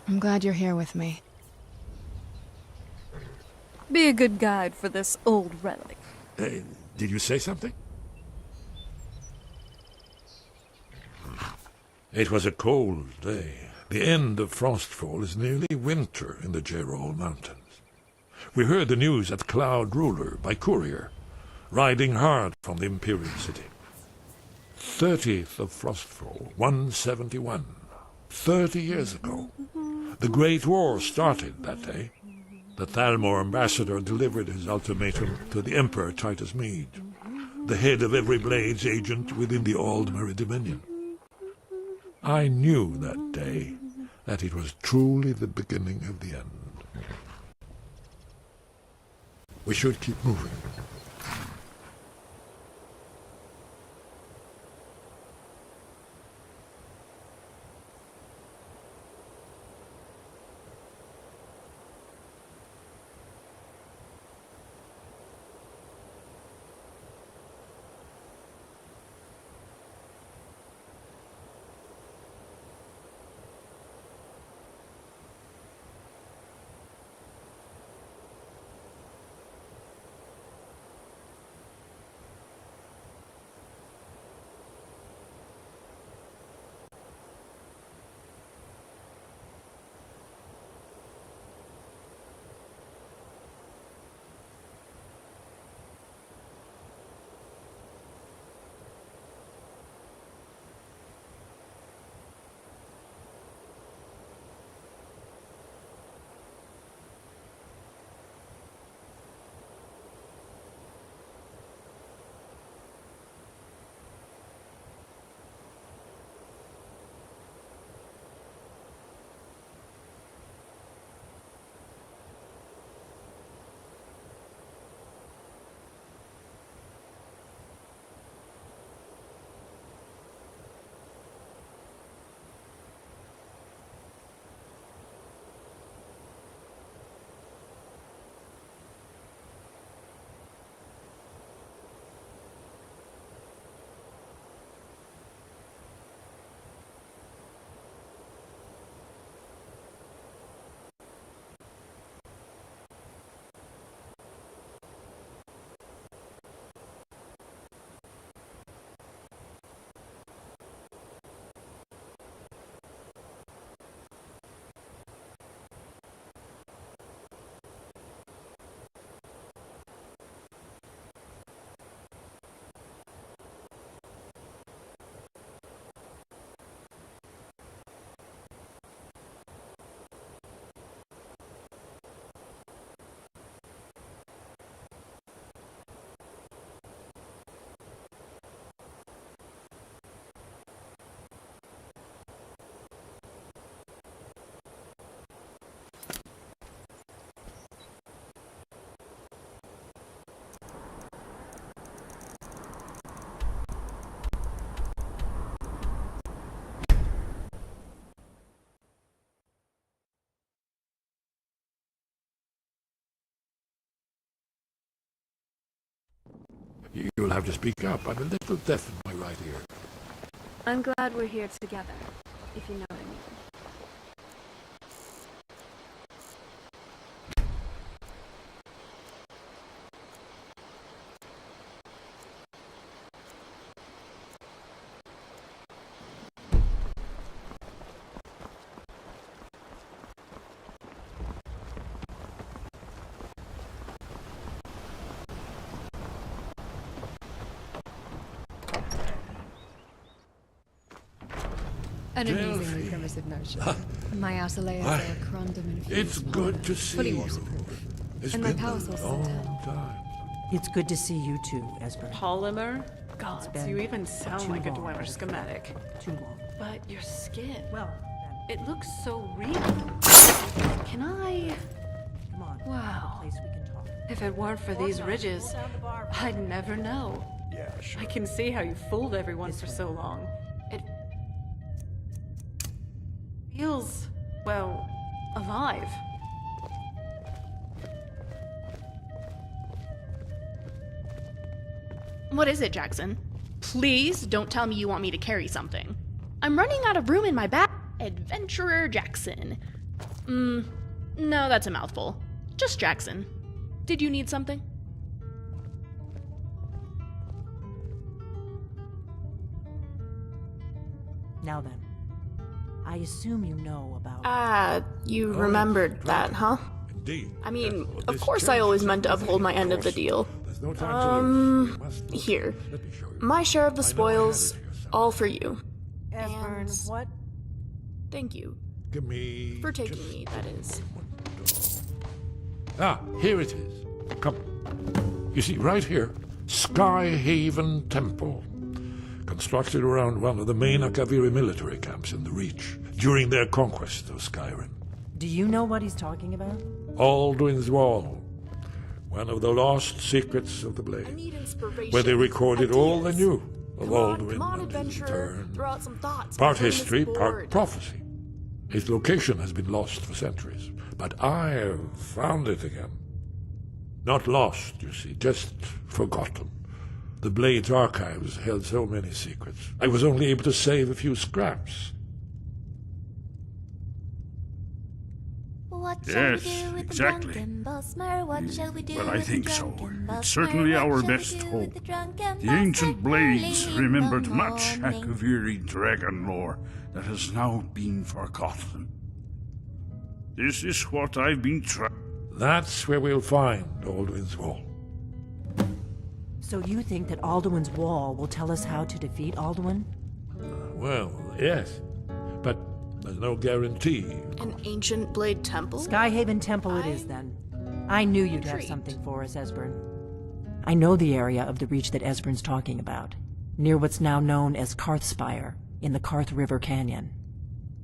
I'm glad you're here with me. Be a good guide for this old relic. Did you say something? It was a cold day. The end of frostfall is nearly winter in the Gerol Mountains. We heard the news at Cloud Ruler by courier, riding hard from the Imperial City. 30th of frostfall, 171. 30 years ago. The Great War started that day. The Thalmor ambassador delivered his ultimatum to the Emperor Titus Mede, the head of every Blades agent within the Aldmeri Dominion. I knew that day that it was truly the beginning of the end. We should keep moving. You'll have to speak up. I'm a little deaf in my right ear. I'm glad we're here together, if you know what I mean. An amazingly primitive notion. My outer layers are a crondom infused. It's good to see fully you. waterproof. It's And my been power a source is long internal. time. It's good to see you too, Esper. Polymer? Gods, been you even sound too like a long. Dwemer schematic. Too long. But your skin, Well, it looks so real. Can I... come on. Wow. Place we can talk. If it weren't for these ridges, I'd never know. Yeah, sure. I can see how you fooled everyone for so long. It feels, well, alive. What is it, Jackson? Please don't tell me you want me to carry something. I'm running out of room in my bag. Adventurer Jackson. No, that's a mouthful. Just Jackson. Did you need something? Now then, I assume you know about... You remembered that, huh? Indeed. I mean, of course I always meant to uphold my end of the deal. Here. My share of the spoils, all for you. Esbern, what? Thank you. Give me... For taking me, that is. Ah, here it is. Come. You see, right here, Skyhaven Temple. Constructed around one of the main Akaviri military camps in the Reach during their conquest of Skyrim. Do you know what he's talking about? Alduin's Wall. One of the lost secrets of the Blade. Where they recorded all they knew of Alduin and his return. Throw out some thoughts. Part history, part prophecy. Its location has been lost for centuries, but I've found it again. Not lost, you see, just forgotten. The Blade's archives held so many secrets. I was only able to save a few scraps. What Yes, exactly. Well, I think so. It's certainly our best hope. The ancient Blades remembered much Akaviri dragon lore that has now been forgotten. This is what I've been trying. That's where we'll find Alduin's Wall. So you think that Alduin's Wall will tell us how to defeat Alduin? Well, yes. But there's no guarantee. An ancient blade temple? Skyhaven Temple it is, then. I knew you'd have something for us, Esbern. I know the area of the Reach that Esbern's talking about, near what's now known as Karthspire, in the Karth River Canyon.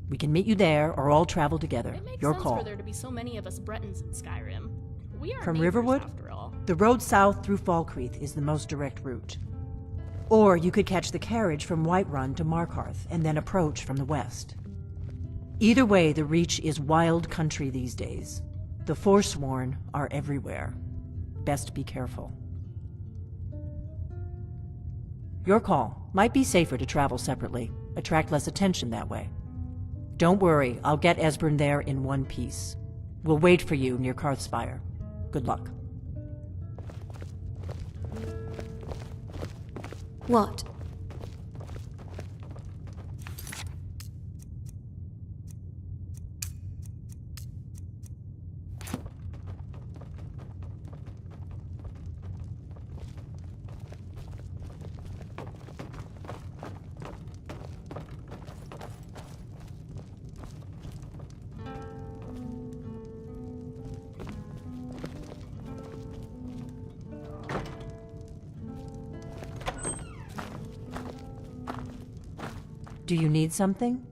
We can meet you there, or all travel together. It makes Your sense call. for there to be so many of us Bretons in Skyrim. We are From neighbors, Riverwood? after all. The road south through Falkreath is the most direct route. Or you could catch the carriage from Whiterun to Markarth, and then approach from the west. Either way, the Reach is wild country these days. The Forsworn are everywhere. Best be careful. Your call. Might be safer to travel separately. Attract less attention that way. Don't worry, I'll get Esbern there in one piece. We'll wait for you near Karthspire. Good luck. What? Do you need something?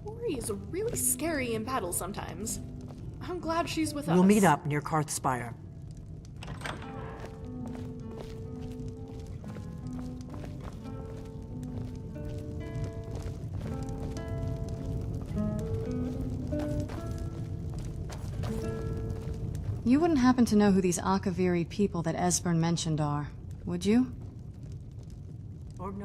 Ori is really scary in battle sometimes. I'm glad she's with us. We'll meet up near Karthspire. You wouldn't happen to know who these Akaviri people that Esbern mentioned are, would you?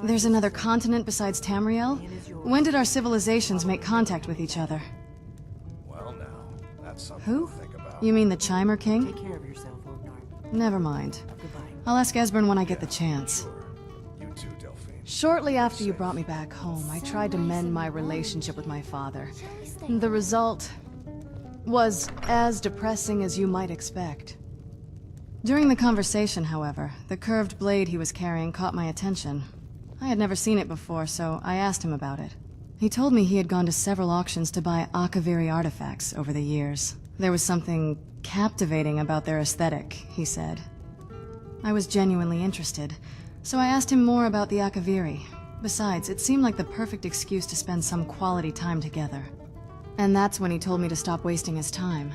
There's another continent besides Tamriel? When did our civilizations make contact with each other? Well, now, that's something Who? to think about. You mean the Chimer King? Take care of yourself, Ognar. Never mind. Goodbye. I'll ask Esbern when I get the chance. You too, Delphine. Shortly after you brought me back home, I tried to mend my relationship with my father. The result was as depressing as you might expect. During the conversation, however, the curved blade he was carrying caught my attention. I had never seen it before, so I asked him about it. He told me he had gone to several auctions to buy Akaviri artifacts over the years. There was something captivating about their aesthetic, he said. I was genuinely interested, so I asked him more about the Akaviri. Besides, it seemed like the perfect excuse to spend some quality time together. And that's when he told me to stop wasting his time.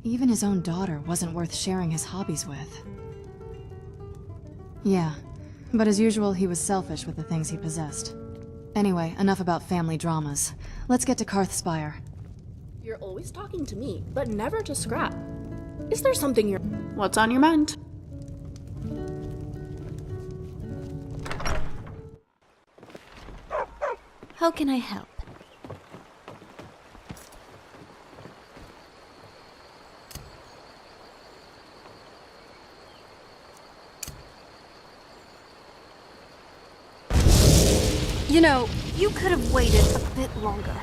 Even his own daughter wasn't worth sharing his hobbies with. Yeah, but as usual, he was selfish with the things he possessed. Anyway, enough about family dramas. Let's get to Karthspire. You're always talking to me, but never to Scrap. Is there something you're... What's on your mind? How can I help? You know, you could have waited a bit longer.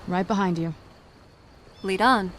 Right behind you. Lead on.